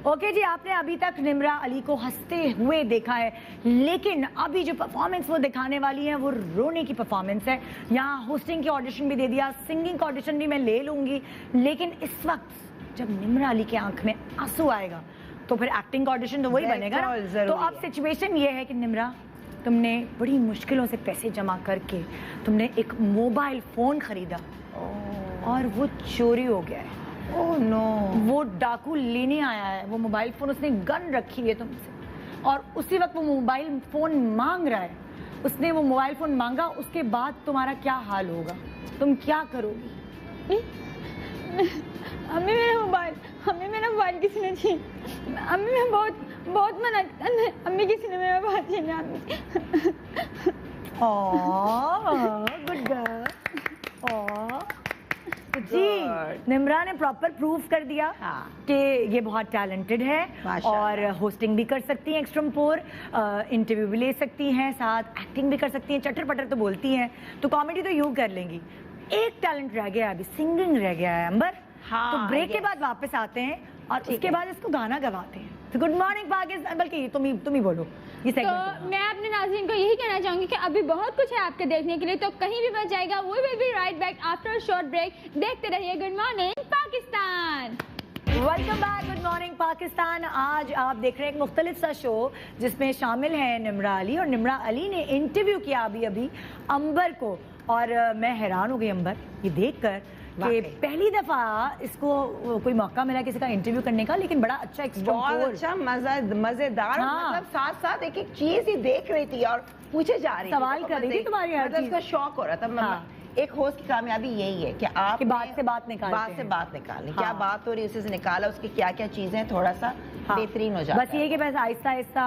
ओके जी, आपने अभी तक निम्रा अली को हंसते हुए देखा है, लेकिन अभी जो परफॉर्मेंस वो दिखाने वाली है वो रोने की परफॉर्मेंस है। यहाँ होस्टिंग की ऑडिशन भी दे दिया, सिंगिंग का ऑडिशन भी मैं ले लूंगी, लेकिन इस वक्त जब निम्रा अली के आंख में आंसू आएगा तो फिर एक्टिंग का ऑडिशन तो वही बनेगा ना। तो अब सिचुएशन ये है कि निम्रा, तुमने बड़ी मुश्किलों से पैसे जमा करके तुमने एक मोबाइल फोन खरीदा और वो चोरी हो गया है। Oh no. वो डाकू लेने आया है वो मोबाइल फोन, उसने गन रखी है तुमसे और उसी वक्त वो मोबाइल फोन मांग रहा है। उसने वो मोबाइल फोन मांगा, उसके बाद तुम्हारा क्या हाल होगा, तुम क्या करोगी? अम्मी मेरा मोबाइल किसी ने छीन। अम्मी मैं बहुत मना, अम्मी किसी ने मेरा मोबाइल छीना। Good girl. जी, निम्रा ने प्रॉपर प्रूव कर दिया कि ये बहुत टैलेंटेड है और होस्टिंग भी कर सकती हैं एक्स्ट्रमपोर, इंटरव्यू भी ले सकती हैं, साथ एक्टिंग भी कर सकती हैं, चटर पटर तो बोलती हैं, तो कॉमेडी तो यूं कर लेंगी। एक टैलेंट रह गया है अभी, सिंगिंग रह गया है अंबर। हाँ, तो ब्रेक के बाद वापस आते हैं और उसके बाद इसको गाना गवाते हैं। तो गुड मॉर्निंग पाकिस्तान, बल्कि तुम ही बोलो ये तो सेगमेंट। मैं अपने नाज़रीन को यही कहना चाहूंगी कि अभी बहुत कुछ है आपके देखने के लिए, तो कहीं भी बच जाएगा। We will be right back after a short break. देखते रहिए good morning Pakistan. Welcome back, good morning Pakistan. आज आप देख रहे हैं एक मुख्तलिफ सा शो जिसमें शामिल है निम्रा अली, और निम्रा अली ने इंटरव्यू किया अभी अंबर को, और मैं हैरान हो गई अंबर ये देखकर कि पहली दफा इसको कोई मौका मिला किसी का इंटरव्यू करने का, लेकिन बड़ा अच्छा बहुत अच्छा मजेदार। हाँ। मतलब साथ साथ एक एक चीज ही देख रही थी और पूछे जा रही थी, सवाल कर रही थी तुम्हारी हर मतलब चीज। उसका शौक हो रहा था। हाँ। एक होस्ट की कामयाबी यही है कि आप बात से बात निकालते बात से हैं। बात निकालें। हाँ। क्या बात हो रही है उसी से निकाला, उसकी क्या क्या चीजें थोड़ा सा बेहतरीन हो जाता है। बस ये कि बस आहिस्ता आहिस्ता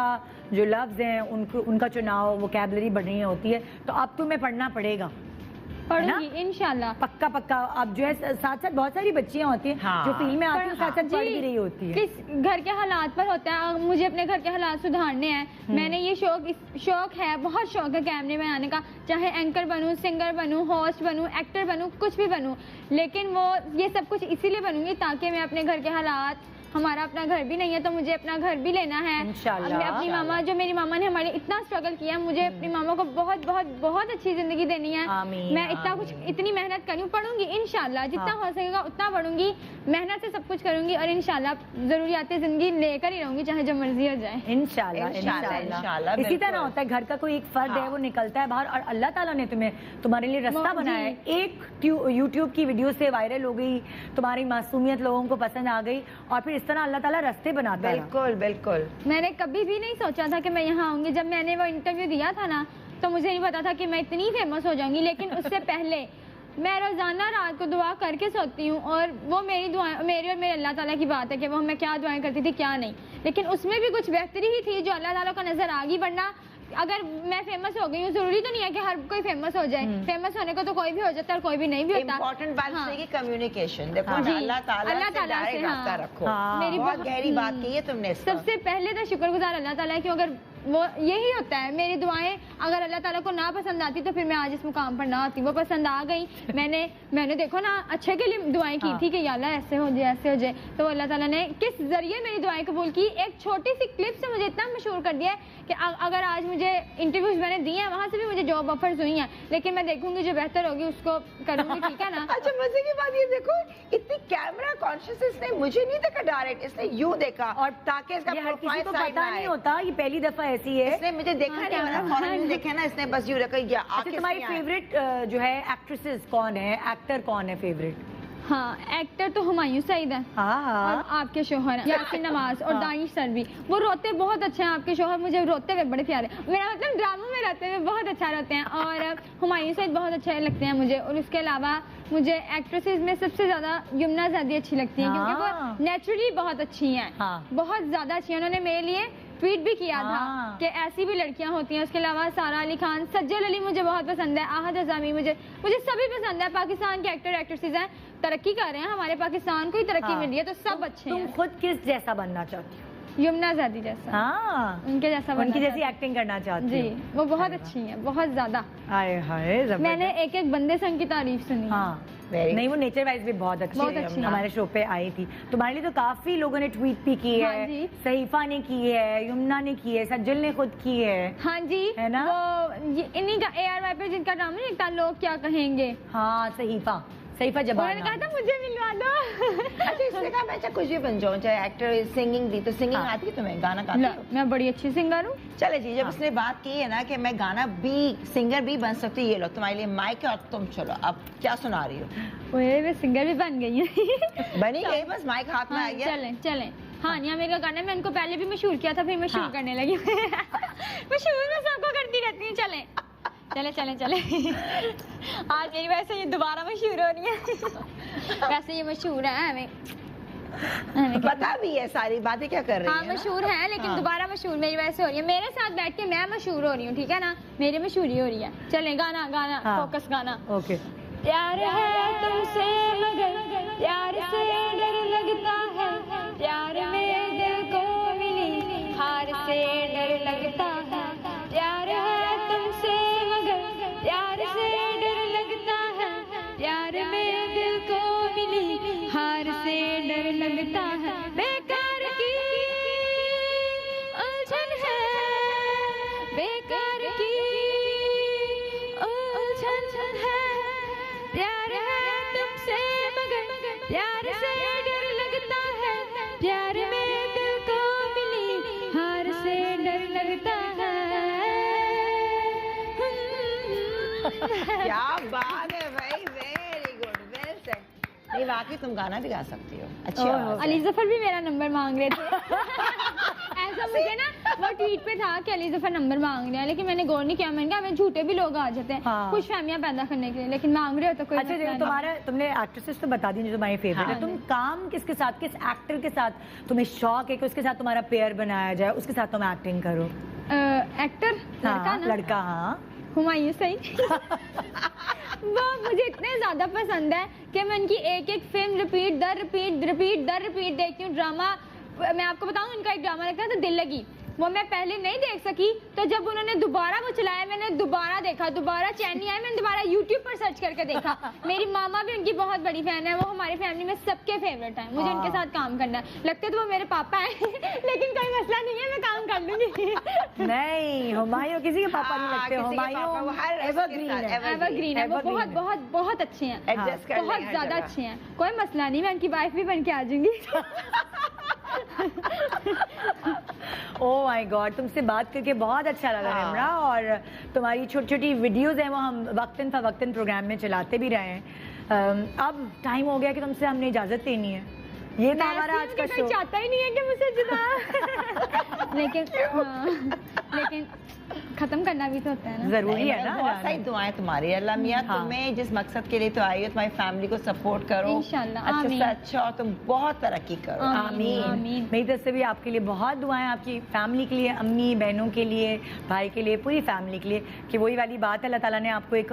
जो लफ्ज हैं उनका चुनाव, वोकैबुलरी बढ़ रही होती है, तो अब तुम्हें पढ़ना पड़ेगा। पढ़ूंगी इंशाल्लाह। पक्का पक्का। अब जो है साथ साथ बहुत सारी बच्चियां होती हैं हाँ। जो फील्ड में आती हैं, साथ साथ पढ़ जी, भी रही होती है। किस घर के हालात पर होता है, मुझे अपने घर के हालात सुधारने हैं। मैंने ये शौक है, बहुत शौक है कैमरे में आने का, चाहे एंकर बनूं, सिंगर बनूं, होस्ट बनूं, एक्टर बनूं, कुछ भी बनूं, लेकिन वो ये सब कुछ इसीलिए बनूंगी ताकि मैं अपने घर के हालात, हमारा अपना घर भी नहीं है तो मुझे अपना घर भी लेना है। इंशाल्लाह। मैं अपनी मामा, जो मेरी मामा ने हमारे इतना स्ट्रगल किया, मुझे अपनी मामा को बहुत बहुत बहुत अच्छी जिंदगी देनी है। आमीन, मैं इतना कुछ, इतनी मेहनत करूँ, पढ़ूंगी इंशाल्लाह, जितना हो सकेगा उतना पढ़ूंगी, मेहनत से सब कुछ करूंगी और इंशाल्लाह जरूरियात जिंदगी लेकर ही रहूंगी, चाहे जो मर्जी हो जाए। इंशाल्लाह इंशाल्लाह, इंशाल्लाह। इसी बिल्कुल। तरह होता है, घर का कोई एक फर्द है वो निकलता है बाहर और अल्लाह ताला ने तुम्हारे लिए रास्ता जी। बनाया है। एक यूट्यूब की वीडियो से वायरल हो गई, तुम्हारी मासूमियत लोगों को पसंद आ गई और फिर इस तरह अल्लाह ताला रास्ते बनाता है। बिल्कुल बिल्कुल। मैंने कभी भी नहीं सोचा था कि मैं यहाँ आऊंगी। जब मैंने वो इंटरव्यू दिया था ना, तो मुझे नहीं पता था कि मैं इतनी फेमस हो जाऊंगी, लेकिन उससे पहले मैं रोजाना रात को दुआ करके सोती हूँ और वो मेरी दुआ, मेरी और मेरे अल्लाह ताला की बात है कि वो मैं क्या दुआएं करती थी क्या नहीं, लेकिन उसमें भी कुछ बेहतरी ही थी जो अल्लाह ताला को नजर आ गई। वरना अगर मैं फेमस हो गई हूँ, जरूरी तो नहीं है कि हर कोई फेमस हो जाए। फेमस होने को तो कोई भी हो जाता है और कोई भी नहीं भी होता। इम्पोर्टेंट बात हाँ। है कि कम्युनिकेशन, देखो हाँ। ना, जी। अल्लाह ताला अल्लाह से ताला से, डायरेक्ट रास्ता हाँ। रखो। हाँ। मेरी बहुत बहुत- गहरी बात की है तुमने इसका। सबसे पहले तो शुक्रगुजार अल्लाह ताला है कि अगर वो यही होता है, मेरी दुआएं अगर अल्लाह ताला को ना पसंद आती तो फिर मैं आज इस मुकाम पर ना आती। वो पसंद आ गई, मैंने देखो ना अच्छे के लिए दुआएं की थी कि या अल्लाह ऐसे हो जाए ऐसे हो जाए, तो अल्लाह ताला ने किस जरिए मेरी दुआएं कबूल की। एक छोटी सी क्लिप से मुझे इतना मशहूर कर दिया है कि अगर आज मुझे इंटरव्यूज मैंने दिए हैं, वहाँ से भी मुझे जॉब ऑफर्स हुई हैं, लेकिन मैं देखूंगी जो बेहतर होगी उसको करूंगी, ठीक है ना। अच्छा, मजे की बात ये देखो, इतनी कैमरा कॉन्शियस इसने मुझे नहीं देखा डायरेक्ट, इसने यूं देखा और ताकि इसका ये हर किसी प्रोफाइल को साइड पता नहीं होता, ये पहली दफा ऐसी है। इसने मुझे देखा नहीं, मैंने फौरन यूं देखा ना, इसने बस यूं देखा। अच्छा, तुम्हारी फेवरेट जो है एक्ट्रेसेस कौन है, एक्टर कौन है फेवरेट? हाँ, एक्टर तो हुमायूं सईद है और आपके शोहर हैं यासिन नवाज और दानिश सर भी। वो रोते बहुत अच्छे हैं, आपके शोहर मुझे रोते हुए बड़े प्यारे, मेरा मतलब ड्रामों में रहते हुए बहुत अच्छा रहते हैं, और हुमायूं सईद बहुत अच्छे लगते हैं मुझे। और उसके अलावा मुझे एक्ट्रेसेस में सबसे ज्यादा यमुना ज़ैदी अच्छी लगती है, क्योंकि वो नेचुरली बहुत अच्छी हैं, बहुत ज्यादा अच्छी हैं। उन्होंने मेरे लिए ट्वीट भी किया था कि ऐसी भी लड़कियां होती हैं। उसके अलावा सारा अली खान, सज्जल अली मुझे बहुत पसंद है, आहद अज़ामी मुझे सभी पसंद है। पाकिस्तान के एक्टर एक्ट्रेसेस हैं, तरक्की कर रहे हैं, हमारे पाकिस्तान को ही तरक्की मिली है, तो सब अच्छे हैं। तुम खुद किस जैसा बनना चाहती हो? यमुना ज़ैदी जैसा। हाँ, उनके जैसा, उनकी जैसी एक्टिंग करना चाहती जी। हो? वो बहुत अच्छी हैं, बहुत ज्यादा। हाय हाय, मैंने एक एक बंदे से उनकी तारीफ सुनी। हाँ, नहीं वो नेचर वाइज भी बहुत अच्छी है, हमारे शो पे आई थी। तुम्हारे लिए तो काफी लोगों ने ट्वीट भी की है, सहीफा ने की है, यमुना ने की है, सज्जल ने खुद की है। हाँ जी, है ना? वो इन्हीं का ARY पे जिनका नाम नहीं लिखता, लोग क्या कहेंगे। हाँ, सहीफा जबान। उन्होंने कहा था मुझे मिलवा दो। अच्छा, इसने कहा मैं चाहे कुछ भी बन जाऊँ, चाहे एक्टर, सिंगिंग भी, तो सिंगिंग आती है तुम्हें, गाना गाती हो? मैं बड़ी अच्छी सिंगर हूँ। चले जी, जब उसने बात की है ना कि मैं गाना भी, सिंगर भी बन सकती, ये लो तुम्हारे लिए माइक है और तुम चलो, अब क्या सुना रही हो? मैं सिंगर भी बन गई हूँ। बनी गई, बस माइक हाथ में आ गया। चले हाँ, निया मेरे का गाना मैं उनको पहले भी मशहूर किया था, फिर मशहूर करने लगी। मशहूर मैं सबको करती रहती हूँ। चले आज मेरी वैसे ये दोबारा मशहूर हो रही है। वैसे ये मशहूर है हमें पता भी है सारी बातें क्या कर रही है। हाँ, मशहूर है, लेकिन दोबारा मशहूर मेरी वजह से हो रही है। मेरे साथ बैठ के मैं मशहूर हो रही हूँ, ठीक है ना, मेरी मशहूरी हो रही है। चले गाना फोकस गाना। ओके। प्यार है तुमसे मगर प्यार से डर लगता है, प्यार में दिल को मिली हार से डर लगता है। प्यार है तुमसे मगर प्यार से डर लगता है, प्यार में दिल को मिली हार से डर लगता है। बेकार की उलझन है, बेकार की उलझन है। प्यार है तुमसे मगर प्यार से डर लगता है, प्यार में दिल को मिली हार से डर लगता है। क्या बात है भाई, वेरी गुड, वेल सेड। नहीं, वाकई तुम गाना भी गा सकती हो, अच्छी आवाज है। अली जफर भी मेरा नंबर मांग रहे थे। ऐसा मुझे ना वो ट्वीट पे था कि अली जफर नंबर मांग रहे हैं, लेकिन मैंने गौर नहीं किया। मैंने कहा हमें झूठे भी लोग आ जाते हैं कुछ फहमियां पैदा करने के लिए, लेकिन मांग रहे हो तो कोई। अच्छा, तुमने एक्ट्रेसेस तो बता दी जो तुम्हारी फेवरेट है, तुम काम किसके साथ, किस एक्टर के साथ तुम्हें शौक है कि उसके साथ तुम्हारा पेयर बनाया जाए, उसके साथ तुम एक्टिंग करो? एक्टर लड़का, लड़का, हाँ, हुमायूं सईद। वो मुझे इतने ज़्यादा पसंद है कि मैं उनकी एक एक फिल्म रिपीट दर रिपीट देखती हूँ। ड्रामा मैं आपको बताऊँ, उनका एक ड्रामा लगता था दिल लगी, वो मैं पहले नहीं देख सकी, तो जब उन्होंने दोबारा वो चलाया मैंने दोबारा देखा, दोबारा चैन नहीं आया, मैंने दोबारा YouTube पर सर्च करके देखा। मेरी मामा भी उनकी बहुत बड़ी फैन है, वो हमारी फैमिली में सबके फेवरेट है। मुझे उनके साथ काम करना है। लगते तो वो मेरे पापा हैं लेकिन कोई मसला नहीं है, मैं काम कर लूंगी। नहीं, हुमायूं किसी के पापा नहीं लगते, हुमायूं एवरग्रीन है, वो बहुत बहुत बहुत अच्छे हैं, बहुत ज्यादा अच्छे हैं। कोई मसला नहीं, मैं उनकी वाइफ भी बन के आ जाऊंगी। ओह माय गॉड, तुमसे बात करके बहुत अच्छा लगा निम्रा, और तुम्हारी छोटी छोटी वीडियोस हैं वो हम वक्तन फवक्तन प्रोग्राम में चलाते भी रहे हैं। अब टाइम हो गया कि तुमसे हमने इजाजत लेनी है। ये था हमारा आज का शो। चाहता ही नहीं है कि मुझसे जुदा लेकिन खत्म करना भी तो होता है ना, जरूरी है ना। बहुत सारी दुआएं तुम्हारी, अल्लाह मियां तुम्हें जिस मकसद के लिए तो आई हो, तुम्हारी फैमिली को सपोर्ट करो इंशाल्लाह, अच्छे से आमीन। अच्छा, और तुम बहुत तरक्की करो। आमीन। मेरी तरफ से भी आपके लिए बहुत दुआएं, आपकी फैमिली के लिए, अम्मी बहनों के लिए, भाई के लिए, पूरी फैमिली के लिए, कि वही वाली बात है, अल्लाह ताला ने आपको एक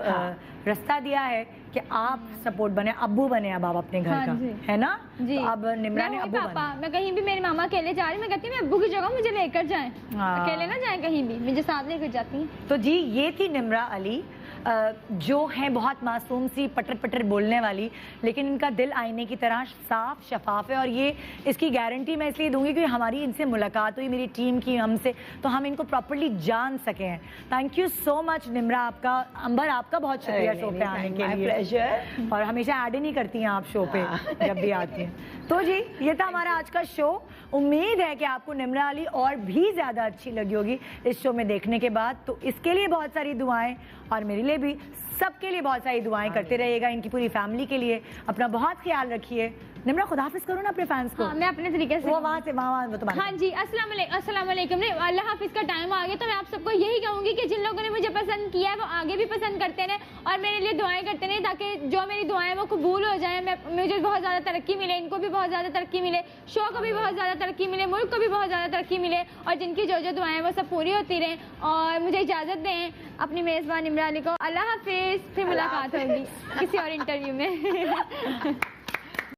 रास्ता दिया है कि आप सपोर्ट बने, अब्बू बने अब आप अपने घर का, है ना जी। तो अब निम्रा ने अब्बू पापा, मैं कहीं भी मेरी मामा अकेले जा रही, मैं कहती हूँ मैं अब्बू की जगह मुझे लेकर जाएं, अकेले ना जाएं कहीं भी, मुझे साथ लेकर जाती हैं। तो जी ये थी निम्रा अली, जो है बहुत मासूम सी, पटर पटर बोलने वाली, लेकिन इनका दिल आईने की तरह साफ शफाफ है। और ये इसकी गारंटी मैं इसलिए दूंगी कि हमारी इनसे मुलाकात हुई, मेरी टीम की हमसे, तो हम इनको प्रॉपर्ली जान सके हैं। Thank you so much Nimra, आपका, अंबर आपका बहुत शुक्रिया शो पे आने के लिए। प्लेजर। और हमेशा ऐड ही नहीं करती हैं आप शो पे जब भी आती हैं। तो जी ये था हमारा आज का शो। उम्मीद है कि आपको निम्रा अली और भी ज़्यादा अच्छी लगी होगी इस शो में देखने के बाद। तो इसके लिए बहुत सारी दुआएं, और मेरे लिए भी, सबके लिए बहुत सारी दुआएं करते रहिएगा, इनकी पूरी फैमिली के लिए। अपना बहुत ख्याल रखिए। निम्रा खुदाफिज करो ना अपने फैंस को। हाँ, मैं अपने तरीके से वो वहाँ से वहाँ वो तुम्हारे। हाँ जी, अस्सलाम वालेकुम। नहीं, अल्लाह हाफिज का टाइम आ गया, तो मैं आप सबको यही कहूंगी कि जिन लोगों ने मुझे पसंद किया है वो आगे भी पसंद करते रहें और मेरे लिए दुआएं करते रहें, ताकि जो मेरी दुआएं वो कबूल हो जाए, मुझे बहुत ज़्यादा तरक्की मिले, इनको भी बहुत ज़्यादा तरक्की मिले, शो को भी बहुत ज़्यादा तरक्की मिले, मुल्क को भी बहुत ज़्यादा तरक्की मिले, और जिनकी जो जो दुआएं वो सब पूरी होती रहें। और मुझे इजाज़त दें अपनी मेज़बान निम्रा अली को। अल्लाह हाफिज़, फिर मुलाकात होगी किसी और इंटरव्यू में।